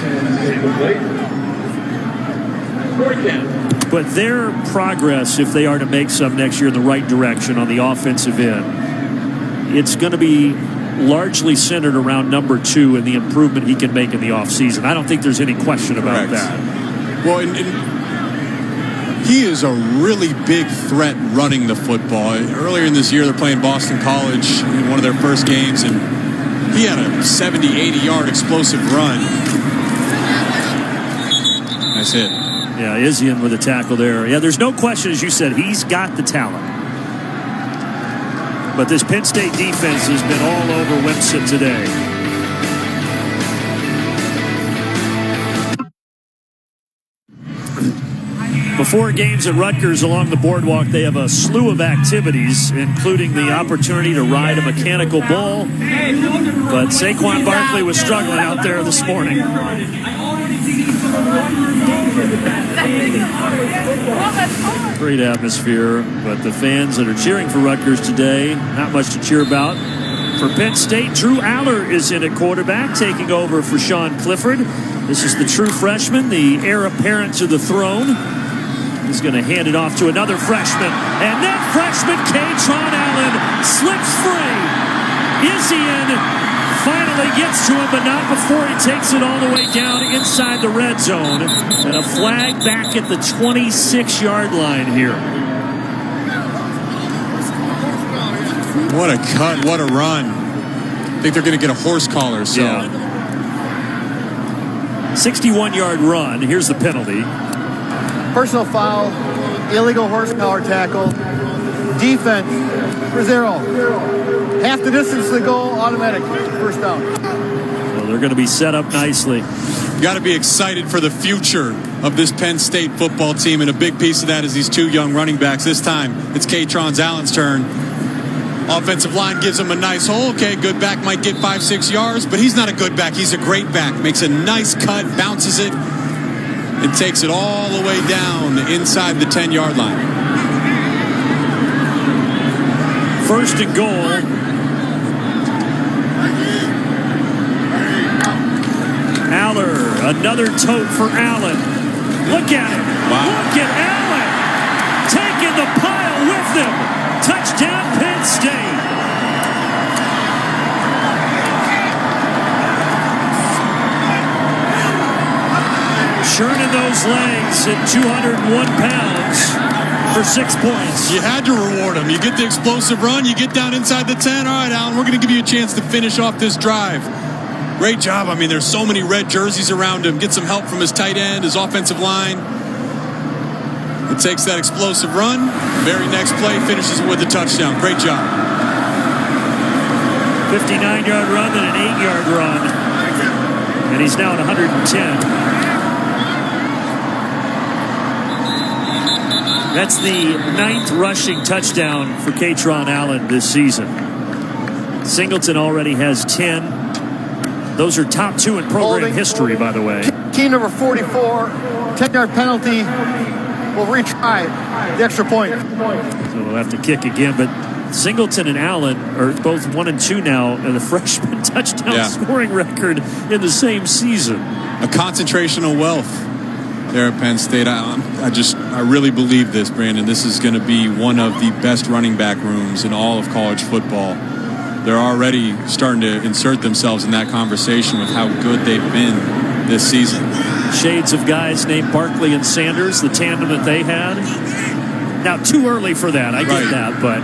[SPEAKER 1] But their progress, if they are to make some next year in the right direction on the offensive end, it's going to be largely centered around number 2 and the improvement he can make in the offseason. I don't think there's any question about that.
[SPEAKER 2] Well, and he is a really big threat running the football. Earlier in this year, they're playing Boston College in one of their first games, and he had a 70, 80-yard explosive run. That's it.
[SPEAKER 1] Yeah, Izzian with a tackle there. Yeah, there's no question, as you said, he's got the talent. But this Penn State defense has been all over Wimsatt today. Before games at Rutgers along the boardwalk, they have a slew of activities, including the opportunity to ride a mechanical bull. But Saquon Barkley was struggling out there this morning. Great atmosphere, but the fans that are cheering for Rutgers today, not much to cheer about. For Penn State, Drew Aller is in at quarterback, taking over for Sean Clifford. This is the true freshman, the heir apparent to the throne. He's going to hand it off to another freshman. And that freshman, Katron Allen, slips free. Izzian finally gets to him, but not before he takes it all the way down inside the red zone. And a flag back at the 26-yard line here.
[SPEAKER 2] What a cut, what a run. I think they're going to get a horse collar. So.
[SPEAKER 1] Yeah. 61-yard run. Here's the penalty.
[SPEAKER 3] Personal foul, illegal horse collar tackle, defense for 0. Half the distance to the goal, automatic first down.
[SPEAKER 1] Well, they're going to be set up nicely.
[SPEAKER 2] You got to be excited for the future of this Penn State football team, and a big piece of that is these 2 young running backs. This time, it's Katron Allen's turn. Offensive line gives him a nice hole. Okay, good back might get 5-6 yards, but he's not a good back. He's a great back. Makes a nice cut, bounces it, and takes it all the way down inside the 10-yard line.
[SPEAKER 1] First and goal. Aller, another tote for Allen. Look at him. Wow. Look at Allen. Taking the pile with him. Touchdown, Penn State. Churning those legs at 201 pounds for 6 points.
[SPEAKER 2] You had to reward him. You get the explosive run, you get down inside the 10. All right, Allen, we're going to give you a chance to finish off this drive. Great job. I mean, there's so many red jerseys around him. Get some help from his tight end, his offensive line. It takes that explosive run. Very next play finishes with a touchdown. Great job.
[SPEAKER 1] 59-yard run and an 8-yard run. And he's now at 110. That's the 9th rushing touchdown for Katron Allen this season. Singleton already has 10. Those are top 2 in program
[SPEAKER 3] Holding.
[SPEAKER 1] history, by the way.
[SPEAKER 3] Team number 44, 10-yard penalty. Will retry the extra point.
[SPEAKER 1] So they'll have to kick again, but Singleton and Allen are both 1 and 2 now, and the freshman touchdown scoring record in the same season.
[SPEAKER 2] A concentration of wealth there at Penn State. I really believe this, Brandon. This is going to be one of the best running back rooms in all of college football. They're already starting to insert themselves in that conversation with how good they've been this season.
[SPEAKER 1] Shades of guys named Barkley and Sanders, the tandem that they had. Now, too early for that. I get that,
[SPEAKER 2] but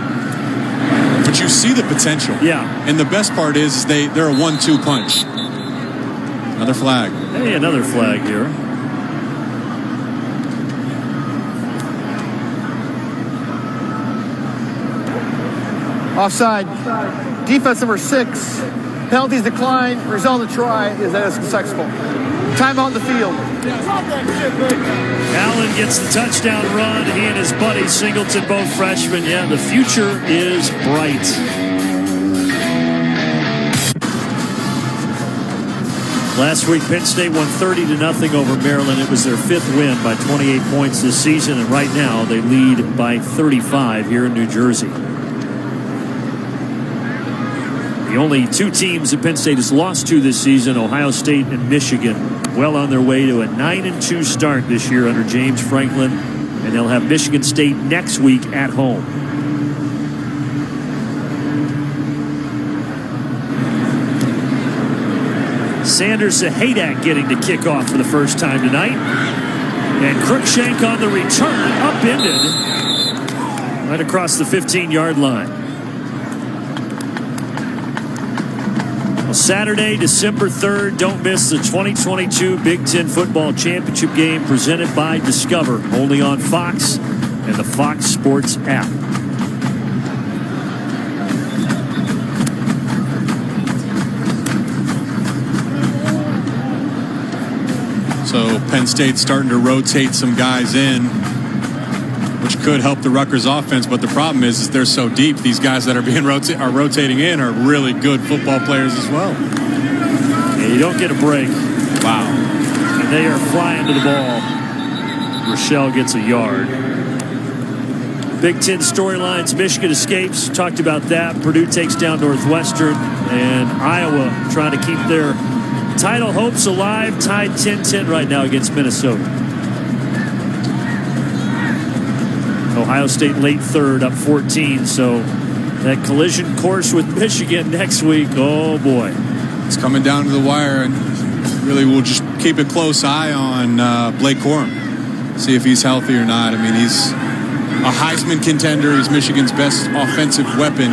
[SPEAKER 2] you see the potential.
[SPEAKER 1] Yeah.
[SPEAKER 2] And the best part is they're a 1-2 punch. Another flag.
[SPEAKER 1] Hey, another flag here.
[SPEAKER 3] Offside. Defense number 6. Penalties decline. Result of the try is that it's successful. Timeout in the field.
[SPEAKER 1] Allen gets the touchdown run. He and his buddy Singleton, both freshmen. Yeah, the future is bright. Last week, Penn State won 30-0 over Maryland. It was their 5th win by 28 points this season, and right now they lead by 35 here in New Jersey. The only 2 teams that Penn State has lost to this season, Ohio State and Michigan, well on their way to a 9-2 start this year under James Franklin, and they'll have Michigan State next week at home. Sanders to Haydak getting the kickoff for the first time tonight. And Crookshank on the return, upended right across the 15-yard line. Well, Saturday, December 3rd, don't miss the 2022 Big Ten Football Championship game presented by Discover, only on Fox and the Fox Sports app.
[SPEAKER 2] So Penn State's starting to rotate some guys in, which could help the Rutgers offense. But the problem is they're so deep. These guys that are being rotating in are really good football players as well.
[SPEAKER 1] Yeah, you don't get a break.
[SPEAKER 2] Wow.
[SPEAKER 1] And they are flying to the ball. Rochelle gets a yard. Big Ten storylines. Michigan escapes. Talked about that. Purdue takes down Northwestern. And Iowa trying to keep their title hopes alive, tied 10-10 right now against Minnesota. Ohio State late 3rd, up 14. So that collision course with Michigan next week, oh boy.
[SPEAKER 2] It's coming down to the wire, and really we'll just keep a close eye on Blake Corum. See if he's healthy or not. I mean, he's a Heisman contender. He's Michigan's best offensive weapon.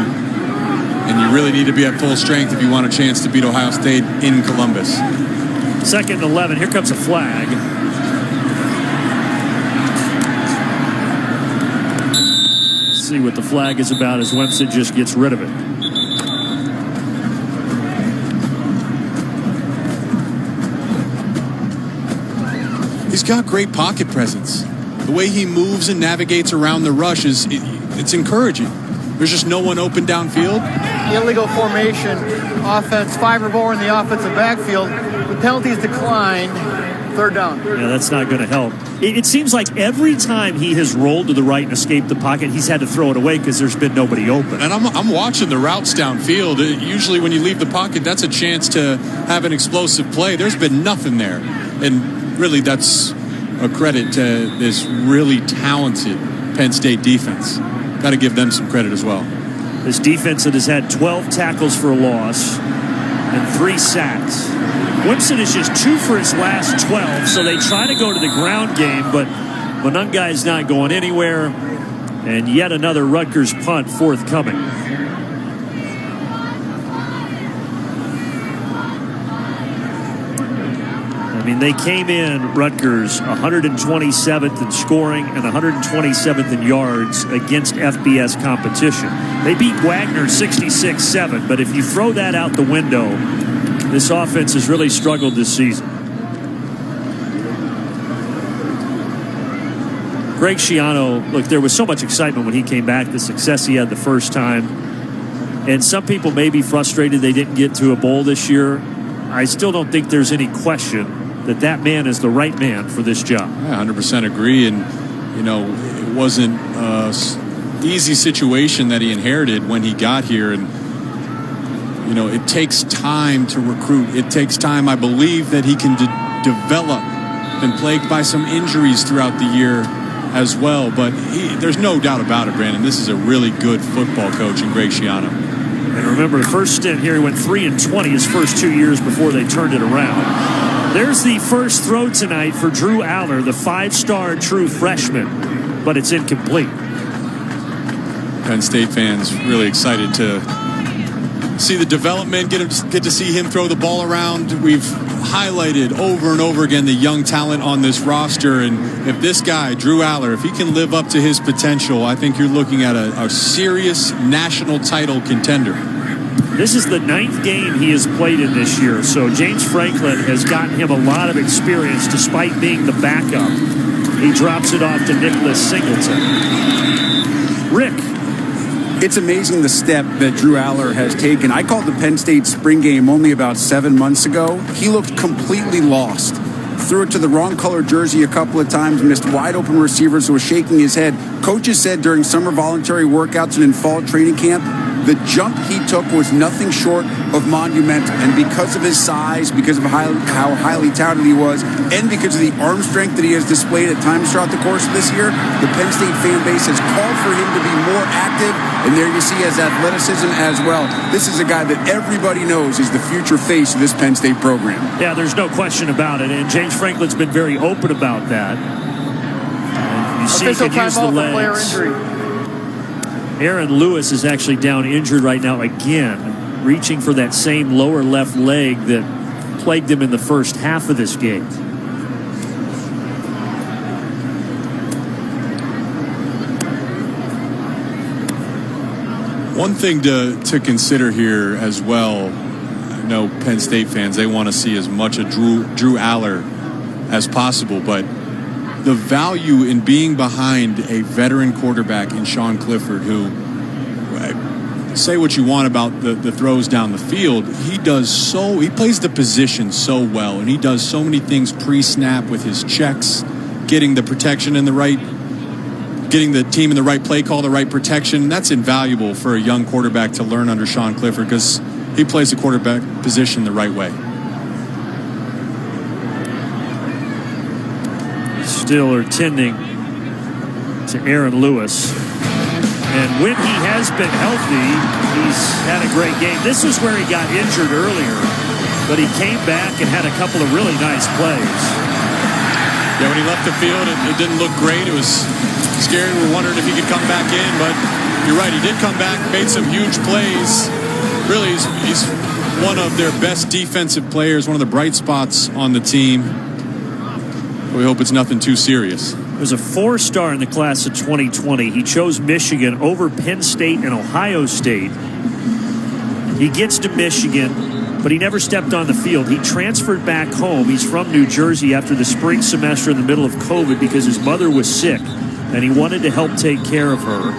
[SPEAKER 2] And you really need to be at full strength if you want a chance to beat Ohio State in Columbus.
[SPEAKER 1] 2nd and 11. Here comes a flag. Let's see what the flag is about as Wempstead just gets rid of it.
[SPEAKER 2] He's got great pocket presence. The way he moves and navigates around the rush it's encouraging. There's just no one open downfield.
[SPEAKER 3] Illegal formation, offense, 5 or more in the offensive backfield. The penalties decline. 3rd down.
[SPEAKER 1] Yeah, that's not going to help. It seems like every time he has rolled to the right and escaped the pocket, he's had to throw it away because there's been nobody open.
[SPEAKER 2] And I'm watching the routes downfield. Usually when you leave the pocket, that's a chance to have an explosive play. There's been nothing there. And really, that's a credit to this really talented Penn State defense. Got to give them some credit as well.
[SPEAKER 1] This defense that has had 12 tackles for a loss and 3 sacks. Wempstead is just 2 for his last 12, so they try to go to the ground game, but Monungai's not going anywhere. And yet another Rutgers punt forthcoming. I mean, they came in, Rutgers, 127th in scoring and 127th in yards against FBS competition. They beat Wagner 66-7, but if you throw that out the window, this offense has really struggled this season. Greg Schiano, look, there was so much excitement when he came back, the success he had the first time. And some people may be frustrated they didn't get to a bowl this year. I still don't think there's any question that that man is the right man for this job.
[SPEAKER 2] I 100% agree. And, it wasn't an easy situation that he inherited when he got here. And, it takes time to recruit. It takes time. I believe that he can develop. Been plagued by some injuries throughout the year as well, but there's no doubt about it, Brandon. This is a really good football coach in Greg Schiano.
[SPEAKER 1] And remember, the first stint here, he went 3-20 his first 2 years before they turned it around. There's the first throw tonight for Drew Aller, the 5-star true freshman, but it's incomplete.
[SPEAKER 2] Penn State fans really excited to see the development, get to see him throw the ball around. We've highlighted over and over again the young talent on this roster, and if this guy, Drew Aller, if he can live up to his potential, I think you're looking at a serious national title contender.
[SPEAKER 1] This is the 9th game he has played in this year, so James Franklin has gotten him a lot of experience despite being the backup. He drops it off to Nicholas Singleton. Rick.
[SPEAKER 5] It's amazing the step that Drew Aller has taken. I called the Penn State spring game only about 7 months ago. He looked completely lost. Threw it to the wrong color jersey a couple of times, missed wide open receivers, was shaking his head. Coaches said during summer voluntary workouts and in fall training camp, the jump he took was nothing short of monumental. And because of his size, because of how highly touted he was, and because of the arm strength that he has displayed at times throughout the course of this year, the Penn State fan base has called for him to be more active. And there you see his athleticism as well. This is a guy that everybody knows is the future face of this Penn State program.
[SPEAKER 1] Yeah, there's no question about it. And James Franklin's been very open about that. And you see he can use the legs. Aaron Lewis is actually down injured right now again, reaching for that same lower left leg that plagued him in the first half of this game.
[SPEAKER 2] One thing to consider here as well, I know Penn State fans, they want to see as much of Drew Aller as possible, but the value in being behind a veteran quarterback in Sean Clifford, who, say what you want about the throws down the field, he plays the position so well, and he does so many things pre-snap with his checks, getting the protection in the right, getting the team in the right play call, the right protection. That's invaluable for a young quarterback to learn under Sean Clifford, because he plays the quarterback position the right way.
[SPEAKER 1] Still are tending to Aaron Lewis. And when he has been healthy, he's had a great game. This is where he got injured earlier, but he came back and had a couple of really nice plays.
[SPEAKER 2] Yeah, when he left the field, it didn't look great. It was scary. We were wondering if he could come back in, but you're right. He did come back, made some huge plays. Really, he's one of their best defensive players, one of the bright spots on the team. We hope it's nothing too serious.
[SPEAKER 1] There's a 4-star in the class of 2020. He chose Michigan over Penn State and Ohio State. He gets to Michigan, but he never stepped on the field. He transferred back home. He's from New Jersey after the spring semester in the middle of COVID because his mother was sick, and he wanted to help take care of her.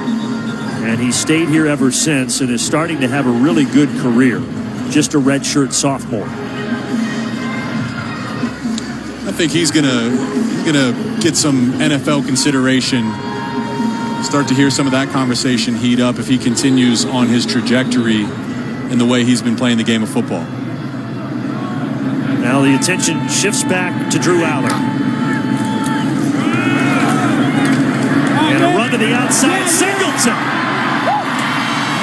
[SPEAKER 1] And he stayed here ever since and is starting to have a really good career. Just a redshirt sophomore.
[SPEAKER 2] I think he's gonna get some NFL consideration. Start to hear some of that conversation heat up if he continues on his trajectory in the way he's been playing the game of football.
[SPEAKER 1] Now the attention shifts back to Drew Aller. And a run to the outside. Singleton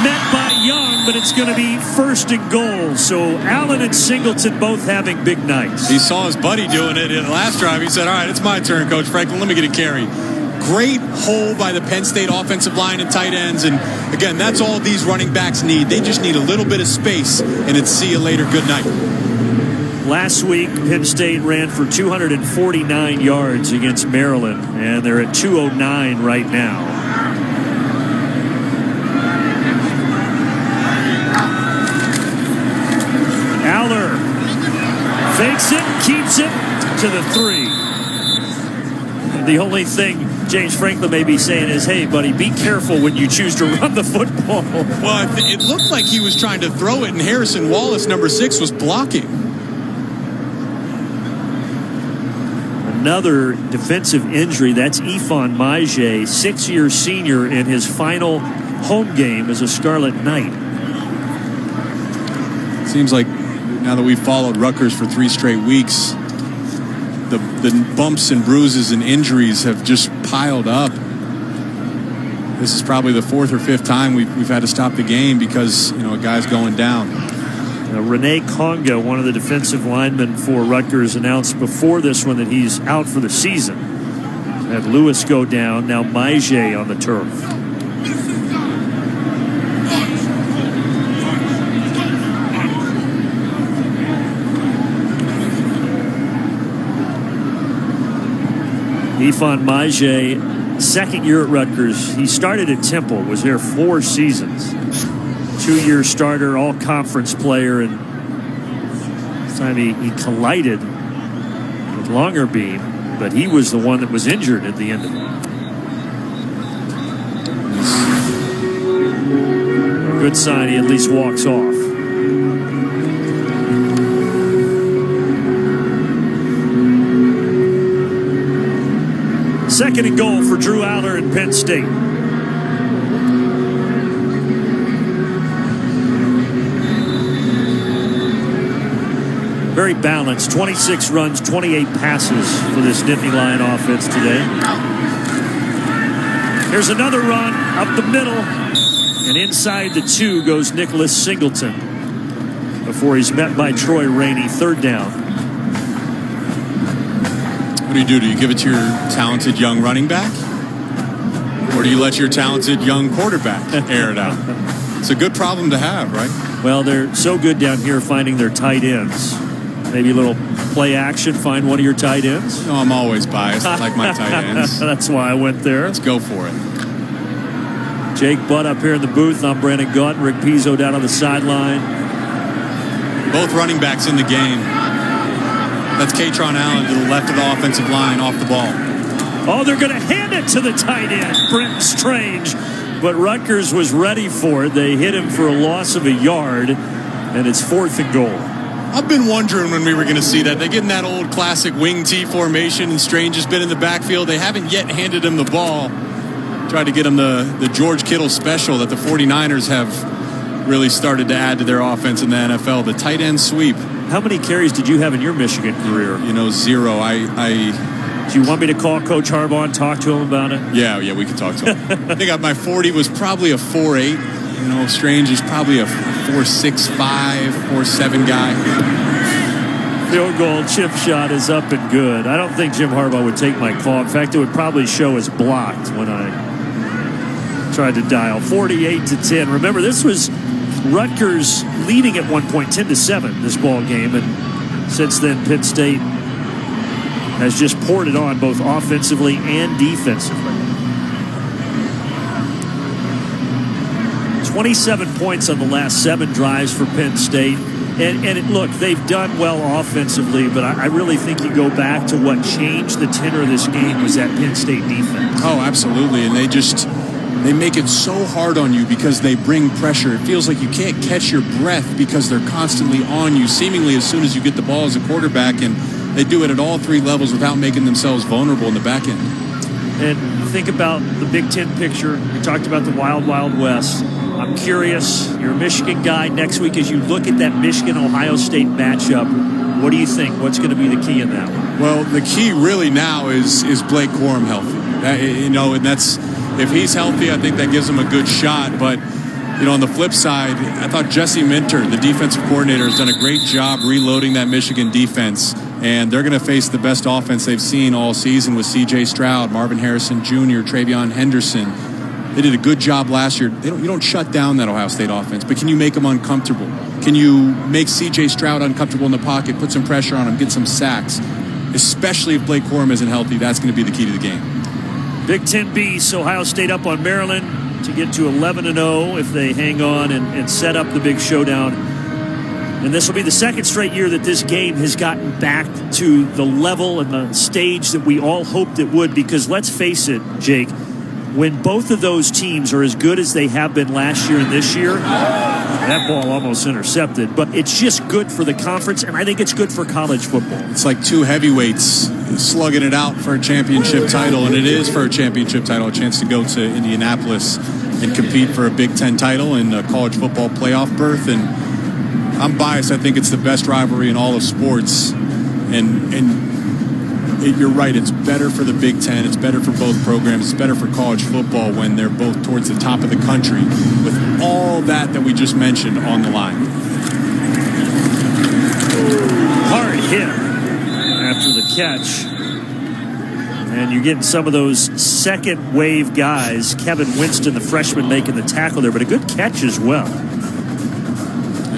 [SPEAKER 1] met by Young, but it's going to be 1st and goal. So Allen and Singleton both having big nights.
[SPEAKER 2] He saw his buddy doing it in the last drive. He said, all right, it's my turn, Coach Franklin. Let me get a carry. Great hole by the Penn State offensive line and tight ends. And, again, that's all these running backs need. They just need a little bit of space, and it's see you later. Good night.
[SPEAKER 1] Last week, Penn State ran for 249 yards against Maryland, and they're at 209 right now. Aller fakes it, keeps it to the 3. The only thing James Franklin may be saying is, hey, buddy, be careful when you choose to run the football.
[SPEAKER 2] Well, it looked like he was trying to throw it, and Harrison Wallace, number 6, was blocking.
[SPEAKER 1] another defensive injury. That's Ifan Maije, 6-year senior, in his final home game as a Scarlet Knight.
[SPEAKER 2] Seems like now that we've followed Rutgers for 3 straight weeks, the bumps and bruises and injuries have just piled up. This is probably the 4th or 5th time we've had to stop the game because, a guy's going down.
[SPEAKER 1] Rene Conga, one of the defensive linemen for Rutgers, announced before this one that he's out for the season. Had Lewis go down, now Maije on the turf. Ifan Maije, second year at Rutgers. He started at Temple, was there 4 seasons. 2-year starter, all-conference player, and this time he collided with Longerbeam, but he was the one that was injured at the end of it. A good sign he at least walks off. Second and goal for Drew Aller and Penn State. Very balanced. 26 runs, 28 passes for this Nittany Lion offense today. Here's another run up the middle. And inside the 2 goes Nicholas Singleton before he's met by Troy Rainey. 3rd down.
[SPEAKER 2] What do? Do you give it to your talented young running back? Or do you let your talented young quarterback air it out? It's a good problem to have, right?
[SPEAKER 1] Well, they're so good down here finding their tight ends. Maybe a little play action, find one of your tight ends.
[SPEAKER 2] No, I'm always biased. I like my tight ends.
[SPEAKER 1] That's why I went there.
[SPEAKER 2] Let's go for it.
[SPEAKER 1] Jake Butt up here in the booth. I'm Brandon Gaunt. Rick Pizzo down on the sideline.
[SPEAKER 2] Both running backs in the game. That's Katron Allen to the left of the offensive line, off the ball.
[SPEAKER 1] Oh, they're going to hand it to the tight end, Brent Strange. But Rutgers was ready for it. They hit him for a loss of a yard, and it's 4th and goal.
[SPEAKER 2] I've been wondering when we were going to see that. They get in that old classic wing T formation, and Strange has been in the backfield. They haven't yet handed him the ball. Tried to get him the George Kittle special that the 49ers have really started to add to their offense in the NFL, the tight end sweep.
[SPEAKER 1] How many carries did you have in your Michigan career?
[SPEAKER 2] 0.
[SPEAKER 1] Do you want me to call Coach Harbaugh and talk to him about it?
[SPEAKER 2] Yeah, we can talk to him. I think my 40 was probably a 4.8. Strange is probably a 4.65, 4.7 guy.
[SPEAKER 1] Field goal chip shot is up and good. I don't think Jim Harbaugh would take my call. In fact, it would probably show as blocked when I tried to dial. 48-10. Remember, this was Rutgers leading at one point 10-7 this ball game, and since then Penn State has just poured it on both offensively and defensively. 27 points on the last 7 drives for Penn State. And look, they've done well offensively, but I really think you go back to what changed the tenor of this game was that Penn State defense.
[SPEAKER 2] Oh, absolutely. And they make it so hard on you because they bring pressure. It feels like you can't catch your breath because they're constantly on you, seemingly as soon as you get the ball as a quarterback, and they do it at all 3 levels without making themselves vulnerable in the back end.
[SPEAKER 1] And think about the Big Ten picture. We talked about the Wild Wild West. I'm curious, you're a Michigan guy. Next week, as you look at that Michigan-Ohio State matchup, what do you think? What's going to be the key in that one?
[SPEAKER 2] Well, the key really now is Blake Corum healthy. And that's, if he's healthy, I think that gives him a good shot. But, on the flip side, I thought Jesse Minter, the defensive coordinator, has done a great job reloading that Michigan defense. And they're going to face the best offense they've seen all season with C.J. Stroud, Marvin Harrison Jr., Travion Henderson. They did a good job last year. You don't shut down that Ohio State offense, but can you make them uncomfortable? Can you make C.J. Stroud uncomfortable in the pocket, put some pressure on him, get some sacks? Especially if Blake Corum isn't healthy, that's going to be the key to the game.
[SPEAKER 1] Big Ten Beast, Ohio State up on Maryland to get to 11-0 if they hang on and set up the big showdown. And this will be the second straight year that this game has gotten back to the level and the stage that we all hoped it would, because let's face it, Jake, when both of those teams are as good as they have been last year and this year, that ball almost intercepted. But it's just good for the conference, and I think it's good for college football.
[SPEAKER 2] It's like two heavyweights slugging it out for a championship title, and it is for a championship title, a chance to go to Indianapolis and compete for a Big Ten title and a college football playoff berth. And I'm biased. I think it's the best rivalry in all of sports. You're right. It's better for the Big Ten. It's better for both programs. It's better for college football when they're both towards the top of the country with all that we just mentioned on the line.
[SPEAKER 1] Hard hit after the catch. And you're getting some of those second wave guys. Kevin Winston, the freshman, making the tackle there, but a good catch as well.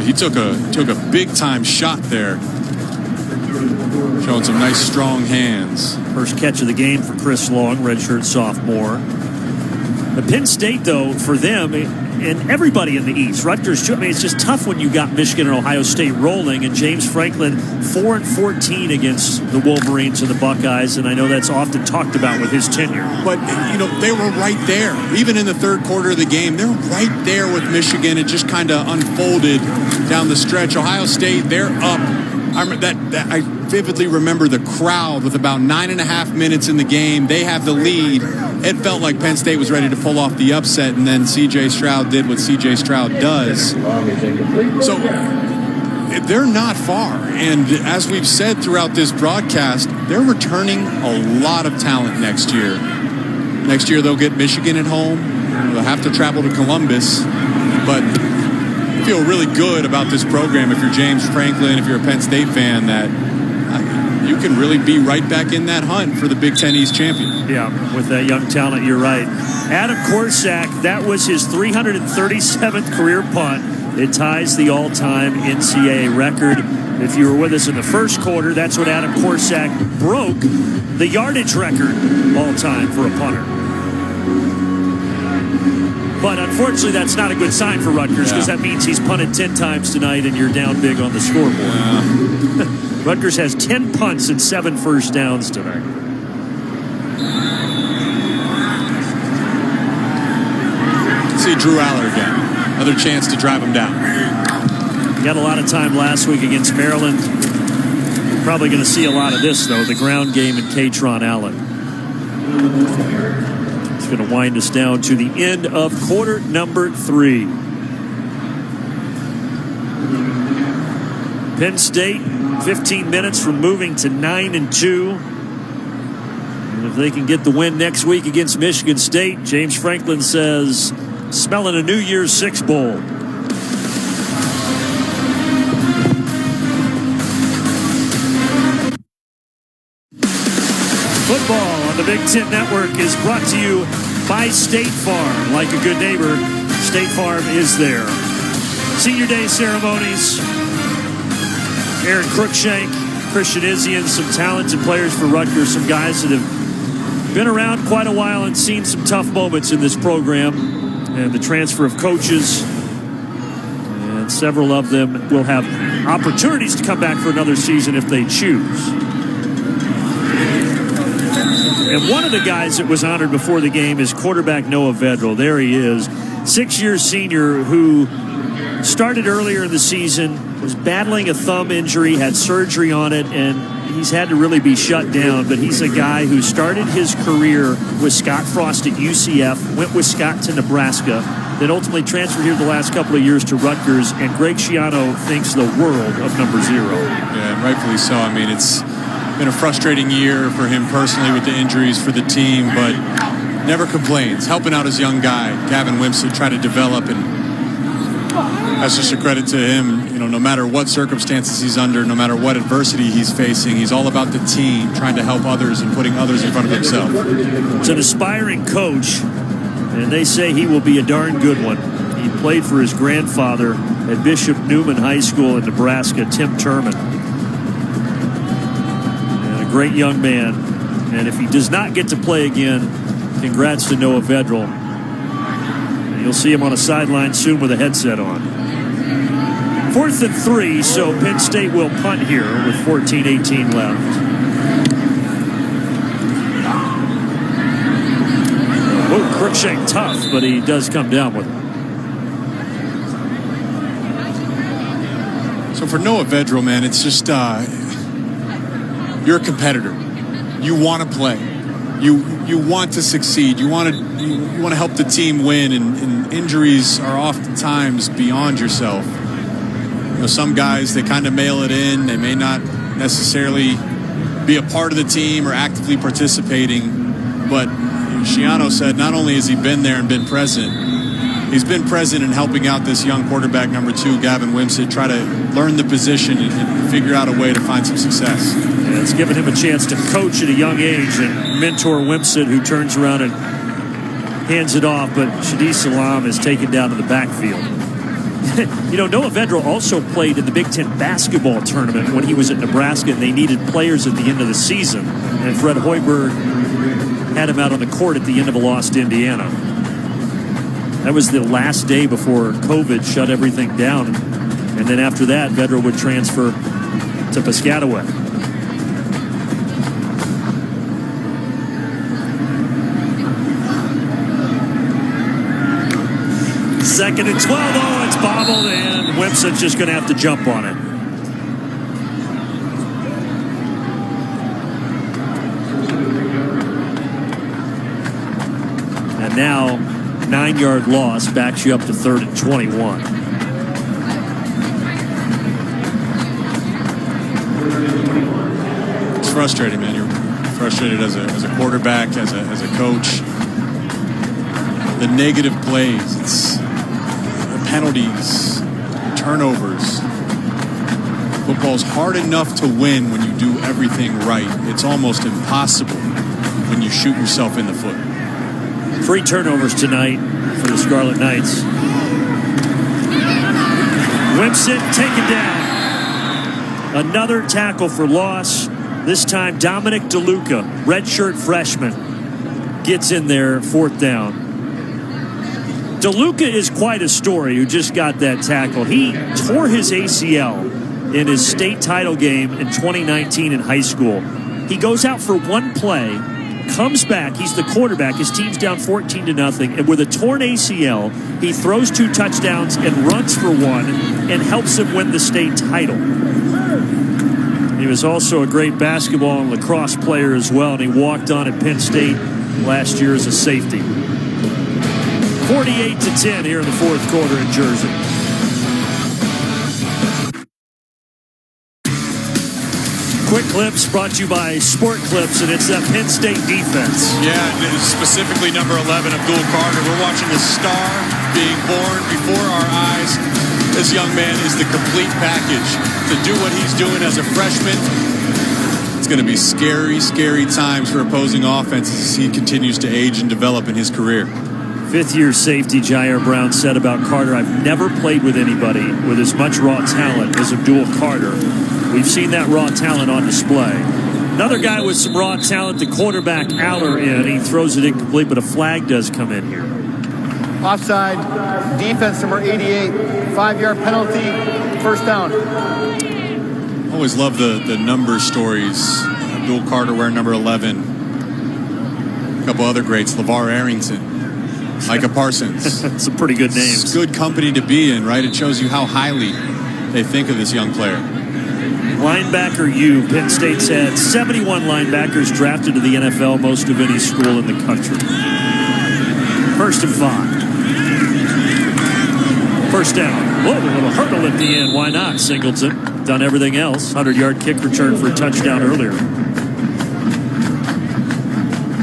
[SPEAKER 2] He took a big time shot there. Showing some nice strong hands.
[SPEAKER 1] First catch of the game for Chris Long, redshirt sophomore. The Penn State, though, for them and everybody in the East, Rutgers, I mean, it's just tough when you got Michigan and Ohio State rolling, and James Franklin 4-14 against the Wolverines and the Buckeyes, and I know that's often talked about with his tenure.
[SPEAKER 2] But, they were right there. Even in the third quarter of the game, they're right there with Michigan. It just kind of unfolded down the stretch. Ohio State, they're up. I vividly remember the crowd with about 9.5 minutes in the game. They have the lead. It felt like Penn State was ready to pull off the upset, and then C.J. Stroud did what C.J. Stroud does. So they're not far. And as we've said throughout this broadcast, they're returning a lot of talent next year. Next year they'll get Michigan at home. They'll have to travel to Columbus. But I feel really good about this program if you're James Franklin, if you're a Penn State fan, that you can really be right back in that hunt for the Big Ten East champion.
[SPEAKER 1] Yeah, with that young talent, you're right. Adam Korsak, that was his 337th career punt. It ties the all-time NCAA record. If you were with us in the first quarter, that's what Adam Korsak broke, the yardage record all-time for a punter. But unfortunately, that's not a good sign for Rutgers because that means he's punted 10 times tonight and you're down big on the scoreboard.
[SPEAKER 2] Yeah.
[SPEAKER 1] Rutgers has 10 punts and 7 first downs tonight.
[SPEAKER 2] See Drew Aller again. Another chance to drive him down.
[SPEAKER 1] He had a lot of time last week against Maryland. Probably going to see a lot of this, though, the ground game and Katron Allen. It's going to wind us down to the end of quarter number 3. Penn State, 15 minutes from moving to 9-2. And if they can get the win next week against Michigan State, James Franklin says, smelling a New Year's Six bowl. Football on the Big Ten Network is brought to you by State Farm. Like a good neighbor, State Farm is there. Senior Day ceremonies. Aaron Cruikshank, Christian Izzian, some talented players for Rutgers, some guys that have been around quite a while and seen some tough moments in this program. And the transfer of coaches. And several of them will have opportunities to come back for another season if they choose. And one of the guys that was honored before the game is quarterback Noah Vedral. There he is, 6-year senior who started earlier in the season, was battling a thumb injury, had surgery on it, and he's had to really be shut down. But he's a guy who started his career with Scott Frost at UCF, went with Scott to Nebraska, then ultimately transferred here the last couple of years to Rutgers, and Greg Schiano thinks the world of number 0.
[SPEAKER 2] Yeah, and rightfully so. I mean, it's been a frustrating year for him personally with the injuries for the team, but never complains. Helping out his young guy, Gavin Wimsatt, try to develop, and that's just a credit to him. You know, no matter what circumstances he's under, no matter what adversity he's facing, he's all about the team, trying to help others and putting others in front of himself.
[SPEAKER 1] It's an aspiring coach, and they say he will be a darn good one. He played for his grandfather at Bishop Newman High School in Nebraska, Tim Turman. And a great young man. And if he does not get to play again, congrats to Noah Vedral. You'll see him on a sideline soon with a headset on. 4th and 3, so Penn State will punt here with 14:18 left. Whoa, Cruikshank tough, but he does come down with it.
[SPEAKER 2] So for Noah Vedral, man, it's just you're a competitor. You want to play. You want to succeed. You want to help the team win, and injuries are oftentimes beyond yourself. Some guys, they kind of mail it in. They may not necessarily be a part of the team or actively participating, but Schiano said not only has he been there and been present, he's been present in helping out this young quarterback, number 2, Gavin Wimsatt, try to learn the position and figure out a way to find some success.
[SPEAKER 1] And it's given him a chance to coach at a young age and mentor Wimsatt, who turns around and hands it off, but Shadi Salam is taken down to the backfield. Noah Vedral also played in the Big Ten basketball tournament when he was at Nebraska, and they needed players at the end of the season. And Fred Hoiberg had him out on the court at the end of a loss to Indiana. That was the last day before COVID shut everything down. And then after that, Vedral would transfer to Piscataway. Second and 12. Oh, it's bobbled, and Wimsatt's just going to have to jump on it. And now, 9-yard loss backs you up to 3rd and 21.
[SPEAKER 2] It's frustrating, man. You're frustrated as a quarterback, as a coach. The negative plays, it's penalties, turnovers. Football's hard enough to win when you do everything right. It's almost impossible when you shoot yourself in the foot.
[SPEAKER 1] 3 turnovers tonight for the Scarlet Knights. Wimsatt taken down. Another tackle for loss. This time Dominic DeLuca, redshirt freshman, gets in there, 4th down. DeLuca is quite a story who just got that tackle. He tore his ACL in his state title game in 2019 in high school. He goes out for one play, comes back, he's the quarterback, his team's down 14-0, and with a torn ACL, he throws 2 touchdowns and runs for 1 and helps him win the state title. He was also a great basketball and lacrosse player as well, and he walked on at Penn State last year as a safety. 48-10 here in the 4th quarter in Jersey. Quick Clips brought to you by Sport Clips, and it's that Penn State defense.
[SPEAKER 2] Yeah, specifically number 11, Abdul Carter. We're watching the star being born before our eyes. This young man is the complete package. To do what he's doing as a freshman, it's going to be scary, scary times for opposing offenses as he continues to age and develop in his career.
[SPEAKER 1] 5th-year safety Jair Brown said about Carter, "I've never played with anybody with as much raw talent as Abdul Carter." We've seen that raw talent on display. Another guy with some raw talent, the quarterback Aller in. He throws it incomplete, but a flag does come in here.
[SPEAKER 3] Offside, defense number 88, 5-yard penalty, 1st down.
[SPEAKER 2] Always love the number stories. Abdul Carter wearing number 11. A couple other greats, LeVar Arrington, Micah Parsons.
[SPEAKER 1] That's a pretty good name.
[SPEAKER 2] It's good company to be in, right? It shows you how highly they think of this young player.
[SPEAKER 1] Linebacker U. Penn State's had 71 linebackers drafted to the NFL, most of any school in the country. 1st and 5. 1st down. Whoa, a little hurdle at the end. Why not? Singleton done everything else. 100-yard kick return for a touchdown earlier.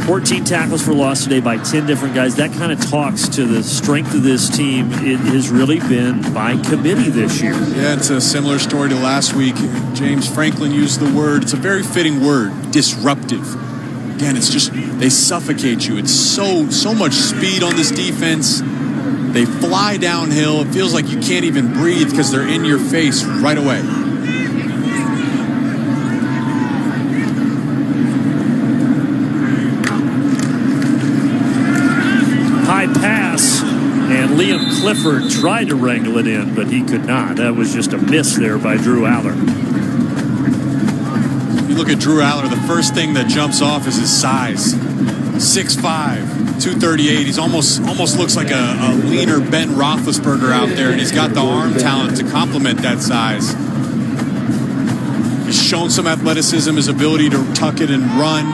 [SPEAKER 1] 14 tackles for loss today by 10 different guys. That kind of talks to the strength of this team. It has really been by committee this year.
[SPEAKER 2] Yeah, it's a similar story to last week. James Franklin used the word, it's a very fitting word, disruptive. Again, it's just, they suffocate you. It's so much speed on this defense. They fly downhill. It feels like you can't even breathe because they're in your face right away.
[SPEAKER 1] High pass, and Liam Clifford tried to wrangle it in, but he could not. That was just a miss there by Drew Aller.
[SPEAKER 2] You look at Drew Aller, the first thing that jumps off is his size. 6'5", 238. He's almost looks like a leaner Ben Roethlisberger out there, and he's got the arm talent to complement that size. He's shown some athleticism, his ability to tuck it and run.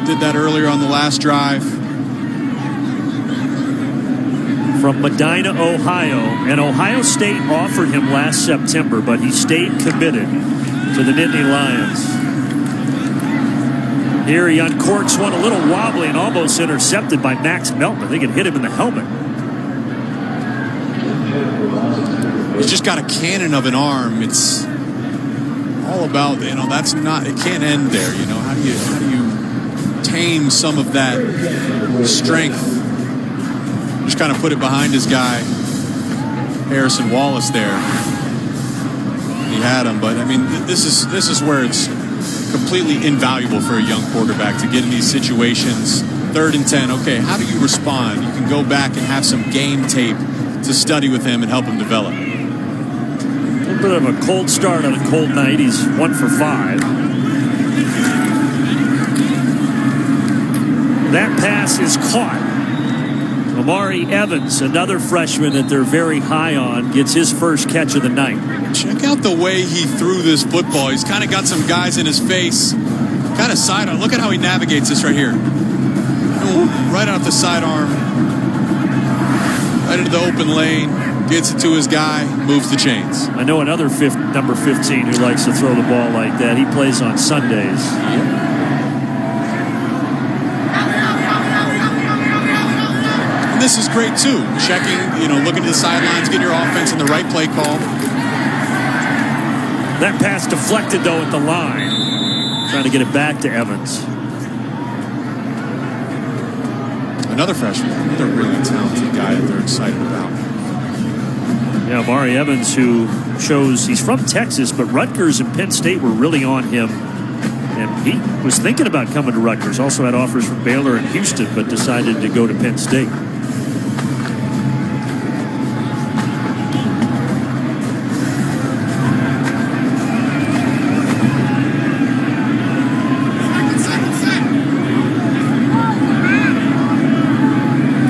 [SPEAKER 2] Did that earlier on the last drive.
[SPEAKER 1] From Medina, Ohio. And Ohio State offered him last September, but he stayed committed to the Nittany Lions. Here he uncorks one a little wobbly and almost intercepted by Max Melton. I think it hit him in the helmet.
[SPEAKER 2] He's just got a cannon of an arm. It's all about, that's not, it can't end there. How do you tame some of that strength? Just kind of put it behind his guy, Harrison Wallace there. He had him, but I mean, this is where it's completely invaluable for a young quarterback to get in these situations. 3rd and 10. Okay, how do you respond? You can go back and have some game tape to study with him and help him develop.
[SPEAKER 1] A little bit of a cold start on a cold night. He's 1 for 5. That pass is caught. Amari Evans, another freshman that they're very high on, gets his first catch of the night.
[SPEAKER 2] Check out the way he threw this football. He's kind of got some guys in his face. Kind of sidearm. Look at how he navigates this right here. Right off the sidearm. Right into the open lane. Gets it to his guy. Moves the chains.
[SPEAKER 1] I know another number 15 who likes to throw the ball like that. He plays on Sundays.
[SPEAKER 2] This is great too. Checking, looking at the sidelines, getting your offense in the right play call.
[SPEAKER 1] That pass deflected though at the line. Trying to get it back to Evans.
[SPEAKER 2] Another freshman, another really talented guy that they're excited about.
[SPEAKER 1] Yeah, Amari Evans, who shows he's from Texas, but Rutgers and Penn State were really on him. And he was thinking about coming to Rutgers. Also had offers from Baylor and Houston, but decided to go to Penn State.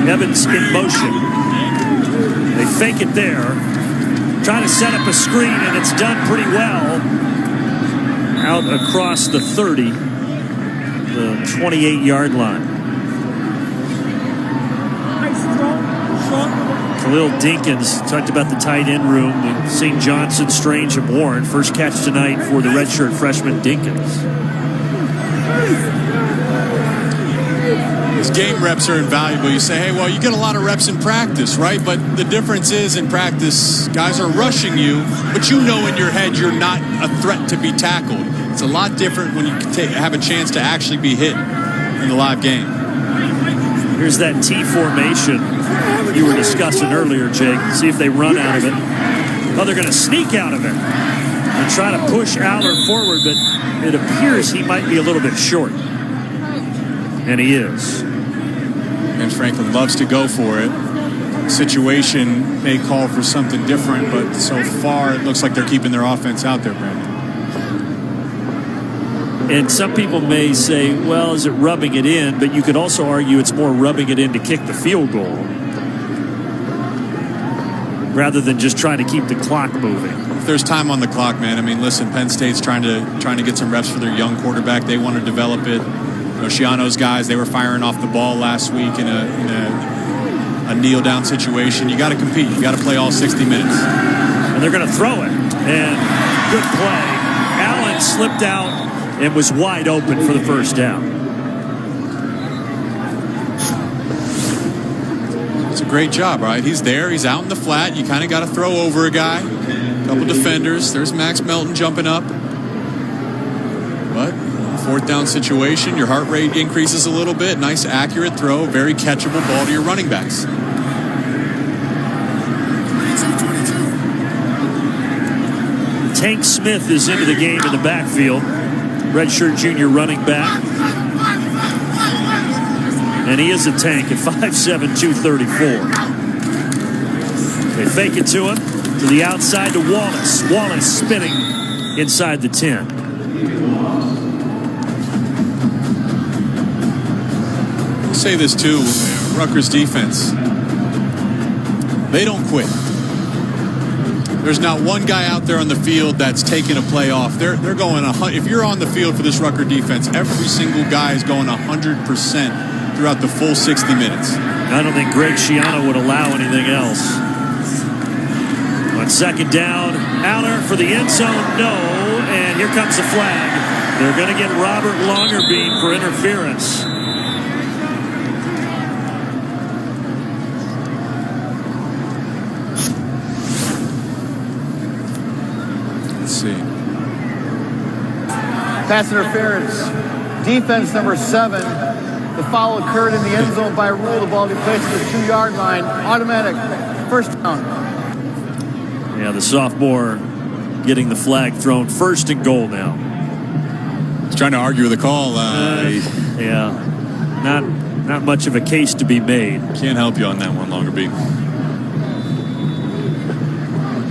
[SPEAKER 1] Evans in motion. They fake it there. Trying to set up a screen, and it's done pretty well. Out across the 30, the 28-yard line. Khalil Dinkins talked about the tight end room. Seeing Johnson, Strange, and Warren. First catch tonight for the redshirt freshman Dinkins.
[SPEAKER 2] His game reps are invaluable. You say, hey, well, you get a lot of reps in practice, right? But the difference is in practice, guys are rushing you, but you know in your head you're not a threat to be tackled. It's a lot different when you have a chance to actually be hit in the live game.
[SPEAKER 1] Here's that T formation you were discussing earlier, Jake. See if they run out of it. Oh, they're going to sneak out of it and try to push Aller forward, but it appears he might be a little bit short. And he is.
[SPEAKER 2] And Franklin loves to go for it. Situation may call for something different, but so far it looks like they're keeping their offense out there, Brandon.
[SPEAKER 1] And some people may say, well, is it rubbing it in? But you could also argue it's more rubbing it in to kick the field goal rather than just trying to keep the clock moving.
[SPEAKER 2] If there's time on the clock, man, I mean, listen, Penn State's trying to get some reps for their young quarterback. They want to develop it. Oceano's guys, they were firing off the ball last week in a kneel down situation. You got to compete. You got to play all 60 minutes.
[SPEAKER 1] And they're going to throw it. And good play. Allen slipped out and was wide open for the first down.
[SPEAKER 2] It's a great job, right? He's there. He's out in the flat. You kind of got to throw over a guy. A couple defenders. There's Max Melton jumping up. But 4th down situation, your heart rate increases a little bit. Nice, accurate throw. Very catchable ball to your running backs.
[SPEAKER 1] Tank Smith is into the game in the backfield. Redshirt junior running back. And he is a tank at 5'7", 234. They fake it to him. To the outside to Wallace. Wallace spinning inside the 10.
[SPEAKER 2] I'll say this too, Rutgers defense. They don't quit. There's not one guy out there on the field that's taking a play off. They're going, if you're on the field for this Rutgers defense, every single guy is going 100% throughout the full 60 minutes.
[SPEAKER 1] I don't think Greg Schiano would allow anything else. On second down, Aller for the end zone, no, and here comes the flag. They're going to get Robert Longerbeam for interference.
[SPEAKER 2] Let's see.
[SPEAKER 3] Pass interference. Defense number 7. The foul occurred in the end zone by rule. The ball be placed at the 2-yard line. Automatic. First down.
[SPEAKER 1] Yeah, the sophomore getting the flag thrown. First and goal now.
[SPEAKER 2] He's trying to argue with the call.
[SPEAKER 1] Yeah, not much of a case to be made.
[SPEAKER 2] Can't help you on that one, Longerbeam.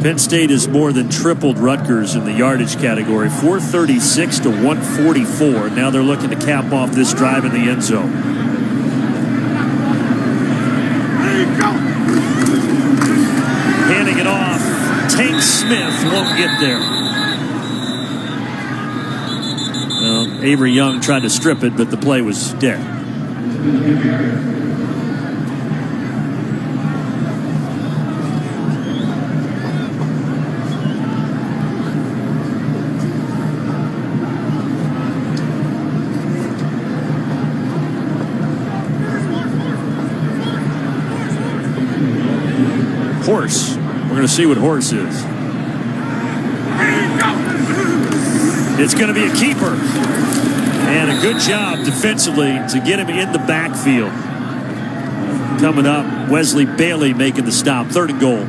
[SPEAKER 1] Penn State has more than tripled Rutgers in the yardage category, 436 to 144. Now they're looking to cap off this drive in the end zone. Handing it off. Tank Smith won't get there. Well, Avery Young tried to strip it, but the play was dead. Horse. We're going to see what Horse is. It's going to be a keeper. And a good job defensively to get him in the backfield. Coming up, Wesley Bailey making the stop. Third and goal.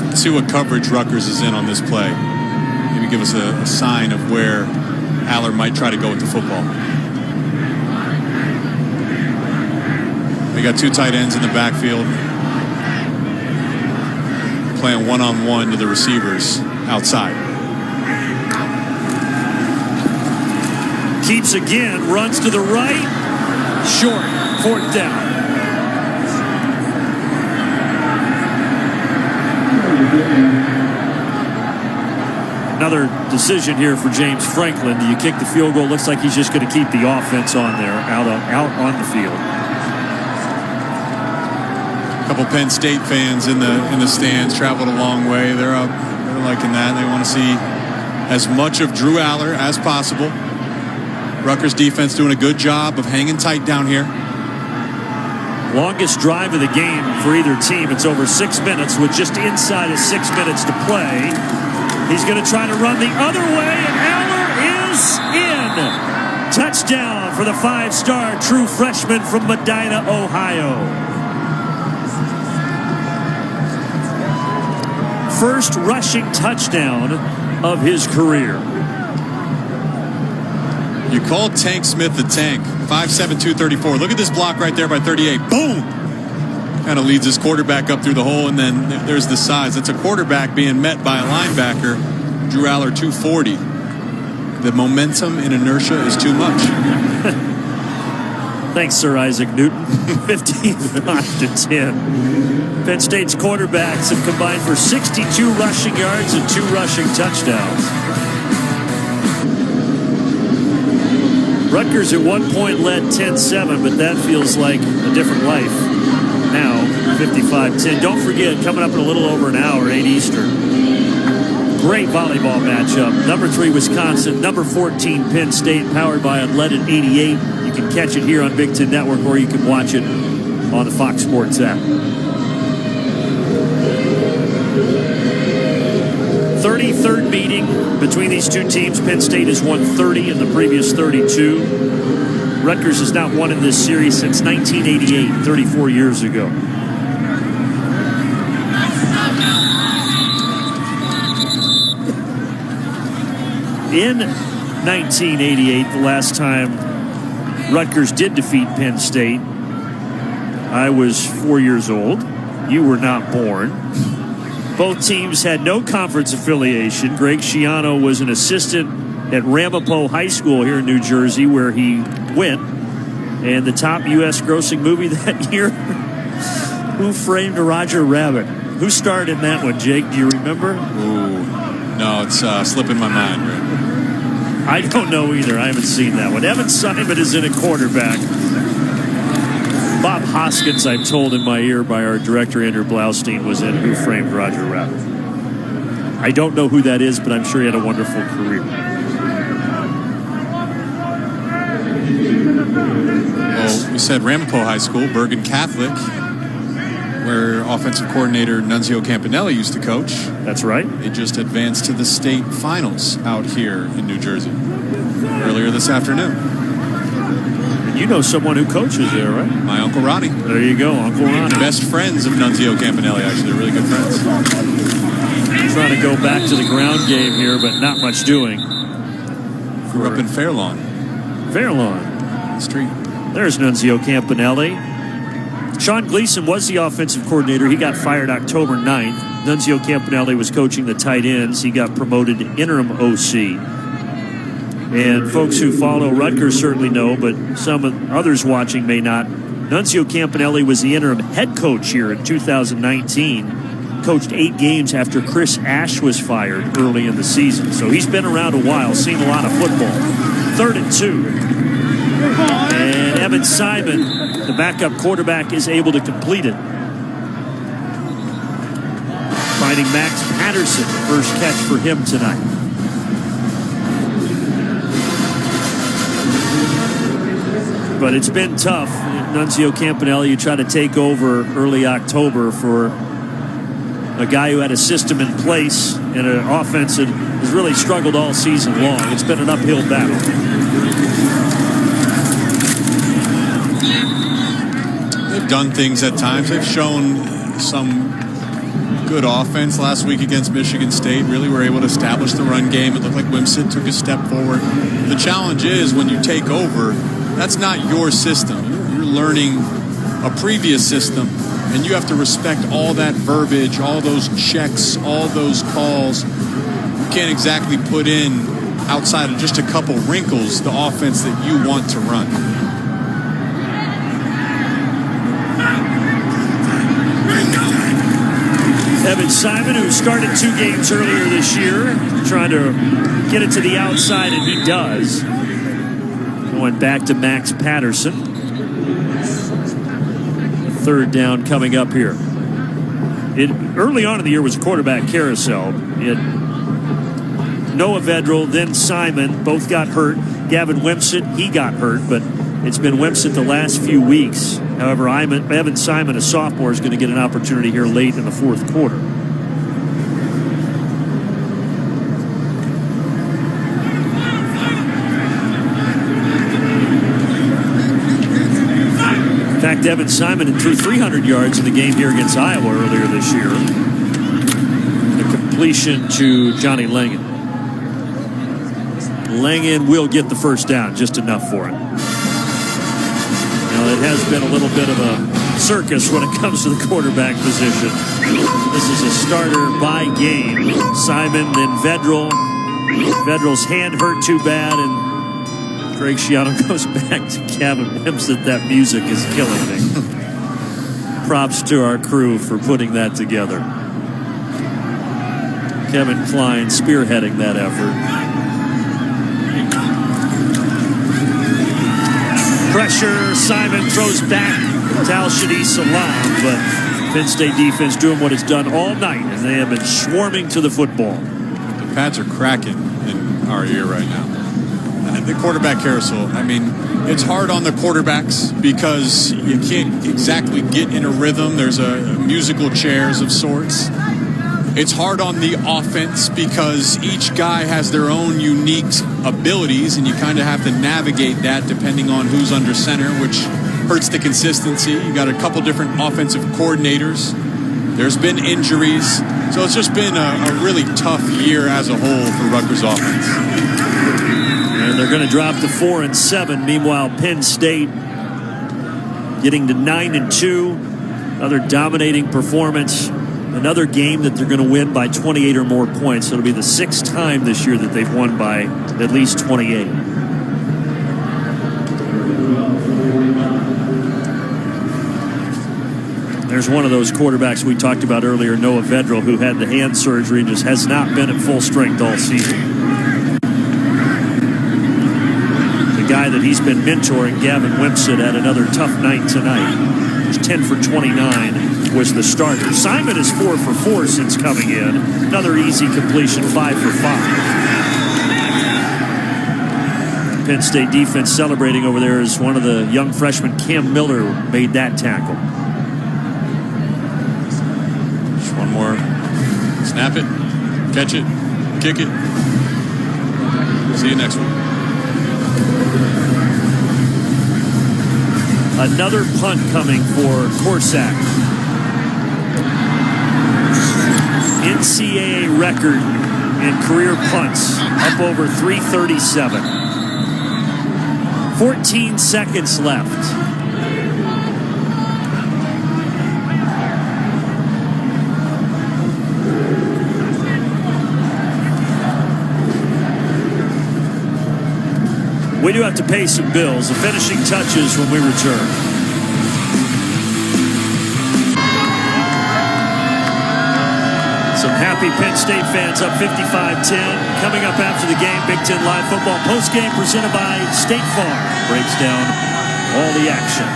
[SPEAKER 2] Let's see what coverage Rutgers is in on this play. Maybe give us a sign of where Aller might try to go with the football. We got 2 tight ends in the backfield. Playing one-on-one to the receivers outside.
[SPEAKER 1] Keeps again, runs to the right. Short, 4th down. Another decision here for James Franklin. Do you kick the field goal? Looks like he's just going to keep the offense on there, out on the field.
[SPEAKER 2] A couple Penn State fans in the stands, traveled a long way. They're liking that. They want to see as much of Drew Aller as possible. Rutgers defense doing a good job of hanging tight down here.
[SPEAKER 1] Longest drive of the game for either team. It's over 6 minutes with just inside of 6 minutes to play. He's going to try to run the other way, and Aller is in. Touchdown for the 5-star true freshman from Medina, Ohio. First rushing touchdown of his career.
[SPEAKER 2] You called Tank Smith the Tank. 5'7", 234. Look at this block right there by 38. Boom! Kind of leads his quarterback up through the hole, and then there's the size. It's a quarterback being met by a linebacker. Drew Aller, 240. The momentum and inertia is too much.
[SPEAKER 1] Thanks, Sir Isaac Newton. 55-10. Penn State's quarterbacks have combined for 62 rushing yards and 2 rushing touchdowns. Rutgers at one point led 10-7, but that feels like a different life. Now, 55-10. Don't forget, coming up in a little over an hour, 8 Eastern. Great volleyball matchup. Number 3, Wisconsin. Number 14, Penn State, powered by Unleaded 88. You can catch it here on Big Ten Network, or you can watch it on the Fox Sports app. 33rd meeting between these two teams. Penn State has won 30 in the previous 32. Rutgers has not won in this series since 1988, 34 years ago. In 1988, the last time Rutgers did defeat Penn State, I was 4 years old. You were not born. Both teams had no conference affiliation. Greg Schiano was an assistant at Ramapo High School here in New Jersey, where he went. And the top U.S. grossing movie that year, Who Framed Roger Rabbit? Who starred in that one, Jake? Do you remember?
[SPEAKER 2] Ooh, no, it's slipping my mind, Rick.
[SPEAKER 1] I don't know either. I haven't seen that one. Evan Simon is in a quarterback. Bob Hoskins, I'm told in my ear by our director, Andrew Blaustein, was in Who Framed Roger Rabbit. I don't know who that is, but I'm sure he had a wonderful career.
[SPEAKER 2] Well, we said Ramapo High School, Bergen Catholic, where offensive coordinator Nunzio Campanelli used to coach.
[SPEAKER 1] That's right.
[SPEAKER 2] They just advanced to the state finals out here in New Jersey earlier this afternoon.
[SPEAKER 1] And you know someone who coaches there, right?
[SPEAKER 2] My Uncle Ronnie.
[SPEAKER 1] There you go, Uncle Ronnie.
[SPEAKER 2] Best friends of Nunzio Campanelli, actually. They're really good friends.
[SPEAKER 1] Trying to go back to the ground game here, but not much doing.
[SPEAKER 2] Grew up in Fairlawn.
[SPEAKER 1] Fairlawn.
[SPEAKER 2] Street.
[SPEAKER 1] There's Nunzio Campanelli. Sean Gleason was the offensive coordinator. He got fired October 9th. Nunzio Campanelli was coaching the tight ends. He got promoted to interim OC. And folks who follow Rutgers certainly know, but some others watching may not. Nunzio Campanelli was the interim head coach here in 2019. Coached 8 games after Chris Ash was fired early in the season. So he's been around a while, seen a lot of football. 3rd and 2. And Evan Simon, the backup quarterback, is able to complete it. Finding Max Patterson, the first catch for him tonight. But it's been tough. Nunzio Campanelli, you try to take over early October for a guy who had a system in place and an offense that has really struggled all season long. It's been an uphill battle.
[SPEAKER 2] They've done things at times. They've shown some good offense last week against Michigan State. Really were able to establish the run game. It looked like Wimsatt took a step forward. The challenge is when you take over, that's not your system. You're learning a previous system, and you have to respect all that verbiage, all those checks, all those calls. You can't exactly put in, outside of just a couple wrinkles, the offense that you want to run.
[SPEAKER 1] Evan Simon, who started 2 games earlier this year, trying to get it to the outside, and he does. Going back to Max Patterson. 3rd down coming up here. Early on in the year was a quarterback carousel. Noah Vedral, then Simon, both got hurt. Gavin Wimsatt, he got hurt, but it's been Wimsatt the last few weeks. However, Evan Simon, a sophomore, is going to get an opportunity here late in the 4th quarter. In fact, Evan Simon threw 300 yards in the game here against Iowa earlier this year. The completion to Johnny Langen. Langen will get the first down, just enough for him. Now, it has been a little bit of a circus when it comes to the quarterback position. This is a starter by game. Simon, then Vedral. Vedral's hand hurt too bad, and Greg Schiano goes back to Gavin Wimsatt. That music is killing me. Props to our crew for putting that together. Kevin Klein spearheading that effort. Pressure, Simon throws back to Al-Shadi Salam, but Penn State defense doing what it's done all night, and they have been swarming to the football.
[SPEAKER 2] The pads are cracking in our ear right now. The quarterback carousel, I mean, it's hard on the quarterbacks because you can't exactly get in a rhythm. There's a musical chairs of sorts. It's hard on the offense because each guy has their own unique abilities, and you kind of have to navigate that depending on who's under center, which hurts the consistency. You got a couple different offensive coordinators. There's been injuries. So it's just been a really tough year as a whole for Rutgers offense.
[SPEAKER 1] And they're going to drop to 4-7. Meanwhile, Penn State getting to 9-2. Another dominating performance another game that they're going to win by 28 or more points. It'll be the 6th time this year that they've won by at least 28. There's one of those quarterbacks we talked about earlier, Noah Vedral, who had the hand surgery and just has not been at full strength all season. The guy that he's been mentoring, Gavin Wimsatt, had another tough night tonight. He's 10 for 29, was the starter. Simon is 4 for 4 since coming in. Another easy completion, 5 for 5. Penn State defense celebrating over there as one of the young freshmen, Cam Miller, made that tackle.
[SPEAKER 2] One more. Snap it, catch it, kick it. See you next one.
[SPEAKER 1] Another punt coming for Corsack. NCAA record in career punts, up over 337. 14 seconds left. We do have to pay some bills. The finishing touches when we return. Some happy Penn State fans up 55-10. Coming up after the game, Big Ten Live Football postgame presented by State Farm. Breaks down all the action.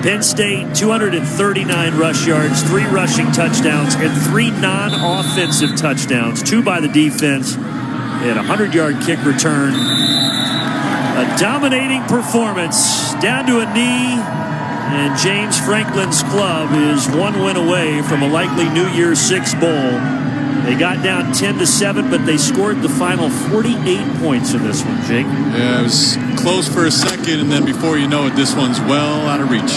[SPEAKER 1] Penn State, 239 rush yards, 3 rushing touchdowns, and 3 non-offensive touchdowns, 2 by the defense, and a 100-yard kick return. A dominating performance, down to a knee, and James Franklin's club is 1 win away from a likely New Year's 6 bowl. They got down 10-7, but they scored the final 48 points in this one, Jake.
[SPEAKER 2] Yeah, it was close for a second, and then before you know it, this one's well out of reach.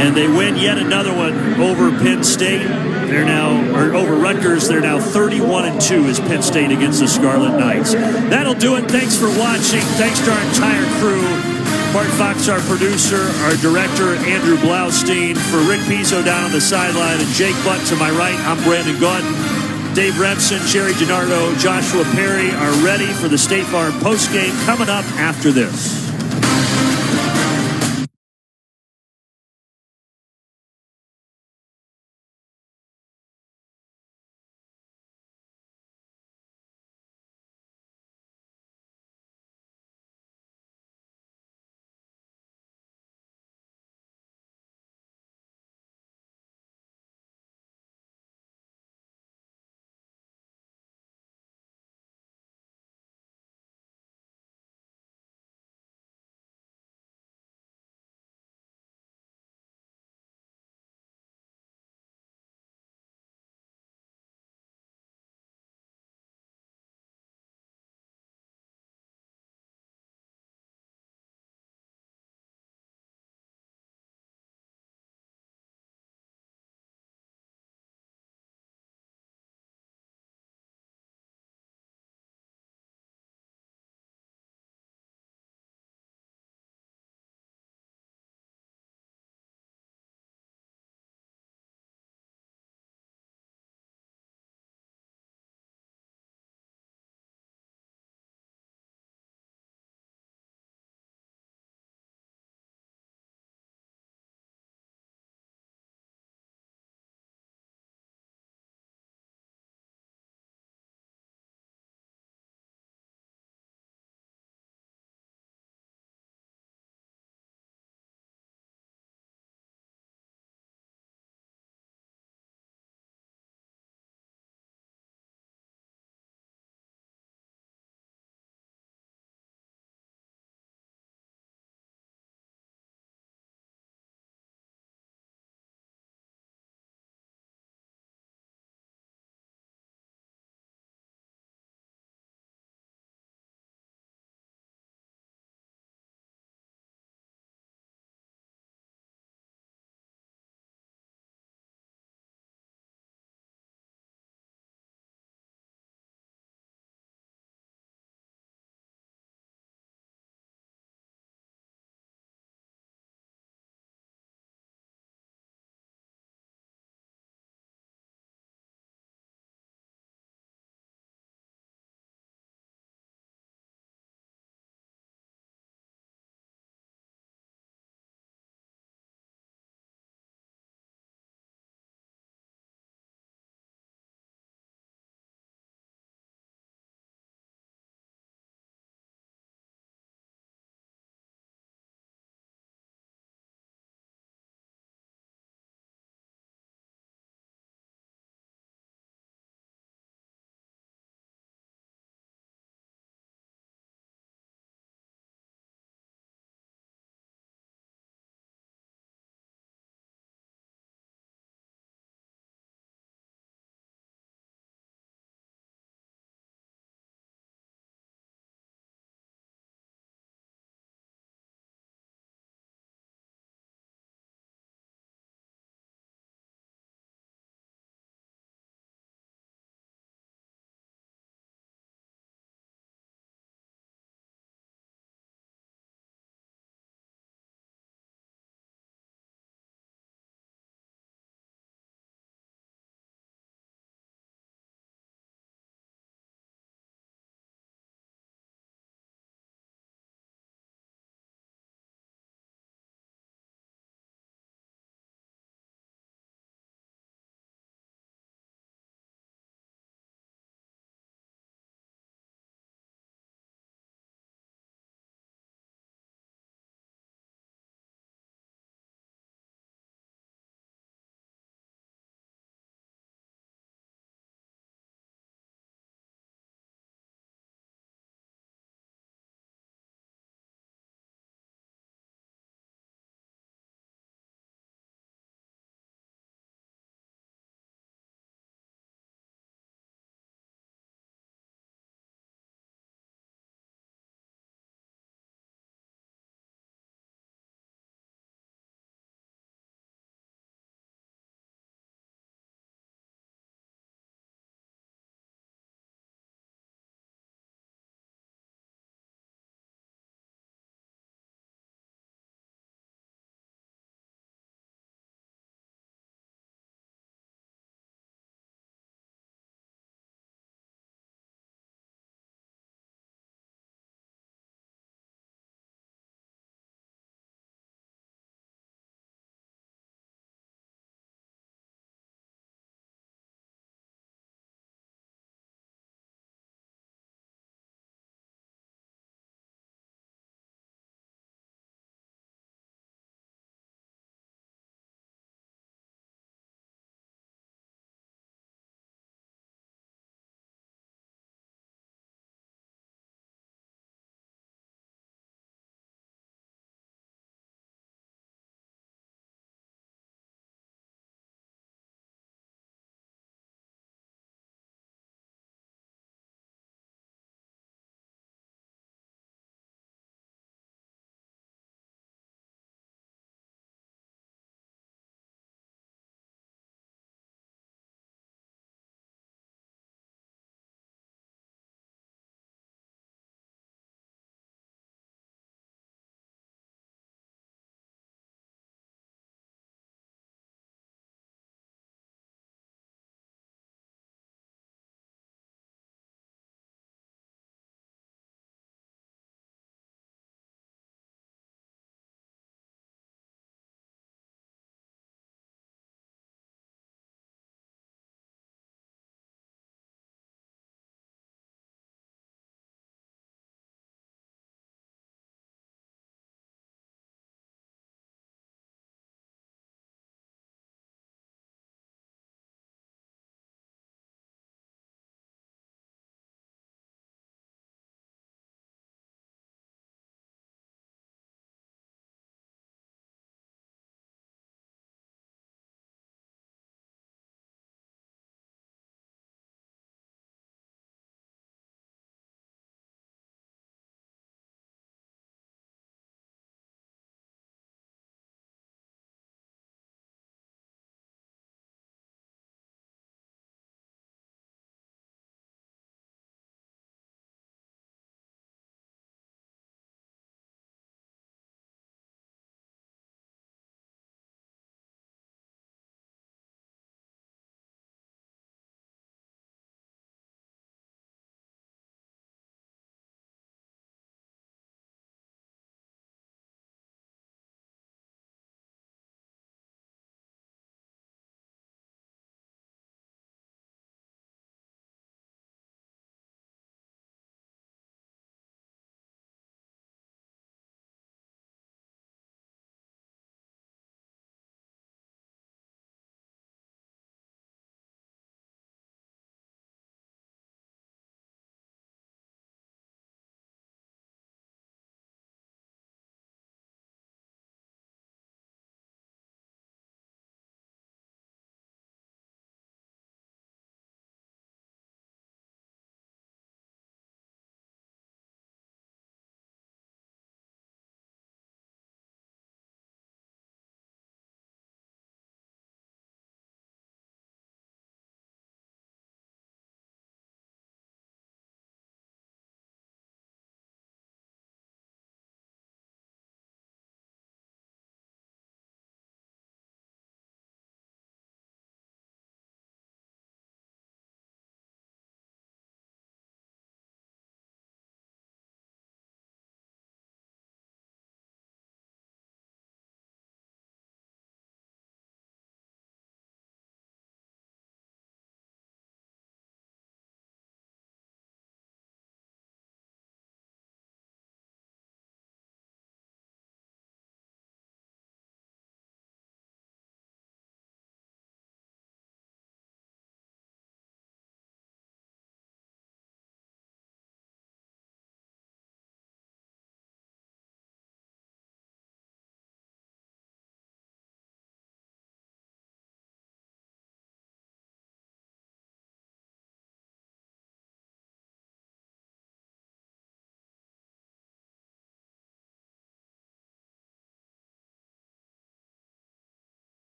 [SPEAKER 1] And they win yet another one over Penn State. They're now, or over Rutgers, they're now 31-2 as Penn State against the Scarlet Knights. That'll do it. Thanks for watching. Thanks to our entire crew. Bart Fox, our producer, our director, Andrew Blaustein, for Rick Pizzo down on the sideline, and Jake Butt to my right. I'm Brandon Gaudin. Dave Remsen, Jerry Gennardo, Joshua Perry are ready for the State Farm postgame coming up after this.